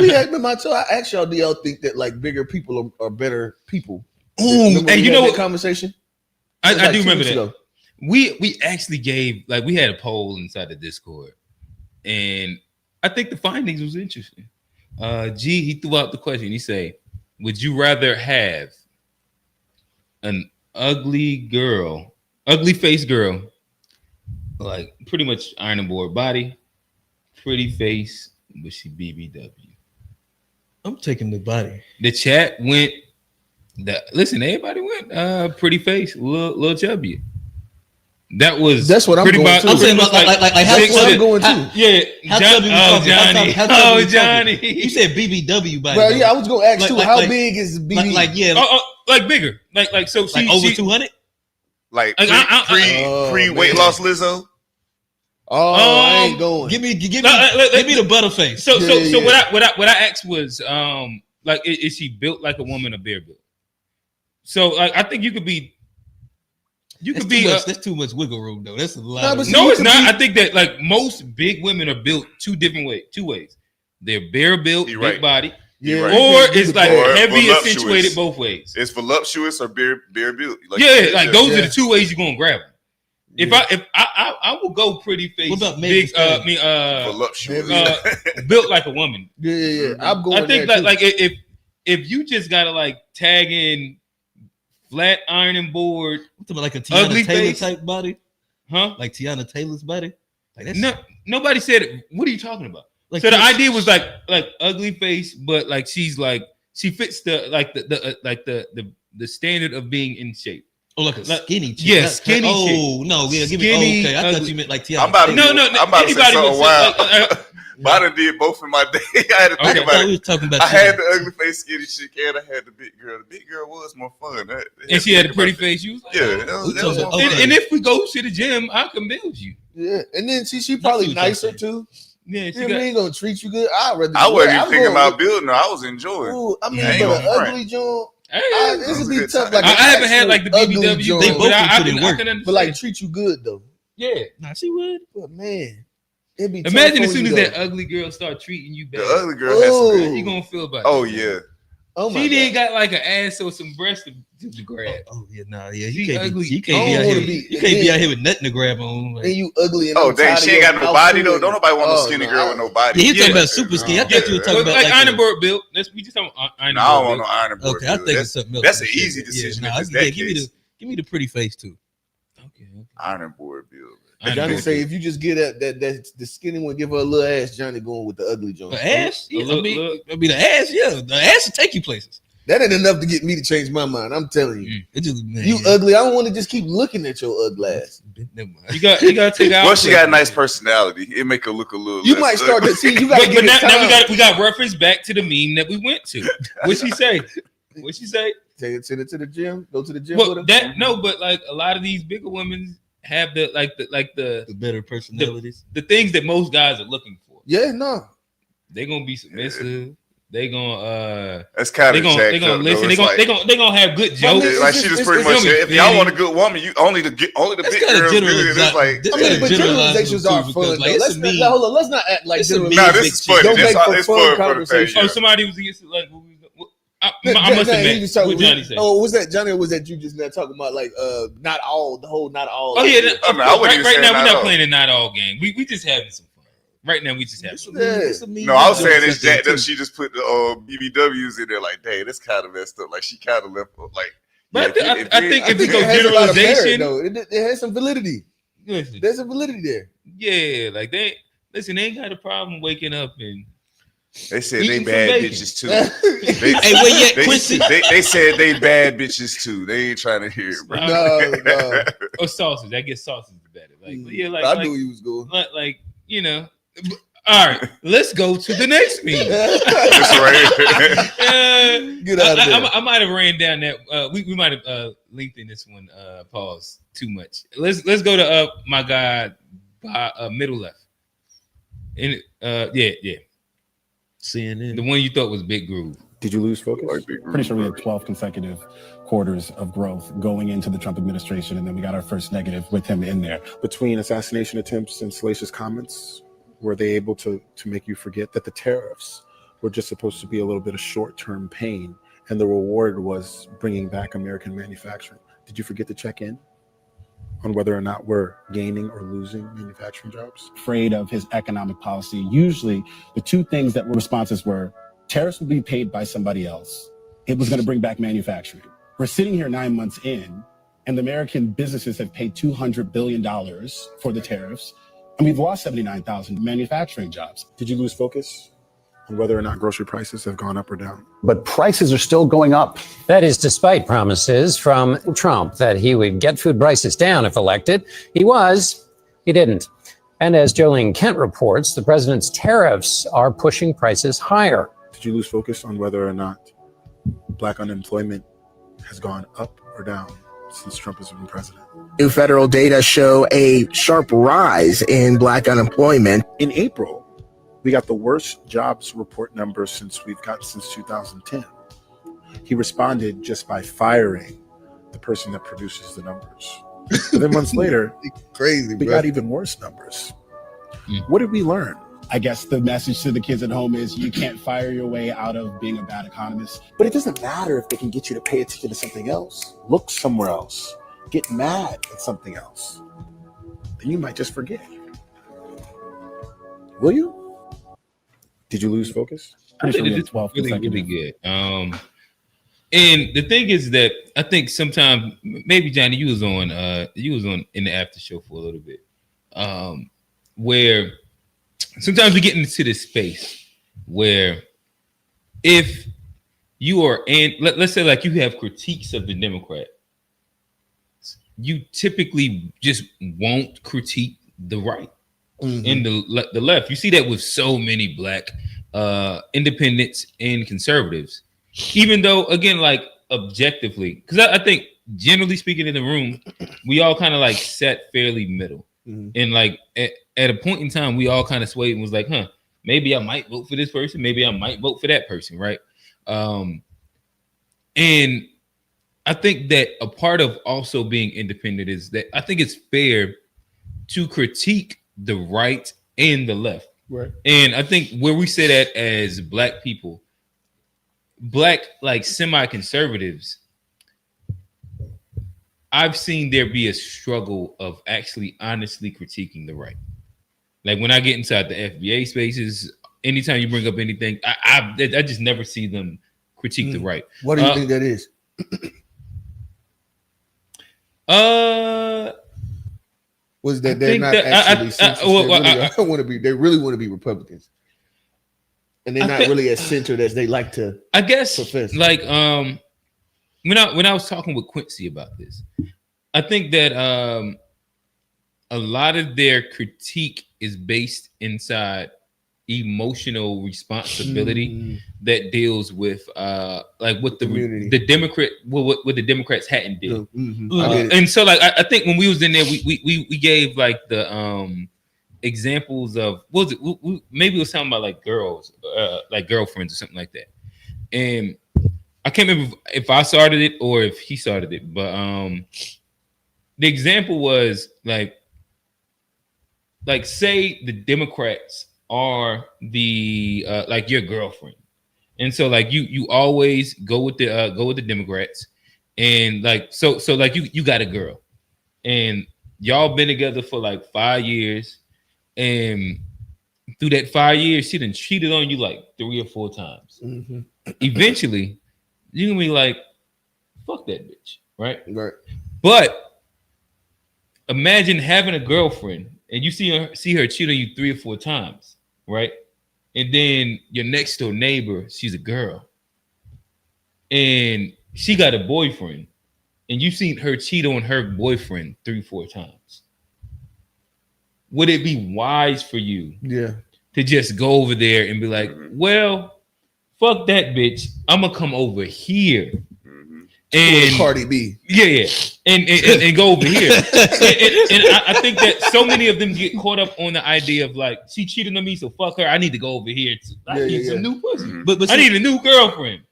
We had my show. I asked y'all, do y'all think that like bigger people are better people? Ooh, hey, you know what? Conversation. I do remember that. Ago. We actually gave we had a poll inside the Discord, and I think the findings was interesting. G, he threw out the question. He said, would you rather have an ugly face girl, like pretty much iron and board body, pretty face, but she BBW? I'm taking the body. The chat went. Listen, everybody went pretty face, little chubby. That's what I'm pretty going much. to. I'm saying like how I'm going to. Yeah, How chubby we talking? Johnny. How chubby we Johnny. talking? You said BBW body. Well, though. yeah, I was going to ask Like- too. How like- big is BB? Like bigger, like so. She, like over she, 200. Like Oh, pre weight man. loss Lizzo. I ain't going. Give me the butterface. So Yeah. what I asked was like is she built like a woman or bear built? So like I think you could be. That's too much wiggle room though. That's a lot. No, of- but see, No, you it's could not. be- I think that like most big women are built two ways. They're bare built, You're big right. body, Yeah, Right. or it's like Or heavy voluptuous. accentuated both ways. It's voluptuous or bare built. Like Yeah, like those are Yeah. the two ways you're gonna grab them. If I will go pretty face, What about big, Megan voluptuous. built like a woman. Yeah. I'm going. I think there, that too. like if you just gotta like tag in flat ironing board, like a Tiana ugly Taylor face. type body, huh? like Tiana Taylor's body. Like that's No, nobody said it. What are you talking about? like So the idea was like ugly face, but like she fits the standard of being in shape. Oh, like a skinny chick. Yeah, Not- skinny Oh no, yeah, give me. Skinny, Okay, I thought ugly. you meant like Tiana. I'm about to Taylor. No, I'm about to say anybody would something say, wild. But I done did both in my day. I had to Okay. think I about thought we it. was talking about. I had Tiana. the ugly face skinny chick and I had the big girl. The big girl was more fun. and she had a pretty face. You was like, Yeah, oh. that We was talking more about- fun. And if we go to the gym, I can build you. Yeah, and then she probably what nicer I'm too. Yeah, she Yeah, got, ain't gonna treat you good. I wasn't even thinking about building her. I was enjoying. Ooh, I mean, I ain't but gonna an front. ugly joint. Hey, This would a be good tough. time. Like I an haven't had actual like the ugly BBW, joint, They both but I put in can work. understand. but like treat you good though. Yeah. Nah, she would. But man, it'd be tough Imagine as on soon you, as that though. ugly girl start treating you The bad. ugly girl has some Ooh. How you gonna feel about Oh that? yeah. Oh my She didn't God. got like an ass or some breast to grab. Oh yeah, nah, yeah. She You can't ugly. be. You I can't be don't out wanna here. be- You can't be yeah. out here with nothing to grab on. Like, And you ugly. And Oh I'm dang, tired she of ain't your got no mouth body too. though. Don't nobody want no Oh, skinny no. girl with no body. yeah, he talking Yeah. about super skinny. I thought you were talking But about like iron board built. We just talking about iron No, I don't board want no built. iron board. Okay, I think it's something else. That's an easy Yeah, decision. nah, if it's yeah, that give me the pretty face too. Okay. iron board build. Iron Johnny board say built. if you just get that the skinny one, give her a little ass. Johnny going with the ugly joint. The ass, yeah, look. I mean the ass, yeah, the ass will take you places. That ain't enough to get me to change my mind. I'm telling you. It just man, You ugly. I don't want to just keep looking at your ugly ass. Never mind. You got to take out. Well, she got a nice personality. It make her look a little. You less might start to ugly. see. You got to But get now, it now time. we got reference back to the meme that we went to. What she say? What she say? Take it to the gym. Go to the gym with Well, her. but like a lot of these bigger women have the The better personalities. the things that most guys are looking for. Yeah, no. They're gonna be submissive. They gonna That's kind they of gonna they gonna listen. They gonna have good jokes. mean, like it's she just- just pretty it's much gonna be said, if y'all fitting. want a good woman, you only the big That's girls kind of good. It's like I mean, but generalizations are fun though. Let's not hold on. Let's not act like It's a generalizations. nah, this is funny. Don't This make for it's fun fun for the conversation. page. Oh, somebody was against it. Like, I must admit, he was talking, what Johnny said. Oh, was that Johnny? Or was that you just not talking about like not all the whole not all? Oh yeah, right now we're not all. playing a not all game. We just having some fun. Right now we just having some fun. No, I was saying it's Jack that she just put the BBWs in there. Like, dang, that's kind of messed up. Like she kind of left like. But yeah, I think if we go it has a lot of merit, generalization, though. It has some validity. Listen, There's some validity there. Yeah, like they ain't got a problem waking up and. They said they bad bitches too. Quincy? They said they bad bitches too. They ain't trying to hear it, bro. No. Or sausage. I guess sausage is better. Like, but yeah, like I knew he was going. Like you know. All right, let's go to the next meme. That's right. Get out of there. I might have ran down that. We might have lengthened this one. Pause too much. Let's go to my guy middle left. And yeah. CNN. The one you thought was Big Groove. Did you lose focus? Pretty sure we had 12 consecutive quarters of growth going into the Trump administration, and then we got our first negative with him in there. Between assassination attempts and salacious comments, were they able to make you forget that the tariffs were just supposed to be a little bit of short-term pain, and the reward was bringing back American manufacturing? Did you forget to check in on whether or not we're gaining or losing manufacturing jobs? Afraid of his economic policy. Usually the two things that were responses were tariffs will be paid by somebody else. It was going to bring back manufacturing. We're sitting here 9 months in, and the American businesses have paid $200 billion for the tariffs, and we've lost 79,000 manufacturing jobs. Did you lose focus on whether or not grocery prices have gone up or down? But prices are still going up. That is despite promises from Trump that he would get food prices down if elected. He didn't. And as Jolene Kent reports, the president's tariffs are pushing prices higher. Did you lose focus on whether or not Black unemployment has gone up or down since Trump has been president? New federal data show a sharp rise in Black unemployment. In April, we got the worst jobs report numbers since 2010. He responded just by firing the person that produces the numbers. And then months later, we got even worse numbers. What did we learn? I guess the message to the kids at home is you can't fire your way out of being a bad economist. But it doesn't matter if they can get you to pay attention to something else. Look somewhere else. Get mad at something else. Then you might just forget. Will you? Did you lose focus? I think it's really good. And the thing is that I think sometimes maybe Johnny, you was on in the after show for a little bit, where sometimes we get into this space where if you are let's say like you have critiques of the Democrat, you typically just won't critique the right and the left. You see that with so many Black independents and conservatives. Even though, again, like objectively, because I think generally speaking in the room, we all kind of like sat fairly middle. And like at a point in time, we all kind of swayed and was like, maybe I might vote for this person. Maybe I might vote for that person. Right. And I think that a part of also being independent is that I think it's fair to critique the right and the left. Right. And I think where we say that as Black people, Black like semi-conservatives, I've seen there be a struggle of actually honestly critiquing the right. Like when I get inside the FBA spaces, anytime you bring up anything, I just never see them critique the right. What do you think that is? Was that they're not actually they really want to be Republicans. And they're not really as centered as they like to. I guess profess. Like when I was talking with Quincy about this, I think that a lot of their critique is based inside emotional responsibility that deals with like what the Democrat what the Democrats hadn't did. And so like I think when we was in there, we gave like the examples of what was it? Maybe it was talking about like girls, like girlfriends or something like that. And I can't remember if I started it or if he started it, but the example was like say the Democrats are the like your girlfriend, And so like you always go with the Democrats, and like so like you got a girl, and y'all been together for like 5 years, and through that 5 years, she done cheated on you like 3 or 4 times. Mm-hmm. Eventually, you can be like, fuck that bitch, right? Right. But imagine having a girlfriend and you see her cheat on you 3 or 4 times, right? And then your next door neighbor, she's a girl, and she got a boyfriend, and you seen her cheat on her boyfriend 3, 4 times. Would it be wise for you to just go over there and be like, well, fuck that bitch, I'm gonna come over here and Cardi B, and go over here, and I think that so many of them get caught up on the idea of like, she cheated on me, so fuck her, I need to go over here I need some new pussy, but I need a new girlfriend,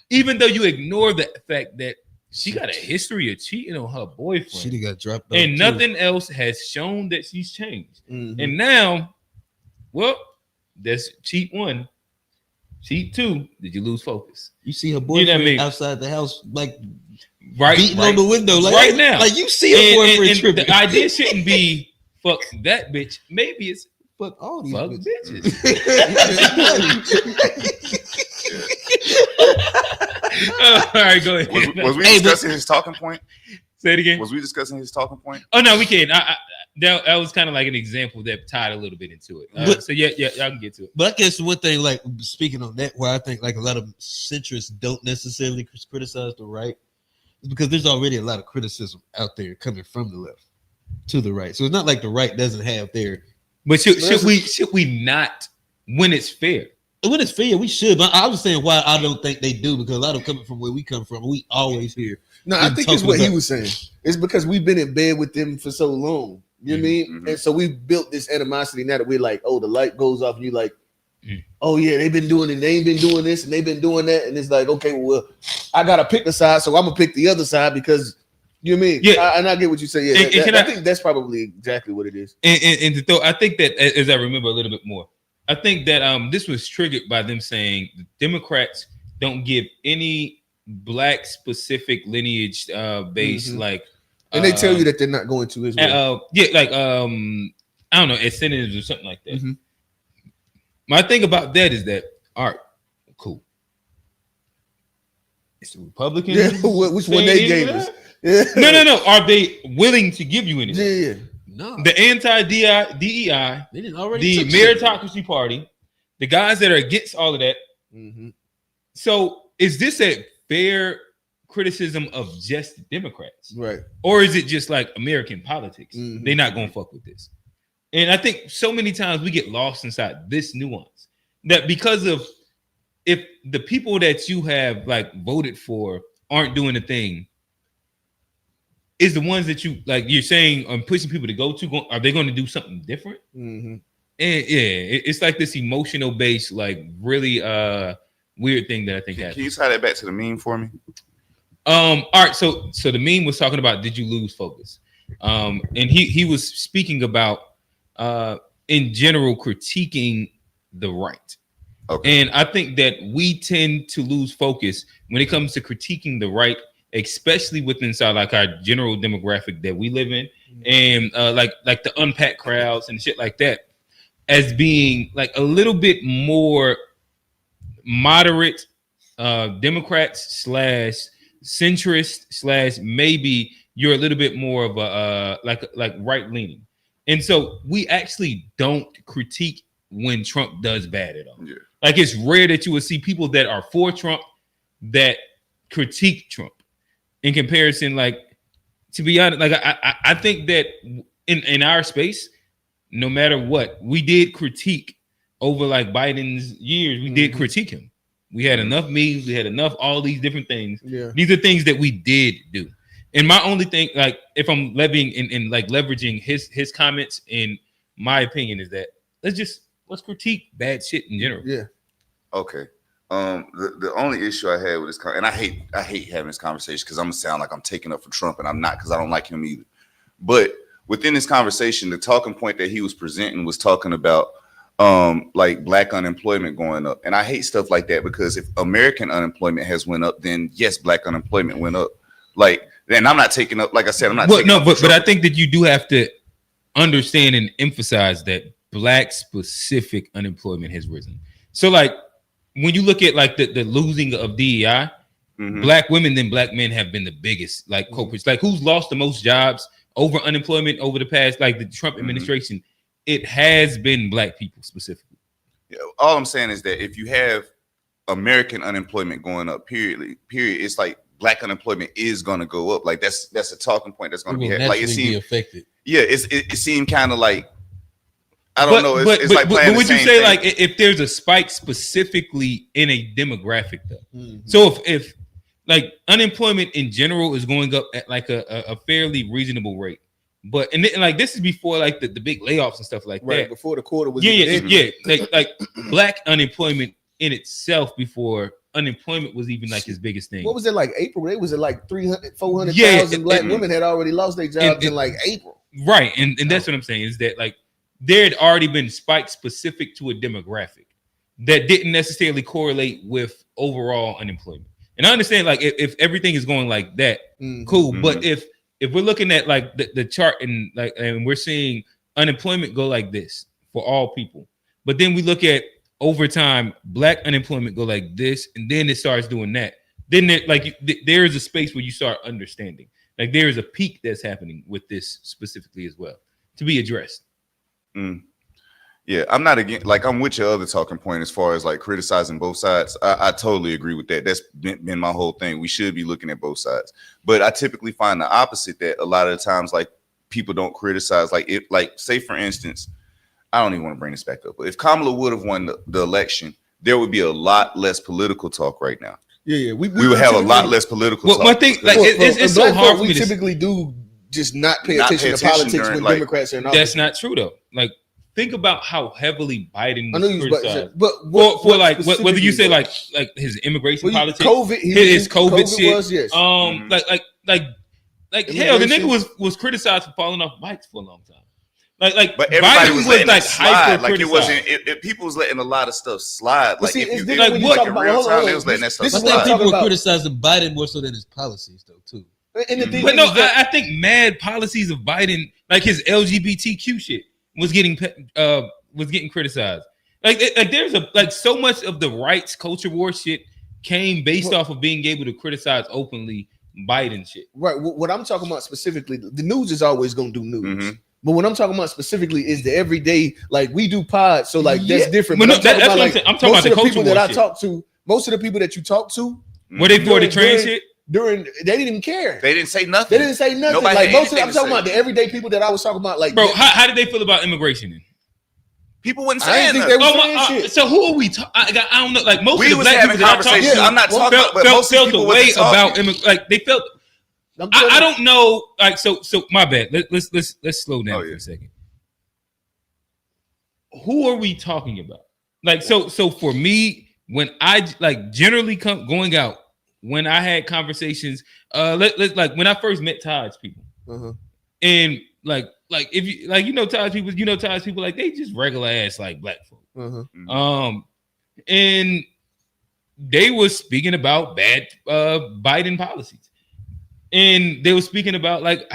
even though you ignore the fact that she got a history of cheating on her boyfriend. She got dropped, and nothing else has shown that she's changed. And now, well, that's cheat 1. Cheat 2, did you lose focus? You see her boyfriend, you know what I mean? Outside the house, like beating on the window, like right now. Like you see her boyfriend and tripping. the idea shouldn't be fuck that bitch. Maybe it's fuck all these bitches. All right, go ahead. Was we discussing his talking point? Say it again. Was we discussing his talking point? Oh no, we can't. That was kind of like an example that tied a little bit into it. So yeah, I can get to it. But I guess one thing, like speaking on that, where I think like a lot of centrists don't necessarily criticize the right, is because there's already a lot of criticism out there coming from the left to the right. So it's not like the right doesn't have their. But should we not, when it's fair? When it's fair, we should. But I was saying why I don't think they do, because a lot of coming from where we come from, we always hear. No, I think it's what he was saying. It's because we've been in bed with them for so long. You know what I mean? And so we built this animosity now that we're like, oh, the light goes off, and you like, oh yeah, they've been doing it, they ain't been doing this, and they've been doing that, and it's like, okay, well, I gotta pick a side, so I'm gonna pick the other side because you know what I mean? Yeah, and I get what you say. Yeah, I think that's probably exactly what it is. And to throw, I think that as I remember a little bit more, I think that this was triggered by them saying the Democrats don't give any black specific lineage based like. And they tell you that they're not going to as well. I don't know, incentives or something like that. My thing about that is that, all right, cool. It's the Republicans. Yeah, which one they gave us? Yeah. No. Are they willing to give you anything? Yeah. No. The anti-DEI, they didn't already the meritocracy party, the guys that are against all of that. So is this a fair criticism of just Democrats, right? Or is it just like American politics? They're not gonna fuck with this. And I think so many times we get lost inside this nuance that because of if the people that you have like voted for aren't doing a thing, is the ones that you like you're saying I'm pushing people to go to, are they going to do something different? And it's like this emotional based, like really weird thing that I think happens. Can you tie that back to the meme for me? All right, so the meme was talking about did you lose focus? And he was speaking about in general critiquing the right. Okay. And I think that we tend to lose focus when it comes to critiquing the right, especially within like our general demographic that we live in, and like the unpacked crowds and shit like that, as being like a little bit more moderate Democrats / centrist / maybe you're a little bit more of a like right leaning, and so we actually don't critique when Trump does bad at all. Yeah. Like it's rare that you would see people that are for Trump that critique Trump. In comparison, like to be honest, like I think that in our space, no matter what, we did critique over like Biden's years. We did critique him. We had enough memes. We had enough all these different things. Yeah. These are things that we did do. And my only thing, like if I'm levying and like leveraging his comments, in my opinion, is that let's critique bad shit in general. Yeah. Okay. The only issue I had with this, and I hate having this conversation because I'm gonna sound like I'm taking up for Trump, and I'm not, because I don't like him either. But within this conversation, the talking point that he was presenting was talking about like black unemployment going up. And I hate stuff like that because if American unemployment has went up, then yes, black unemployment went up. Like, and I'm not taking up, like I said, I'm not taking up. But I think that you do have to understand and emphasize that black specific unemployment has risen. So like when you look at like the losing of DEI, black women and black men have been the biggest like culprits. Like who's lost the most jobs over unemployment over the past, like the Trump administration? It has been black people specifically. Yeah, all I'm saying is that if you have American unemployment going up, period, it's like black unemployment is going to go up. Like that's a talking point that's going to be like it seemed be affected. Yeah, it seemed kind of like I don't know. It's like but playing would the you same say thing. like if there's a spike specifically in a demographic though? So if like unemployment in general is going up at like a fairly reasonable rate. But and like this is before like the big layoffs and stuff like that. Before the quarter was like black unemployment in itself before unemployment was even like his biggest thing. What was it like April? It was at like 400,000 black women had already lost their jobs in like April. Right, and that's what I'm saying is that like there had already been spikes specific to a demographic that didn't necessarily correlate with overall unemployment. And I understand like if everything is going like that, cool. But if we're looking at like the chart and like and we're seeing unemployment go like this for all people, but then we look at over time black unemployment go like this, and then it starts doing that. Then there is a space where you start understanding like there is a peak that's happening with this specifically as well to be addressed. Yeah, I'm not again. Like I'm with your other talking point as far as like criticizing both sides. I totally agree with that. That's been my whole thing. We should be looking at both sides. But I typically find the opposite, that a lot of the times like people don't criticize. Like if like say for instance, I don't even want to bring this back up, but if Kamala would have won the election, there would be a lot less political talk right now. Yeah. We would have a lot less political talk. Well, I think like it's so hard for me. We typically do just not pay attention to politics when Democrats are in office. That's not true though. Like think about how heavily Biden was criticized. But for like whether you say like his immigration politics, his COVID shit, was, yes. Like hell, the nigga was criticized for falling off bikes for a long time. But everybody Biden was letting like it slide. Like it hyper-criticized. wasn't. People was letting a lot of stuff slide. Like see, if it's you different when you talk in about- real hold on, time, hold they on. was letting that stuff This is I what I'm slide. think people were about. criticizing Biden more so than his policies, though, too. And the thing But no, is that- I think mad policies of Biden, like his LGBTQ shit, was getting criticized. Like there's so much of the rights culture war shit came based off of being able to criticize openly Biden shit. Right. What I'm talking about specifically, the news is always going to do news. But what I'm talking about specifically is the everyday, like we do pods, so like that's different. But But no, that's what I'm saying. I'm talking most about of the the people culture that war I shit. talk to, most of the people that you talk to, Were they for the trans shit? During they didn't even care. They didn't say nothing. They didn't say nothing. Nobody Like had most of anything I'm to talking say. about the everyday people that I was talking about. Like, Bro, how did they feel about immigration then? People wouldn't I say didn't think they nothing. were saying shit. So who are we? I don't know. Like most We of the was black having people that I talked conversations. to, I'm not talking about, but most felt people a way wasn't talking. about like they felt. I don't know. Like so my bad. Let's slow down for a second. Who are we talking about? Like so for me, when I like generally going out, when I had conversations, let's like when I first met Todd's people, and like if you Todd's people, like they just regular ass like black folk, and they were speaking about bad Biden policies, and they were speaking about like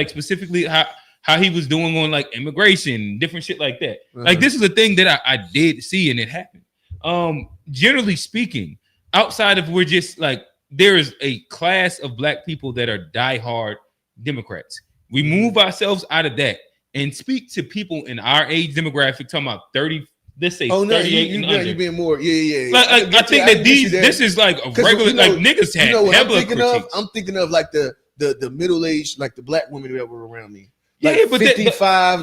specifically how he was doing on like immigration, different shit like that. Like this is a thing that I did see and it happened. Generally speaking, outside of we're just like there is a class of black people that are diehard Democrats. We move ourselves out of that and speak to people in our age demographic, talking about 30, let's say 38 and under. You being more, yeah. Like, I think that this is like a regular, like niggas had what I'm hella thinking of? critiques. I'm thinking of like the middle aged, like the black women that were around me. Yeah, Like but 55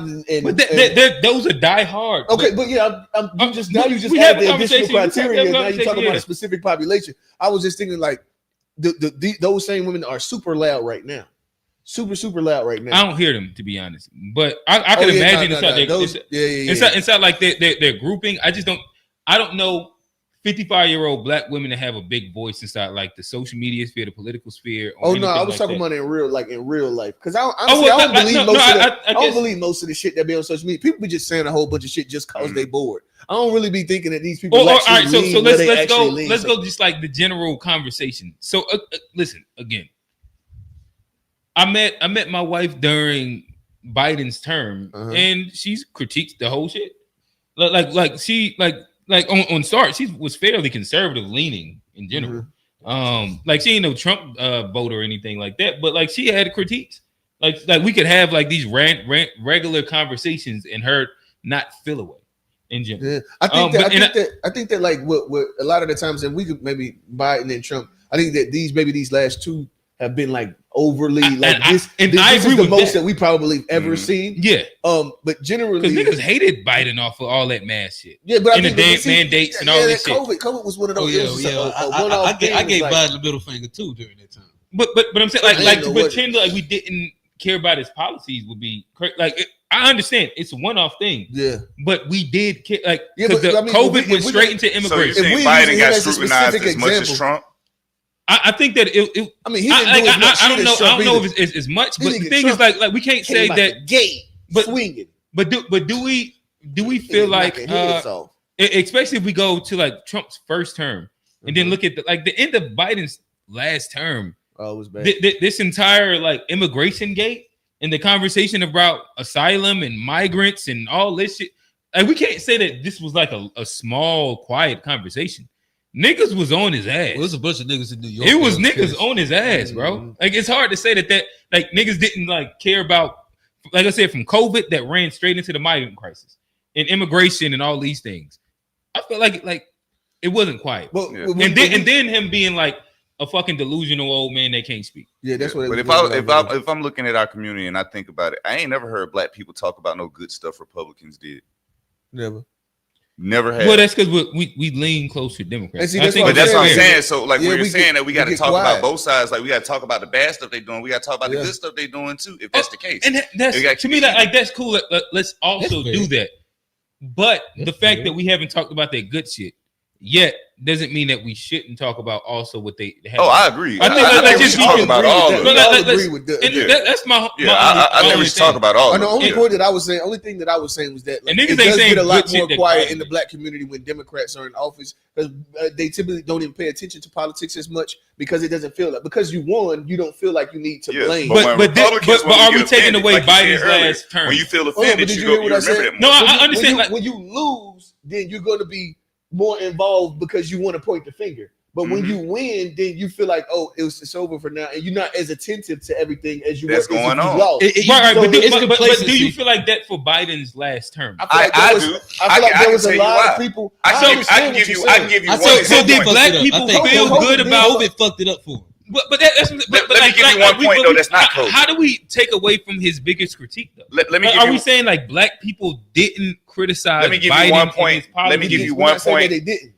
those are diehard. Okay, but yeah, you just we add have the a additional conversation. criteria. Now you're talking about Yeah. a specific population. I was just thinking like those same women are super loud right now, super loud right now. I don't hear them, to be honest, but I can imagine inside like they're grouping. I don't know 55-year-old black women that have a big voice inside like the social media sphere, the political sphere. Oh no, I was like talking that. about in real life. Because I don't believe I don't guess, believe most of the shit that be on social media. People be just saying a whole bunch of shit just cause they bored. I don't really be thinking that these people. All right, so let's go. Lean. Let's go just like the general conversation. So listen again. I met my wife during Biden's term, and she's critiqued the whole shit. Like on start, she was fairly conservative leaning in general. Like she ain't no Trump voter or anything like that, but like she had critiques. Like we could have like these regular conversations and her not feel away in general. Yeah. I think that like what a lot of the times, and we could maybe Biden and Trump. I think that these last two have been like overly this is the most that we probably ever seen. Yeah. But generally, because niggas hated Biden off of all that mass shit. Yeah, but and the mandates and all this shit. COVID was one of those. I gave Biden the middle finger too during that time. But I'm saying like to pretend like we didn't care about his policies would be like. I understand it's a one-off thing. Yeah, but we did care, like because COVID went straight into immigration. So you think Biden got scrutinized as much as Trump? I think that it. I mean, he didn't do as much. I don't know. I don't know if it's as much, but the thing is, like we can't say that. Gate, but swinging. But do we feel like, especially if we go to like Trump's first term and then look at the end of Biden's last term? Oh, it was bad. This entire like immigration gate and the conversation about asylum and migrants and all this shit. Like we can't say that this was like a small, quiet conversation. Niggas was on his ass. Well, there's a bunch of niggas in New York. It was niggas on his ass, bro. Like it's hard to say that like niggas didn't like care about, like I said, from COVID that ran straight into the migrant crisis and immigration and all these things. I feel like it wasn't quiet. And then him being like a fucking delusional old man that can't speak. Yeah, that's what. But if I'm looking at our community and I think about it, I ain't never heard black people talk about no good stuff Republicans did. Never had. Well, that's because we lean close to Democrats. But that's what I'm saying. So, like, we're saying that we got to talk about both sides. Like, we got to talk about the bad stuff they're doing. We got to talk about the good stuff they're doing too. If that's the case, and that's to me like that's cool. Let's also do that. But the fact that we haven't talked about that good shit yet doesn't mean that we shouldn't talk about also what they have. Oh, I agree. I think we should talk about all of it. That's my. I think we should talk about all. The only point that I was saying, only thing that I was saying was that like, it does get a lot more quiet in the black community when Democrats are in office because they typically don't even pay attention to politics as much because it doesn't feel like because you won, you don't feel like you need to blame. But are we taking away Biden's last term? When you feel offended, did you hear what I said? No, I understand. When you lose, then you're going to be more involved because you want to point the finger. But when you win, then you feel like, oh, it's over for now, and you're not as attentive to everything as you were as going if you on. lost. But do you feel like that for Biden's last term? I do. I feel like there was a lot of people. I can give you one. So did black people feel good about COVID? Fucked it up for him. Let me give you one point though. That's not COVID. How do we take away from his biggest critique though? Let me. Are we saying like black people didn't criticize? Let me give you one point. Let me give you one point. They didn't.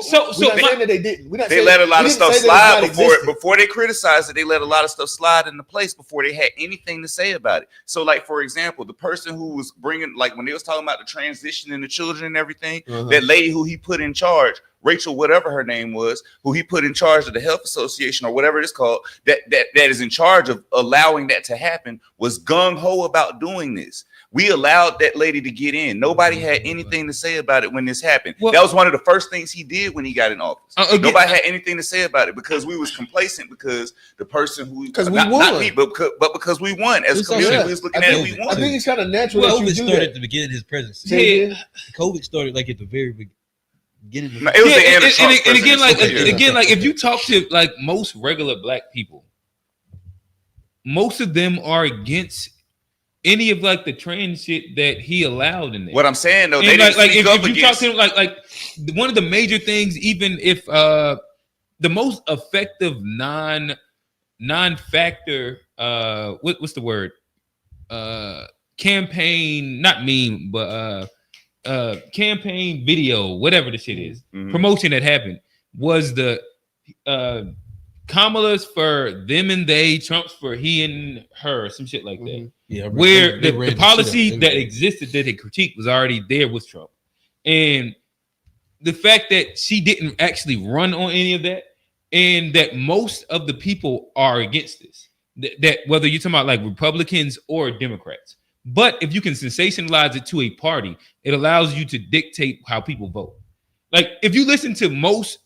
So we're not saying that they didn't. They let a lot of stuff slide before they criticized it. They let a lot of stuff slide into place before they had anything to say about it. So, like for example, the person who was bringing, like when they was talking about the transition and the children and everything, that lady who he put in charge, Rachel, whatever her name was, who he put in charge of the health association or whatever it's called, that is in charge of allowing that to happen, was gung ho about doing this. We allowed that lady to get in. Nobody had anything to say about it when this happened. That was one of the first things he did when he got in office. Nobody had anything to say about it because we was complacent because the person who we won, but because we won as a community, we was looking at it. We won. I think it's kind of natural. COVID started at the beginning of his presidency. COVID started like at the very beginning. It was the end of Trump's and again, like if you talk to like most regular black people, most of them are against any of like the trans shit that he allowed in there. What I'm saying though, they like if you talk to him, like one of the major things, even if the most effective non-factor what's the word campaign, not meme, but campaign video, whatever the shit is, promotion that happened was the Kamala's for them and they, Trump's for he and her, some shit like that. Yeah, where the policy that existed that they critiqued was already there with Trump. And the fact that she didn't actually run on any of that, and that most of the people are against this, that whether you're talking about like Republicans or Democrats. But if you can sensationalize it to a party, it allows you to dictate how people vote. Like if you listen to most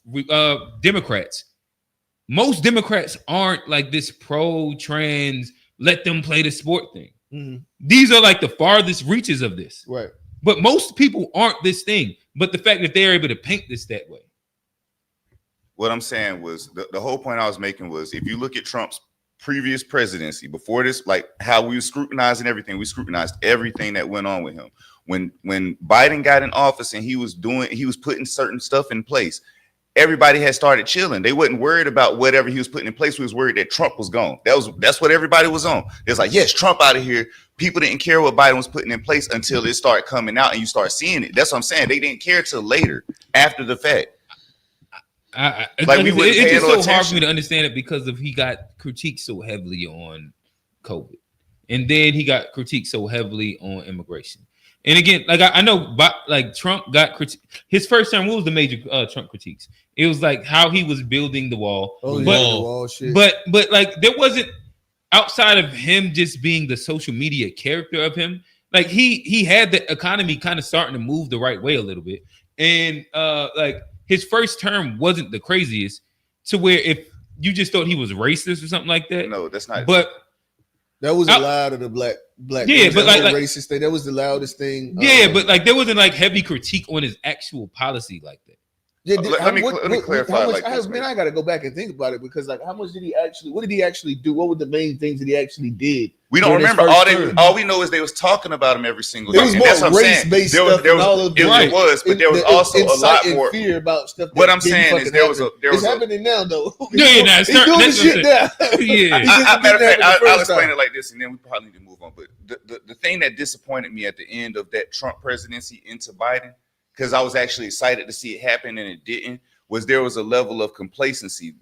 Democrats aren't like this pro-trans, let them play the sport thing. Mm-hmm. These are like the farthest reaches of this. Right. But most people aren't this thing. But the fact that they're able to paint this that way. What I'm saying was the whole point I was making was if you look at Trump's previous presidency before this, like how we were scrutinizing everything, we scrutinized everything that went on with him. When Biden got in office and he was putting certain stuff in place, everybody had started chilling. They wasn't worried about whatever he was putting in place. We was worried that Trump was gone. That's what everybody was on. It's like, yes, Trump out of here. People didn't care what Biden was putting in place until it started coming out and you start seeing it. That's what I'm saying. They didn't care till later, after the fact. It's just so hard for me to understand it because he got critiqued so heavily on COVID, and then he got critiqued so heavily on immigration. And again, like I know, like Trump got his first term. What was the major Trump critiques? It was like how he was building the wall. Oh, but, yeah, the wall shit. But like there wasn't, outside of him just being the social media character of him. Like he had the economy kind of starting to move the right way a little bit, and like his first term wasn't the craziest to where if you just thought he was racist or something like that. No, that's not. But that was a lot of the black. Yeah, but like racist thing. That was the loudest thing. Yeah, but like there wasn't like heavy critique on his actual policy like that. Yeah, let me clarify. I got to go back and think about it because like how much did he actually? What did he actually do? What were the main things that he actually did? We don't remember. All we know is they was talking about him every single day. It was more race-based stuff. There was, but there was also a lot more fear about stuff. What I'm saying is there was it's happening now though. Yeah, he's doing the shit now. Yeah. Matter of fact, I'll explain it like this, and then we probably need to move on. But the thing that disappointed me at the end of that Trump presidency into Biden, because I was actually excited to see it happen and it didn't, was there was a level of complacency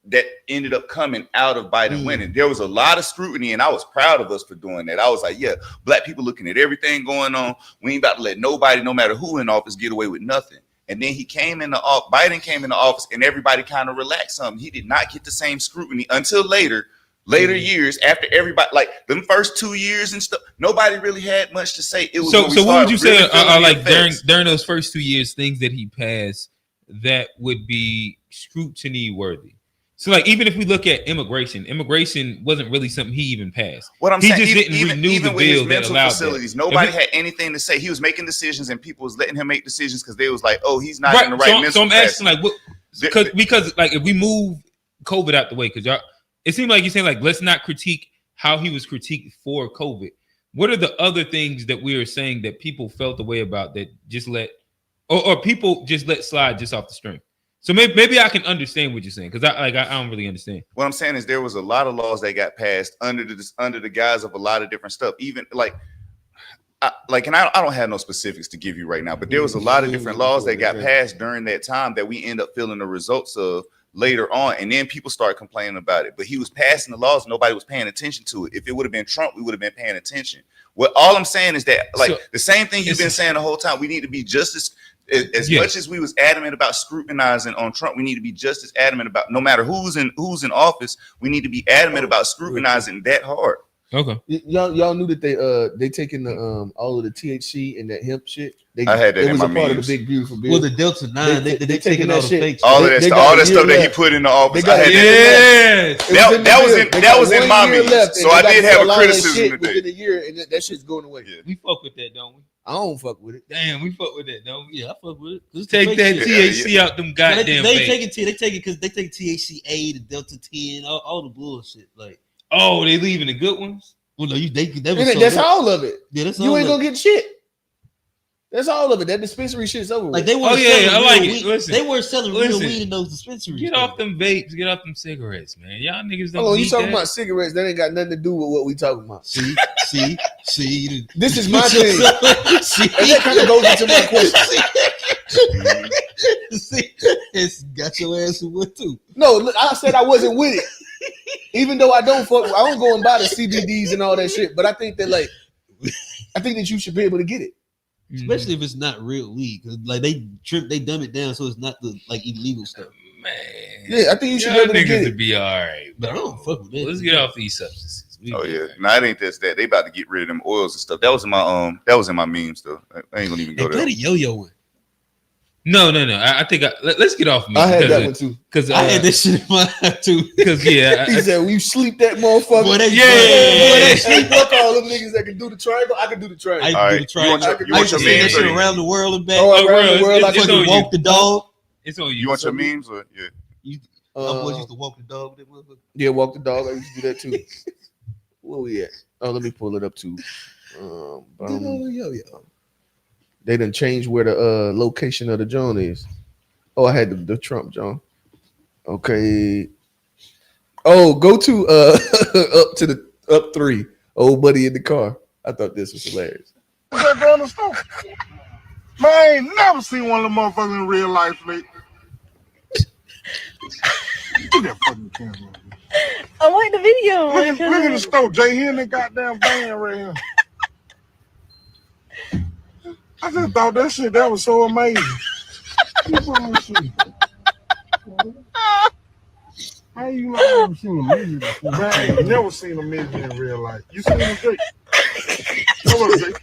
that ended up coming out of Biden winning. There was a lot of scrutiny, and I was proud of us for doing that. I was like, yeah, black people looking at everything going on. We ain't about to let nobody, no matter who in office, get away with nothing. And then Biden came into office, and everybody kind of relaxed something. He did not get the same scrutiny until later years, after everybody, like them first 2 years and stuff, nobody really had much to say. It was so what would you say are like effects. during those first 2 years, things that he passed that would be scrutiny worthy? So like even if we look at immigration wasn't really something he even passed. What I'm saying, he just didn't renew the bill that allowed facilities. That. Nobody had anything to say. He was making decisions, and people was letting him make decisions because they was like, "Oh, he's not in the right mental." So I'm asking like, what? Because like if we move COVID out the way, because y'all, it seemed like you're saying like let's not critique how he was critiqued for COVID. What are the other things that we are saying that people felt the way about that just let or people just let slide just off the string? So maybe I can understand what you're saying because I don't really understand. What I'm saying is there was a lot of laws that got passed under the guise of a lot of different stuff. Even and I don't have no specifics to give you right now, but there was a lot of different laws that got passed during that time that we end up feeling the results of later on, and then people start complaining about it. But he was passing the laws, nobody was paying attention to it. If it would have been Trump, we would have been paying attention. What all I'm saying is that the same thing you've been saying the whole time. We need to be just as much as we was adamant about scrutinizing on Trump, we need to be just as adamant about no matter who's in office, we need to be adamant about scrutinizing that hard. Okay. Y'all knew that they taking the all of the THC and that hemp shit. I had that it in was my a part memes. of the big beautiful bill. Well, the Delta 9, they taking all the fake all of that stuff that he put in the office. I had that was in my memes. So I did have a criticism today. Within a year, and that shit's going away. Yeah. We fuck with that, don't we? I don't fuck with it. Damn, we fuck with that, don't we? Yeah, I fuck with it. Take that THC out them goddamn. They take it because they take THC-A, the Delta 10, all the bullshit. Like, oh, they leaving the good ones. Well, no, that's all of it. Yeah, that's you ain't gonna get shit. That's all of it. That dispensary shit's over. Like they were. I like it. Listen, they were selling real weed in those dispensaries. Get off them vapes. Get off them cigarettes, man. Y'all niggas don't. Oh, you talking about cigarettes? That ain't got nothing to do with what we talking about. See. This is my thing. And that kind of goes into my question. See, it's got your ass with too. No, look, I said I wasn't with it. Even though I don't go and buy the CBDs and all that shit, but I think that you should be able to get it. especially if it's not real weed. Cause like they dumb it down so it's not the like illegal stuff. Man, Yeah, I think you should be y'all able to get niggas it. would be all right. But I don't fuck with that. Let's get off these substances. Oh yeah, no, it ain't that. They about to get rid of them oils and stuff. That was in my memes though. I ain't gonna even go Hey, there. play the yo-yo one. No. I think let's get off. I had that one too. Because I had this shit in my too. Because He said, "When you sleep that motherfucker, Boy, boy, they sleep up all them niggas that can do the triangle. I can do the triangle. I All used to do right, the triangle. you want your I used to say that memes shit or- around the world and back. Oh, around the world, I it's can on do you. walk the dog. It's on you. You want your memes or yeah? My boys used to walk the dog with that motherfucker. Yeah, walk the dog. I used to do that too. Where we at? Oh, let me pull it up too. Yo-yo. They done changed where the location of the John is. Oh, I had the Trump John. Okay. Oh, go to up 3. Old buddy in the car. I thought this was hilarious. That girl in the store. Man, I ain't never seen one of them motherfuckers in real life, mate. Get that fucking camera. I like the video. Look at the store, Jay. Here in the goddamn van right here. I just thought that was so amazing. How you not never seen a midget before? Man, I ain't never seen a midget in real life. You seen a Jake? Come on, Jake.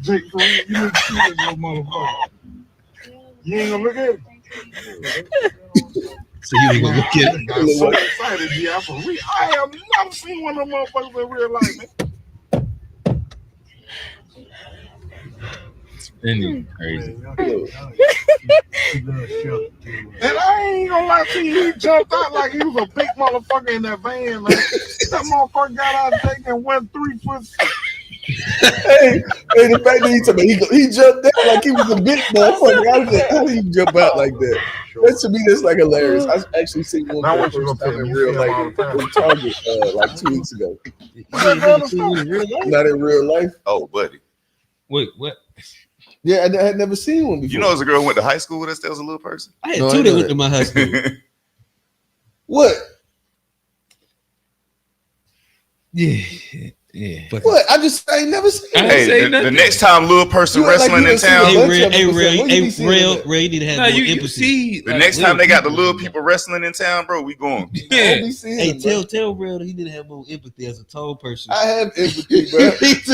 Jake, you need to see that little motherfucker. You ain't gonna look at it? So you ain't gonna look at it? I'm so excited, yeah. I have never seen one of them motherfuckers in real life, man. Crazy. And I ain't gonna lie to you, he jumped out like he was a big motherfucker in that van. Like, that motherfucker got out of Jake and went 3 foot. hey, the fact that he jumped out like he was a big motherfucker. I was like, how do you jump out like that? That to me, that's like hilarious. I actually seen one for the first time in real life in Target like 2 weeks ago. Not in real life. Oh, buddy. Wait, what? Yeah, I had never seen one before. You know, as a girl who went to high school with us, that was a little person. I had two that went to my high school. What? Yeah. What? I ain't never seen it. Hey, the next time little person wrestling in town. Ray, you need to have more empathy. The next time they got the little people wrestling in town, bro, we going. Yeah. Hey, tell Ray he need to have more empathy as a tall person. I have empathy, bro.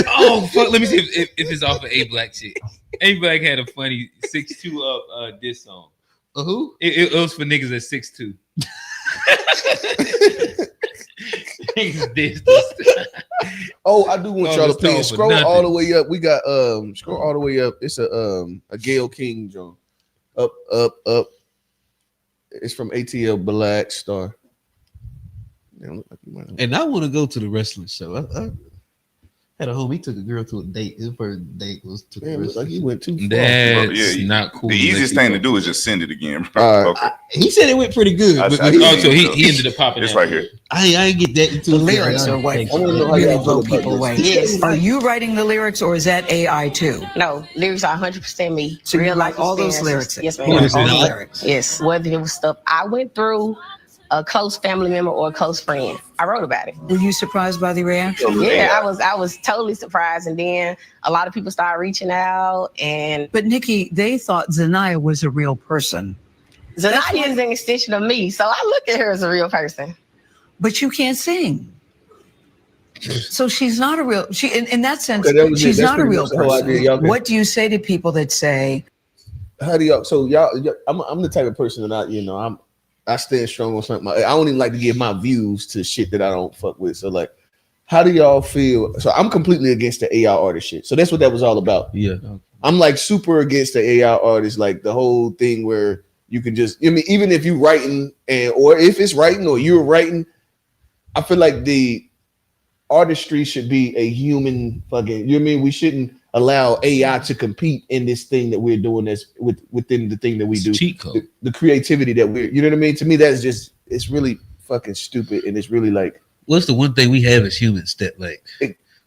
Oh, fuck. Let me see if it's off of A Black shit. A Black had a funny 6'2" up diss song. Who? It was for niggas at 6'2". Oh, I do want y'all to play. Scroll all the way up. We got scroll all the way up. It's a Gayle King joint. Up. It's from ATL Black Star. And I want to go to the wrestling show. I had a homie, he took a girl to a date. His first date was to the wrestling. Like he went too far. That's not cool. The easiest thing to do is just send it again, bro. Okay. He said it went pretty good. So he ended up popping. It's right here. I ain't get that into the lyrics are what really blow people away. Yes. Are you writing the lyrics or is that AI too? No, lyrics are 100% me. So real you life write all those experiences. lyrics? Yes, ma'am. All the lyrics. Yes. Whether it was stuff I went through, a close family member, or a close friend, I wrote about it. Were you surprised by the reaction? Yeah, I was totally surprised, and then a lot of people started reaching out. But Nikki, they thought Zanaya was a real person. Zanaya is an extension of me, so I look at her as a real person. But you can't sing. So she's not a real. In that sense, she's not a real person. What do you say to people that say? How do y'all? So y'all, I'm the type of person that I stand strong on something. I don't even like to give my views to shit that I don't fuck with. So like, how do y'all feel? So I'm completely against the AI artist shit. So that's what that was all about. Yeah. I'm like super against the AI artist, like the whole thing where you can just, even if you writing or if it's writing or you're writing, I feel like the artistry should be a human fucking, we shouldn't allow AI to compete in this thing that we're doing that's within the thing that we do. Cheat code. The creativity that we're, you know what I mean? To me, that's just, it's really fucking stupid. And it's really like, what's the one thing we have as humans that like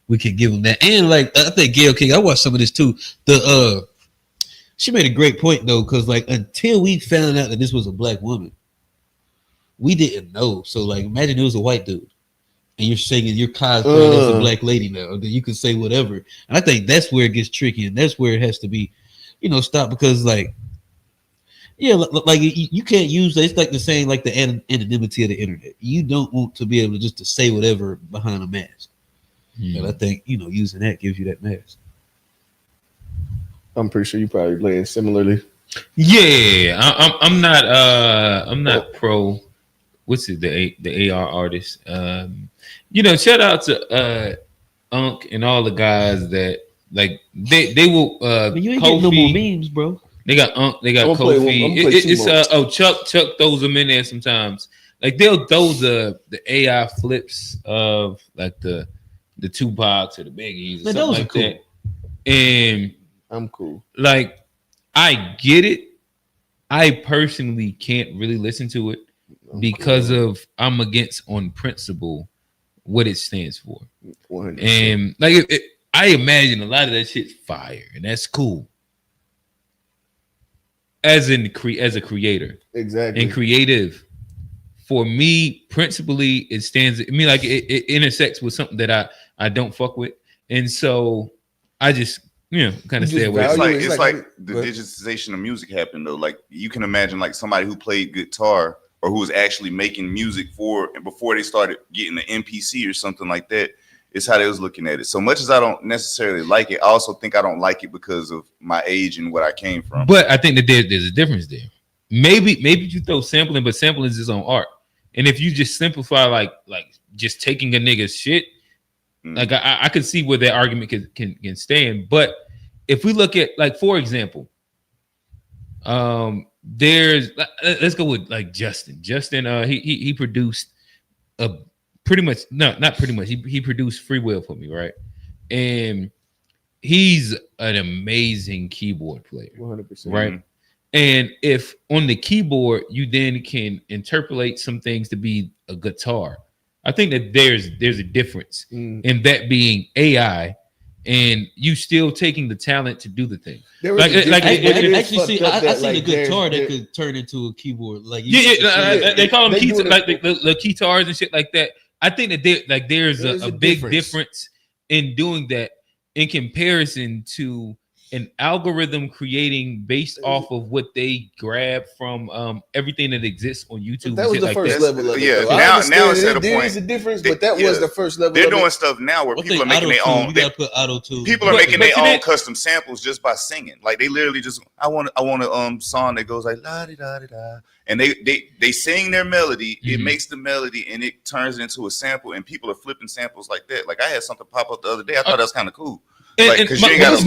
we can give them that? And like, I think Gayle King, I watched some of this too. She made a great point though, because like until we found out that this was a black woman, we didn't know. So like, imagine it was a white dude. and you're shaking, you're cosplaying as a black lady now. Then you can say whatever. And I think that's where it gets tricky, and that's where it has to be, stopped because like. Yeah, like you can't use that. It's like the same, like the anonymity of the internet. You don't want to be able to say whatever behind a mask. And I think using that gives you that mask. I'm pretty sure you probably playing similarly. Yeah, I'm not pro. What's it? The AR artist. Shout out to Unc and all the guys that like they will. You ain't Kofi, getting no more memes, bro. They got Unc. They got Kofi. Chuck throws them in there sometimes. Like they'll throw the AI flips of like the Tupacs or the Biggies or something like that. And I'm cool. Like I get it. I personally can't really listen to it because of I'm against on principle what it stands for. 100%. And like I imagine a lot of that shit's fire and that's cool. As a creator, exactly, and creative, for me, principally, it stands. I mean, like it intersects with something that I don't fuck with, and so I just kind of stay away. It's like the digitization of music happened though. Like you can imagine, like somebody who played guitar or who was actually making music before they started getting an MPC or something like that. It's how they was looking at it. So much as I don't necessarily like it, I also think I don't like it because of my age and what I came from. But I think that there's a difference there. Maybe you throw sampling, but sampling is its own art. And if you just simplify like just taking a nigga's shit, like I could see where that argument can stand. But if we look at like, for example, let's go with like Justin. He produced a pretty much not pretty much. He produced Free Will for me, right? And he's an amazing keyboard player, 100%, right? And if on the keyboard you then can interpolate some things to be a guitar, I think that there's a difference in that being AI and you still taking the talent to do the thing. I seen a guitar that could turn into a keyboard. Like they call them keys, like the guitars and shit like that. I think that there's a big difference in doing that in comparison to an algorithm creating based off of what they grab from everything that exists on YouTube. That was the first level of it. Yeah, now it's at a point. There is a difference, but that was the first level. They're doing stuff now where people are making their own. You gotta put auto-tune. People are making their own custom samples just by singing. Like they literally just, I want a song that goes like la di da di da, and they sing their melody. It makes the melody and it turns it into a sample, and people are flipping samples like that. Like I had something pop up the other day. I thought that was kind of cool. But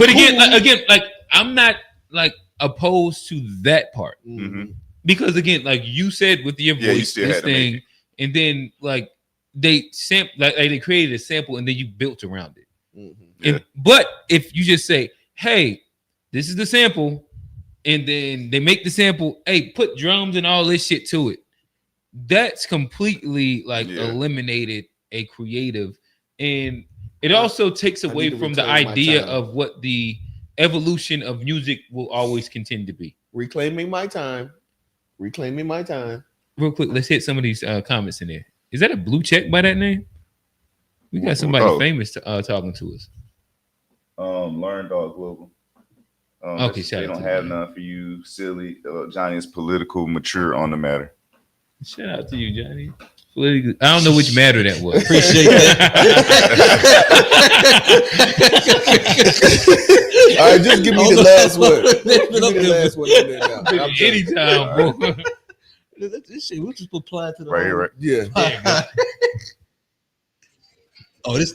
again, like I'm not like opposed to that part because again, like you said with your voice, this thing, and then like they they created a sample and then you built around it. But if you just say, "Hey, this is the sample," and then they make the sample, "Hey, put drums and all this shit to it," that's completely like eliminated a creative and. It also takes away from the idea of what the evolution of music will always continue to be. Reclaiming my time. Real quick, let's hit some of these comments in there. Is that a blue check by that name? We got somebody famous talking to us. Learn Dog Global. Okay, shout they out don't to have you. none for you, silly. Johnny is political, mature on the matter. Shout out to you, Johnny. I don't know which matter that was. Appreciate that. All right, just give me the last one. Give me the last one in there now. Anytime, bro. This shit, we just apply to the right, right. Yeah. Oh, this.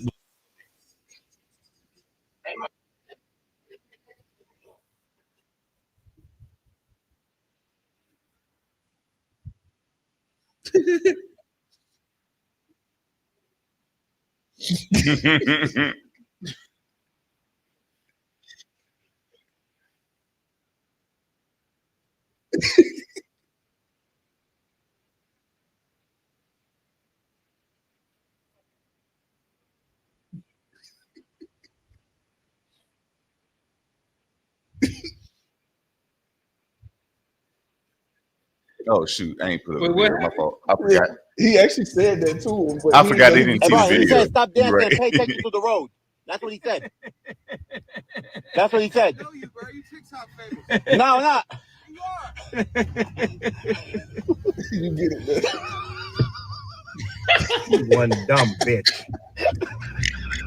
Oh shoot, I ain't put up a video. My fault. I forgot. He actually said that to him. But I forgot they didn't see the He video. said, "Stop dancing Right. and pay attention to the road." That's what he said. That's what he said. No, not. You get it, man. One dumb bitch.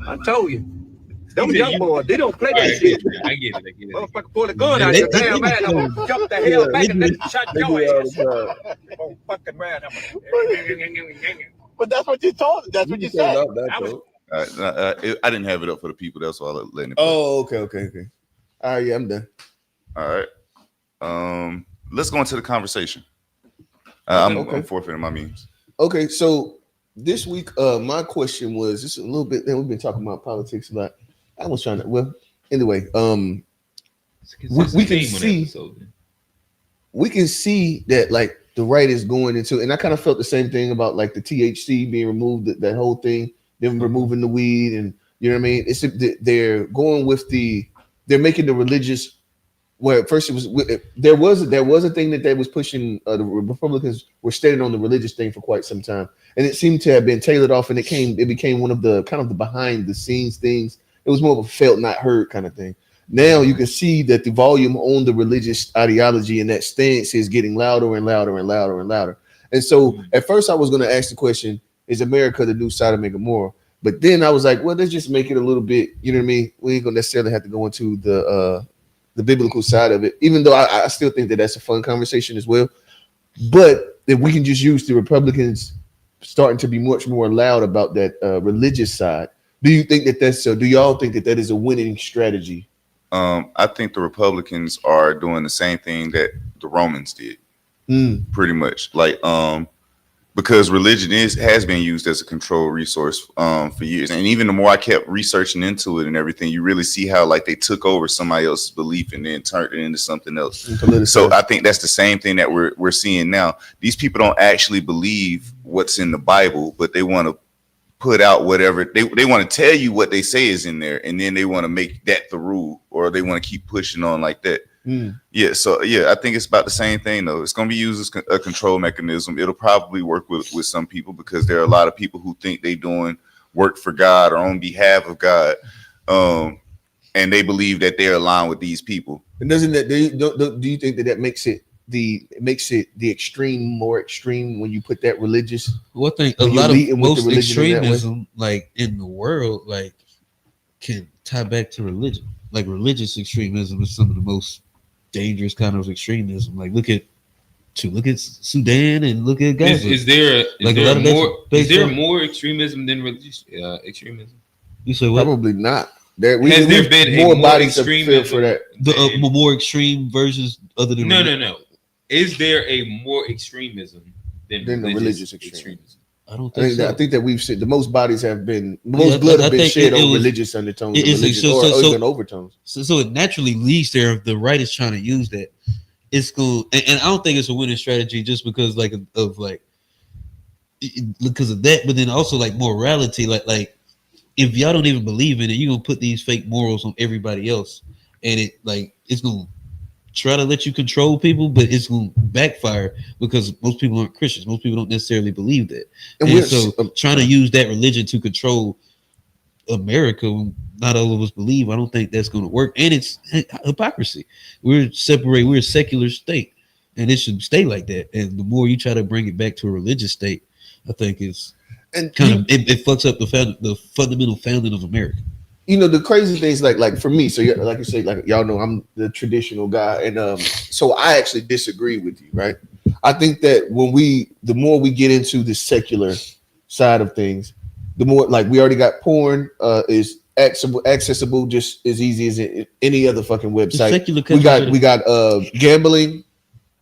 I told you. Them young boys, they don't play that shit. I get it. Motherfucker pull the gun out your damn man. I'm gonna jump the hell back and then shut your ass. Oh, fucking man. But that's what you told. That's what you said. I didn't have it up for the people. That's why I let it. Oh, okay. All right, yeah, I'm done. All right. Let's go into the conversation. I'm forfeiting my memes. Okay, so this week, my question was just a little bit. Then we've been talking about politics a lot. I was trying to. Well, anyway, we can see that like the right is going into, and I kind of felt the same thing about like the THC being removed, that whole thing, them removing the weed, and you know what I mean. It's they're going with they're making the religious. Well, at first it was there was a thing that they was pushing. The Republicans were standing on the religious thing for quite some time, and it seemed to have been tailored off, and it became one of the kind of the behind the scenes things. It was more of a felt not heard kind of thing. Now you can see that the volume on the religious ideology and that stance is getting louder and louder and louder and louder. And so at first I was going to ask the question, is America the new Sodom and Gomorrah? But then I was like, well, let's just make it a little bit, you know what I mean? We ain't going to necessarily have to go into the biblical side of it, even though I still think that that's a fun conversation as well. But if we can just use the Republicans starting to be much more loud about that religious side, do you think that that's so? Do y'all think that that is a winning strategy? I think the Republicans are doing the same thing that the Romans did, pretty much. Like, because religion has been used as a control resource for years, and even the more I kept researching into it and everything, you really see how like they took over somebody else's belief and then turned it into something else. So I think that's the same thing that we're seeing now. These people don't actually believe what's in the Bible, but they want to put out whatever they want to tell you what they say is in there, and then they want to make that the rule, or they want to keep pushing on like that. Yeah, so yeah, I think it's about the same thing though. It's going to be used as a control mechanism. It'll probably work with some people because there are a lot of people who think they doing work for God or on behalf of God, and they believe that they're aligned with these people. And doesn't that do you think that makes it the extreme more extreme when you put that religious? Well, I think a lot of most extremism, like in the world, like can tie back to religion. Like religious extremism is some of the most dangerous kind of extremism. Like look at Sudan and look at Gaza. Is there more extremism than religious extremism? You say what? Probably not. Has there been more bodies for that? The more extreme versions other than no. Is there a more extremism than the religious extremism? I don't think so. I think that we've seen the most bodies have been blood have been shed on religious undertones, or overtones. So it naturally leads there. If the right is trying to use that, it's cool, and I don't think it's a winning strategy just because because of that. But then also like morality, like if y'all don't even believe in it, you're gonna put these fake morals on everybody else, and it's gonna try to let you control people, but it's going to backfire because most people aren't Christians. Most people don't necessarily believe that. And so trying to use that religion to control America, not all of us believe, I don't think that's going to work. And it's hypocrisy. We're a secular state, and it should stay like that. And the more you try to bring it back to a religious state, I think it fucks up the fundamental founding of America. You know, the crazy things like for me, so like you say, like y'all know I'm the traditional guy, and so I actually disagree with you, right? I think that the more we get into the secular side of things, the more like we already got porn is accessible just as easy as any other fucking website. We got gambling,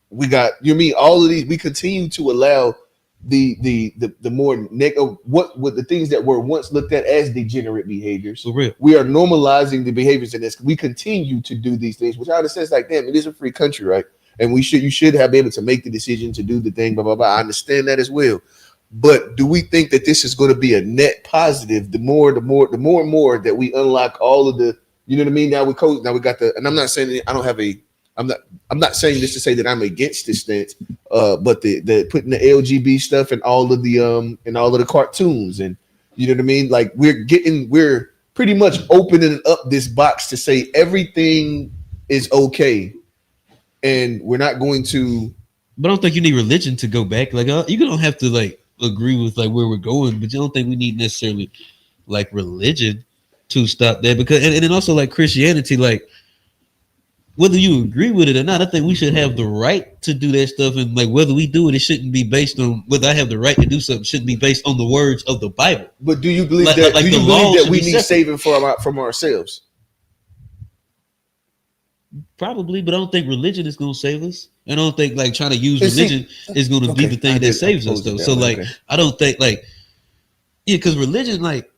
we got all of these. We continue to allow the more negative what the things that were once looked at as degenerate behaviors. We are normalizing the behaviors in this. We continue to do these things, which I understand is like, damn, it is a free country, right? And you should have been able to make the decision to do the thing, blah blah blah. I understand that as well. But do we think that this is going to be a net positive? The more and more that we unlock all of the, you know what I mean? Now we got and I'm not saying that I don't have a I'm not saying this to say that I'm against this stance, but the putting the LGB stuff and all of the cartoons, and you know what I mean. Like we're pretty much opening up this box to say everything is okay, and we're not going to. But I don't think you need religion to go back. Like you don't have to like agree with like where we're going, but you don't think we need necessarily like religion to stop that, because and then also like Christianity, like whether you agree with it or not, I think we should have the right to do that stuff, and like whether we do it, it shouldn't be based on whether I have the right to do something. Shouldn't be based on the words of the Bible. But do you believe that? Do you believe that we need saving from ourselves? Probably, but I don't think religion is going to save us. I don't think like trying to use religion is going to be the thing that saves us, though. So like, I don't think like, yeah, because religion like.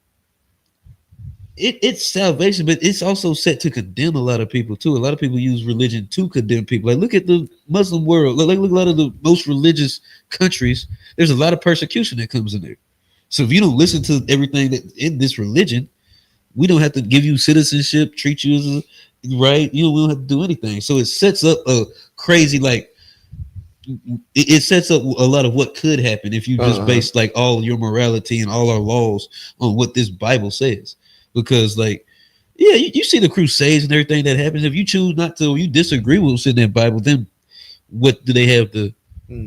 It's salvation, but it's also set to condemn a lot of people too. A lot of people use religion to condemn people. Like look at the Muslim world. Like look at a lot of the most religious countries. There's a lot of persecution that comes in there. So if you don't listen to everything that in this religion, we don't have to give you citizenship, treat you as a right. We don't have to do anything. So it sets up a crazy like. It sets up a lot of what could happen if you just base like all your morality and all our laws on what this Bible says. Because like, yeah, you see the crusades and everything that happens. If you choose not to, or you disagree with what's in that Bible, then what do they have the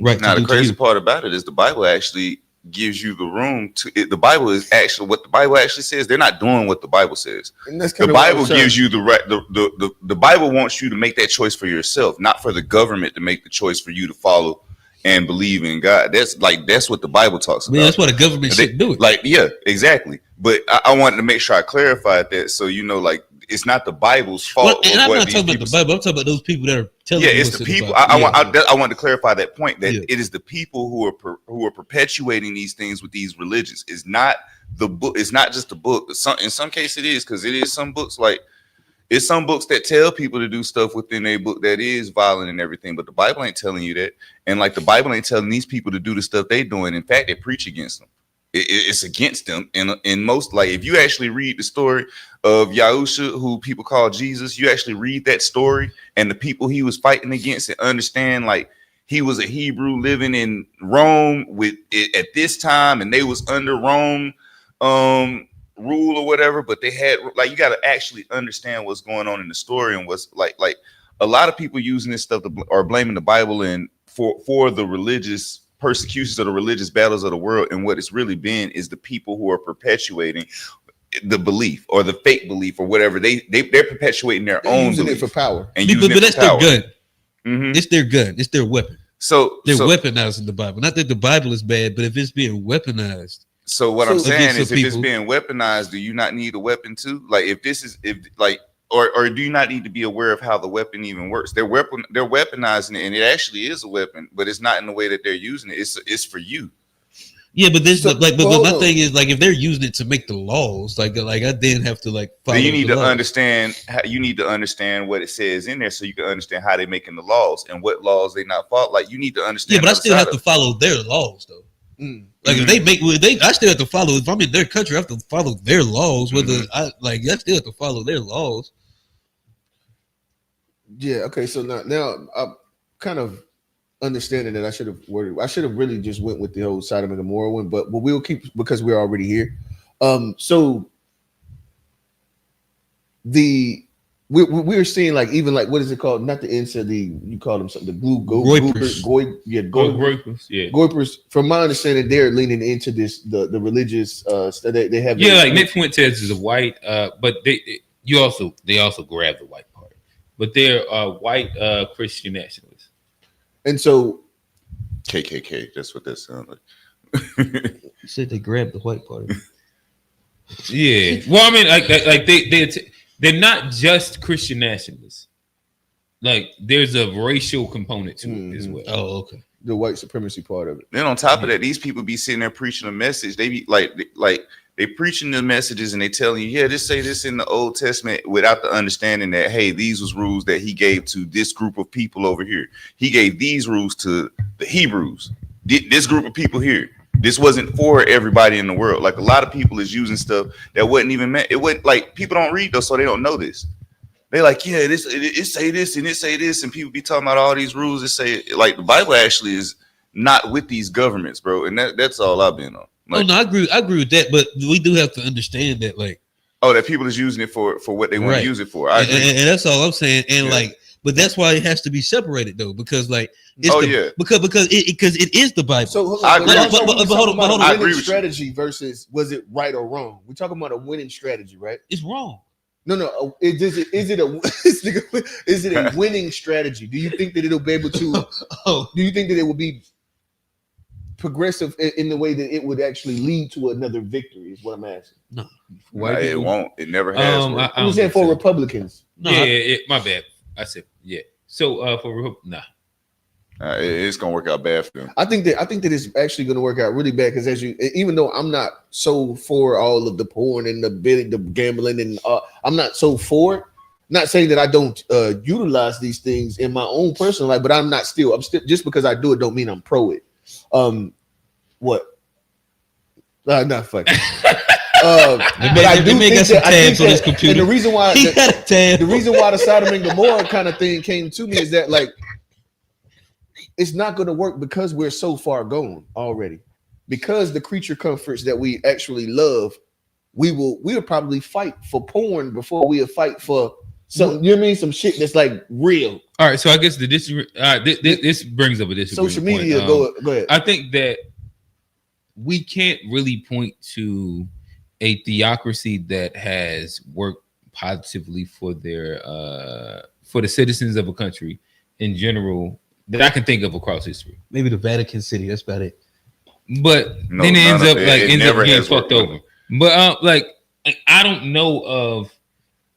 right now, to do? The crazy to part about it is the Bible actually gives you the room to it. The Bible is actually what the Bible actually says. They're not doing what the Bible says. And that's the Bible gives you the right. The Bible wants you to make that choice for yourself, not for the government to make the choice for you to follow and believe in God. That's what the Bible talks about. Yeah, that's what the government should do it. Like, yeah, exactly. But I wanted to make sure I clarified that, so you know, like it's not the Bible's fault. Well, and I'm not talking about the Bible. I'm talking about those people that are telling. Yeah, it's the people. I want to clarify that point. That it is the people who are perpetuating these things with these religions. It's not the book. It's not just the book. In some cases, it is, because it is some books like. It's some books that tell people to do stuff within a book that is violent and everything, but the Bible ain't telling you that. And like the Bible ain't telling these people to do the stuff they doing. In fact, they preach against them. It's against them. And in most, like if you actually read the story of Yahusha, who people call Jesus, you actually read that story and the people he was fighting against and understand like he was a Hebrew living in Rome with it at this time, and they was under Rome rule or whatever, but they had like you got to actually understand what's going on in the story and what's like a lot of people using this stuff are blaming the Bible and for the religious persecutions or the religious battles of the world, and what it's really been is the people who are perpetuating the belief or the fake belief or whatever they're perpetuating their own using belief it for power. And but that's their gun. Mm-hmm. It's their gun. It's their weapon. So they're weaponizing the Bible. Not that the Bible is bad, but if it's being weaponized. So what I'm saying is, if it's being weaponized, do you not need a weapon too? Like, if this is or do you not need to be aware of how the weapon even works? They're weaponizing it, and it actually is a weapon, but it's not in the way that they're using it. It's for you. Yeah, but this but my thing is like if they're using it to make the laws, like I then have to like follow. Then you need to laws. understand what it says in there, so you can understand how they're making the laws and what laws they not follow. Like you need to understand. Yeah, but I still have to follow their laws though. Like if I still have to follow. If I'm in their country, I have to follow their laws. Whether I still have to follow their laws. Yeah. Okay. So now I'm kind of understanding that I should have really just went with the whole Sodom and Gomorrah one, but we'll keep because we're already here. So we're seeing like even like what is it called? Not the incel, you call them something. The blue goipers. Goipers. From my understanding, they're leaning into this the religious they have. Yeah, like Nick Fuentes is a white, but they also grab the white part, but they're white Christian nationalists. And so KKK, that's what that sounds like. You said they grabbed the white part. Yeah. Well, I mean, like they're not just Christian nationalists. Like there's a racial component to it as well. Oh, okay. The white supremacy part of it. Then on top of that, these people be sitting there preaching a message. They be like they preaching the messages and they telling you, yeah, just say this in the Old Testament without the understanding that, hey, these was rules that he gave to this group of people over here. He gave these rules to the Hebrews, this group of people here. This wasn't for everybody in the world. Like a lot of people is using stuff that wasn't even meant. It wasn't like people don't read those, so they don't know this. They like, yeah, it say this and it say this, and people be talking about all these rules. It say like the Bible actually is not with these governments, bro. And that's all I've been on. Like, I agree with that, but we do have to understand that, like, that people is using it for what they want to use it for. I agree. And that's all I'm saying. And like, but that's why it has to be separated though, because like, because it is the Bible. So hold on, hold on. I agree with strategy versus was it right or wrong? We're talking about a winning strategy, right? It's wrong. No. Is it a winning strategy? Do you think that it'll be able to? Do you think that it will be progressive in the way that it would actually lead to another victory? Is what I'm asking. No, it won't. It never has. I'm saying for Republicans. No, my bad. I said yeah. So for it's gonna work out bad for them. I think that it's actually gonna work out really bad because even though I'm not so for all of the porn and the bidding, the gambling, and I'm not so for it. Not saying that I don't utilize these things in my own personal life, but I'm still just because I do it don't mean I'm pro it. What? Not fucking. But I do think that, and the reason why the reason why the Sodom and Gomorrah kind of thing came to me is that like it's not going to work because we're so far gone already. Because the creature comforts that we actually love, we'll probably fight for porn before we'll fight for some. You know what I mean? Some shit that's like real. All right, so I guess this brings up a disagreement. Social media. Go ahead. I think that we can't really point to a theocracy that has worked positively for for the citizens of a country in general that I can think of across history. Maybe the Vatican City. That's about it. But then it ends up getting fucked over. But I don't know of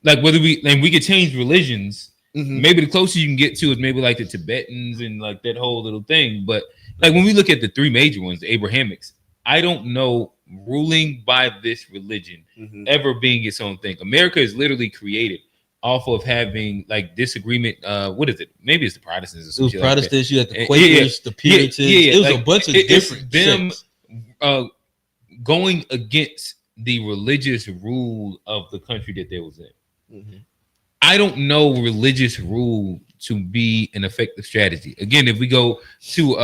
like whether we could change religions. Mm-hmm. Maybe the closest you can get to is maybe like the Tibetans and like that whole little thing. But like when we look at the three major ones, the Abrahamics, I don't know ruling by this religion ever being its own thing. America is literally created off of having like disagreement. What is it? Maybe it's the Protestants. Or it was Protestants. You had the Quakers, the Puritans. It was like, a bunch of different them going against the religious rule of the country that they was in. Mm-hmm. I don't know religious rule to be an effective strategy. Again, if we go to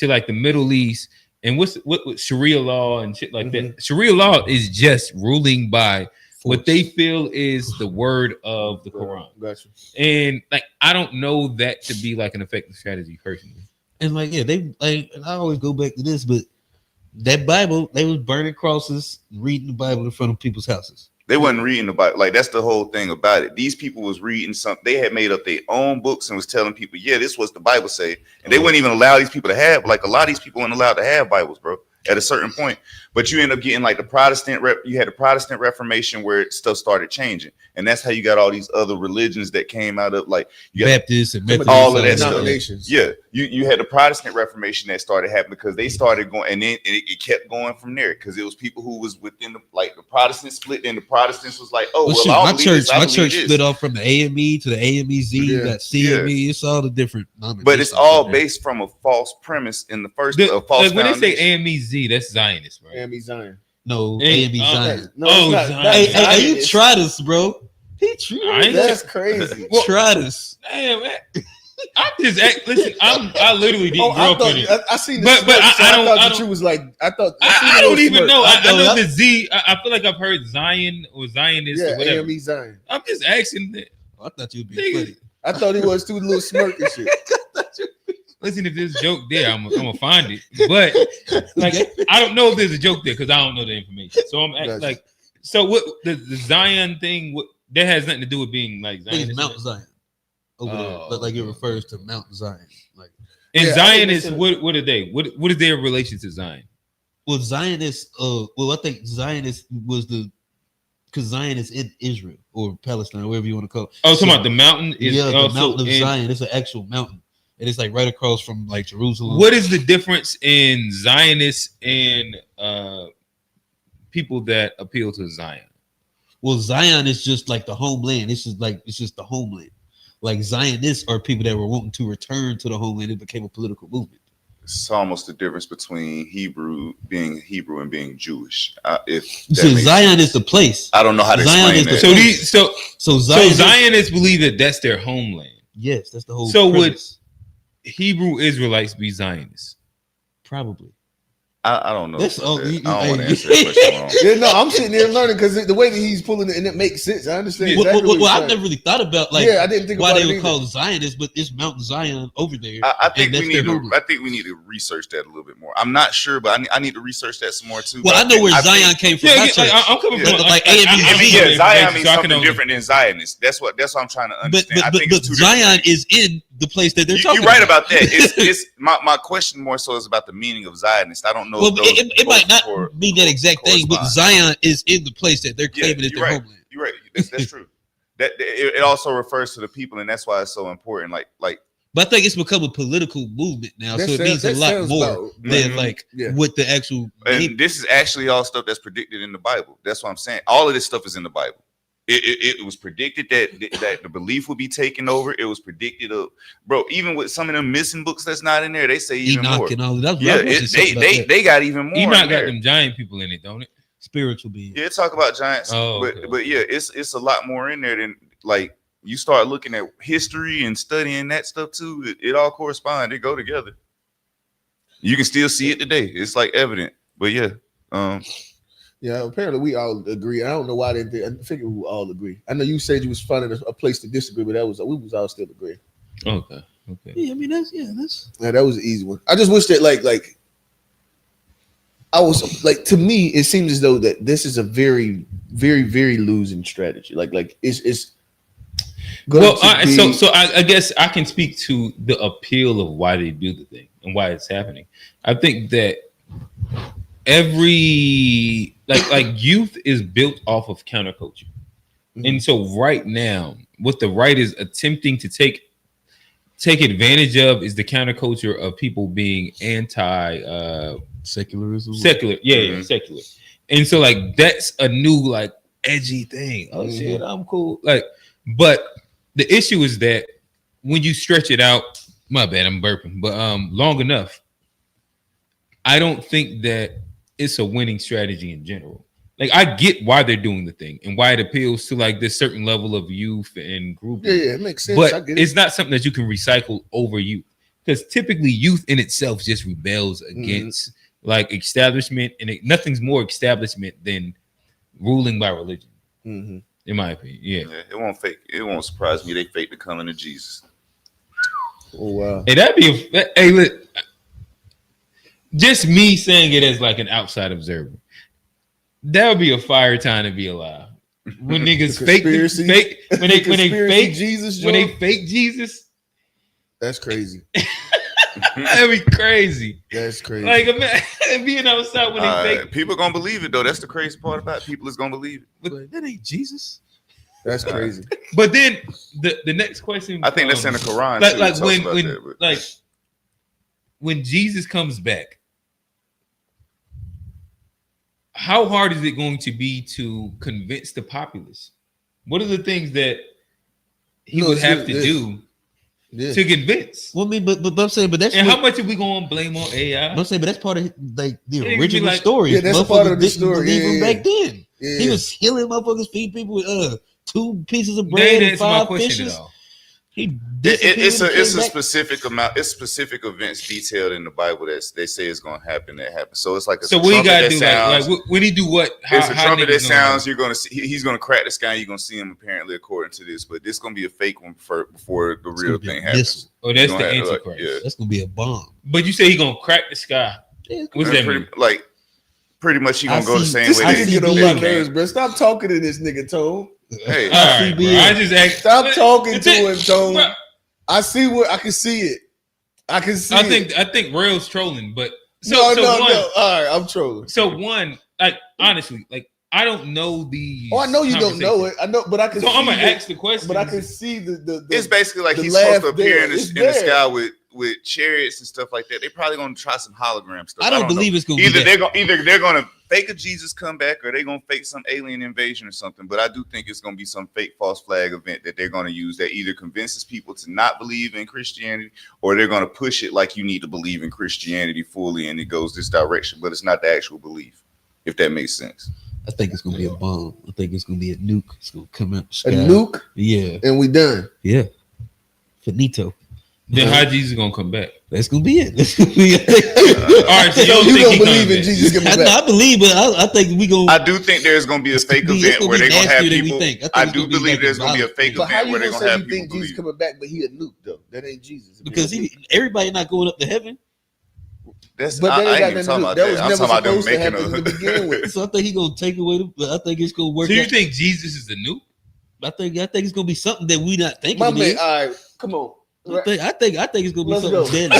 like the Middle East and what Sharia law and shit like that, Sharia law is just ruling by what they feel is the word of the Quran. Gotcha. And like I don't know that to be like an effective strategy personally. And like they like, and I always go back to this, but that Bible, they was burning crosses, reading the Bible in front of people's houses. They wasn't reading the Bible. Like that's the whole thing about it. These people was reading something. They had made up their own books and was telling people, yeah, this was the Bible say. And they wouldn't even allow these people to have, like a lot of these people weren't allowed to have Bibles, bro, at a certain point. But you end up getting like you had the Protestant Reformation where stuff started changing. And that's how you got all these other religions that came out of like Baptists and Methodists, all of that stuff. Yeah. You had the Protestant Reformation that started happening because they started going, and then it kept going from there because it was people who was within the Protestants split, and the Protestants was like, oh, my church split off from the AME to the AMEZ, got CME. It's all the different, but it's all based from a false premise in the first false. When they say AMEZ, that's Zionist, right? AME Zion. No, AME Zion. No, Zion. Hey, you tried us, bro. He tried. That's crazy. Tried us. Damn, man. I just listen. I literally didn't grow up in it. I seen this, but I thought that you was like. I don't even know. I know the Z. I feel like I've heard Zion or Zionist or whatever. AME Zion. I'm just asking that. I thought you'd be funny. I thought he was too little smirk and shit. Listen, if there's a joke there, I'm gonna find it. But like, I don't know if there's a joke there because I don't know the information. So I'm like, so what the Zion thing? What that has nothing to do with being like Zion. It's Mount Zion over there, but like it refers to Mount Zion. Like, and Zionists, what are they? What is their relation to Zion? Well, Zionists. Well, I think Zionist was because Zion is in Israel or Palestine, wherever you want to call it. Oh, talking about the mountain. The mountain of Zion. It's an actual mountain. And it's like right across from like Jerusalem. What is the difference in Zionists and people that appeal to Zion? Well, Zion is just like the homeland. It's just the homeland. Like Zionists are people that were wanting to return to the homeland. It became a political movement. it's almost the difference between being Hebrew and being Jewish. So Zion is the place. I don't know how to Zion explain is that. So Zionists believe that that's their homeland. Yes, that's the whole. So premise. would Hebrew Israelites be Zionists? Probably. I don't know. That's all. I don't want to answer that question wrong. Yeah, no, I'm sitting there learning because the way that he's pulling it and it makes sense. I understand. Exactly what I've never really thought about I didn't think why about they would either. call it Zionists, but it's Mount Zion over there. I think we need to research that a little bit more. I'm not sure, but I need to research that some more too. Well, I know where Zion came from. I'm coming from like A&B. Yeah, Zion means something different than Zionist. That's what I'm trying to understand. But Zion is in the place that they're talking. You're right about that. It's my question more so is about the meaning of Zionist. I don't know. Well, it might not be that exact thing, but Zion is in the place that they're claiming as their homeland. You're right. That's true. That it also refers to the people, and that's why it's so important. But I think it's become a political movement now, so it means a lot more than what the actual. And this is actually all stuff that's predicted in the Bible. That's what I'm saying. All of this stuff is in the Bible. It was predicted that the belief would be taken over. It was predicted even with some of them missing books that's not in there, they say even Enoch more. And all of that. Yeah, they got even more. Enoch got them giant people in it, don't it? Spiritual beings. Yeah, talk about giants. But yeah, it's a lot more in there than you start looking at history and studying that stuff too. It all corresponds. They go together. You can still see it today. It's evident. But yeah. Yeah, apparently we all agree. I don't know why they did. I figure we all agree. I know you said you was finding a place to disagree, but we was all still agreeing. Okay. Yeah, I mean that's that was an easy one. I just wish that I was to me, it seems as though that this is a very, very, very losing strategy. It's well, I guess I can speak to the appeal of why they do the thing and why it's happening. I think that every youth is built off of counterculture. And so right now, what the right is attempting to take advantage of is the counterculture of people being secularism. Secular. Secular. And so that's a new edgy thing. Oh shit, I'm cool. But the issue is that when you stretch it out, my bad, I'm burping, but long enough, I don't think that it's a winning strategy in general. I get why they're doing the thing and why it appeals to this certain level of youth and group. Yeah, it makes sense. But it's not something that you can recycle over youth, because typically youth in itself just rebels against establishment, and nothing's more establishment than ruling by religion. In my opinion, yeah. It won't surprise me they fake the coming of Jesus. Oh wow! Hey, look. Just me saying it as an outside observer, that would be a fire time to be alive. When niggas fake Jesus, that's crazy. That'd be crazy. That's crazy. Imagine being outside when they fake. People gonna believe it though. That's the crazy part about it. People is gonna believe it. But that ain't Jesus. That's crazy. But then the next question, I think that's in the Quran. When Jesus comes back, how hard is it going to be to convince the populace? What are the things that he would have to do to convince? Well, I mean, but I'm saying, but that's how much are we going to blame on AI? I'm saying, but that's part of the original story. Yeah, that's part of the story. Back then, he was healing motherfuckers, feed people with 2 pieces of bread and 5 fishes. It's a specific amount. It's specific events detailed in the Bible that they say is going to happen. That happens. So it's so what you got to do? When he do what? It's a trumpet that sounds. You're going to see. He's going to crack the sky. You're going to see him apparently according to this. But this going to be a fake one before the real thing happens. Oh, that's the Antichrist. That's going to be a bomb. But you say he's going to crack the sky. What's that mean? Pretty much he's going to go the same way. I get on my nerves, bro. Stop talking to this nigga, Tone. Hey, all right, bro. I just asked. Stop talking to him, Tone. I see what I can see it. I think Rail's trolling, but no. All right, I'm trolling. So one, honestly, I don't know the. Oh, I know you don't know it. I know, but I can. So I'm gonna ask the question. But I can see the it's basically he's supposed to appear in the sky with chariots and stuff like that. They're probably gonna try some hologram stuff. I don't believe it's gonna either they're gonna fake a Jesus come back, or they gonna fake some alien invasion or something. But I do think it's gonna be some fake false flag event that they're gonna use that either convinces people to not believe in Christianity, or they're gonna push it like you need to believe in Christianity fully, and it goes this direction, but it's not the actual belief. If that makes sense. I think it's gonna be a bomb. I think it's gonna be a nuke. It's gonna come out. A nuke? Yeah. And we done. Yeah. Finito. Then how Jesus gonna come back? That's gonna be it. That's gonna be it. All right, so you don't believe in Jesus coming back? I believe, but I think we gonna. I do think there's gonna be a fake event where they're gonna have people. I do believe there's gonna be a fake event where they're gonna have people Jesus believe. coming back, but he a nuke though. That ain't Jesus. Because everybody not going up to heaven. That's But I that ain't ain't got even talking nothing about to do. that. That I'm was talking about them never supposed to making happen to begin with. So I think he gonna take away. But I think it's gonna work. So you out. think Jesus is the nuke? I think it's gonna be something that we not thinking. My it man, is. all right, come on. I think it's gonna be Let's something go. deadly.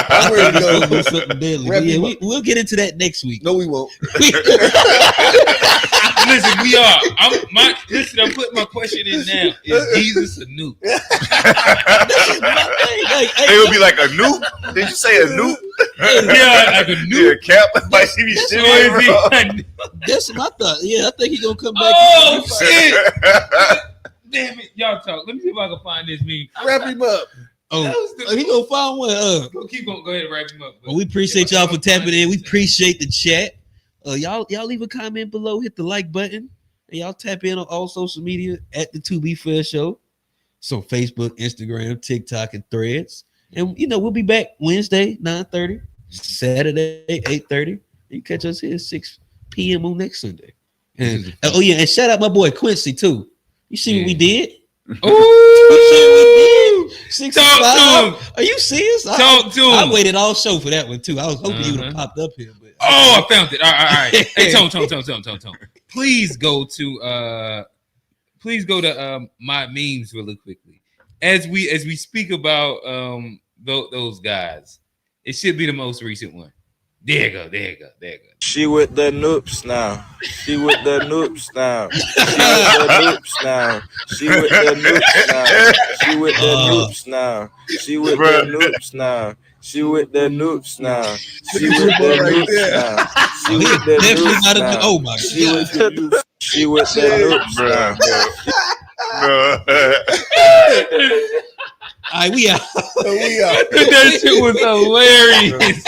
I'm ready to go. It's gonna be something deadly. Wrap But yeah, him up. we'll get into that next week. No, we won't. Listen, we are. I'm putting my question in now. Is Jesus a nuke? They would be like a nuke. Did you say a nuke? Yeah, like a nuke. Yeah, Cap. Like he be shit. That's what I thought. Yeah, I think he's gonna come back. Oh shit! Damn it, y'all talk. Let me see if I can find this meme. Wrap him up. Oh, he gonna find one. Keep on. Go ahead and wrap him up. Well, we appreciate y'all for tapping in. We appreciate the chat. Y'all leave a comment below. Hit the like button. And y'all tap in on all social media at the To Be Fair Show. So Facebook, Instagram, TikTok, and Threads. And we'll be back Wednesday 9:30, Saturday 8:30. You catch us here 6 p.m. on next Sunday. And and shout out my boy Quincy too. You see what we did? Ooh, 65. Are you serious? Talk to him. I waited all show for that one too. I was hoping you would have popped up here, but I found it. All right. Hey, Tone. Please go to my memes really quickly. As we speak about those guys, it should be the most recent one. There you go. She with the noops now. She with the noops now. She with the noops now. She with the noops now. She with the noops now. She with the noops now. She with the noops now. She with the noops now. Oh my god. She with the noops now. All right, we out. That shit was hilarious.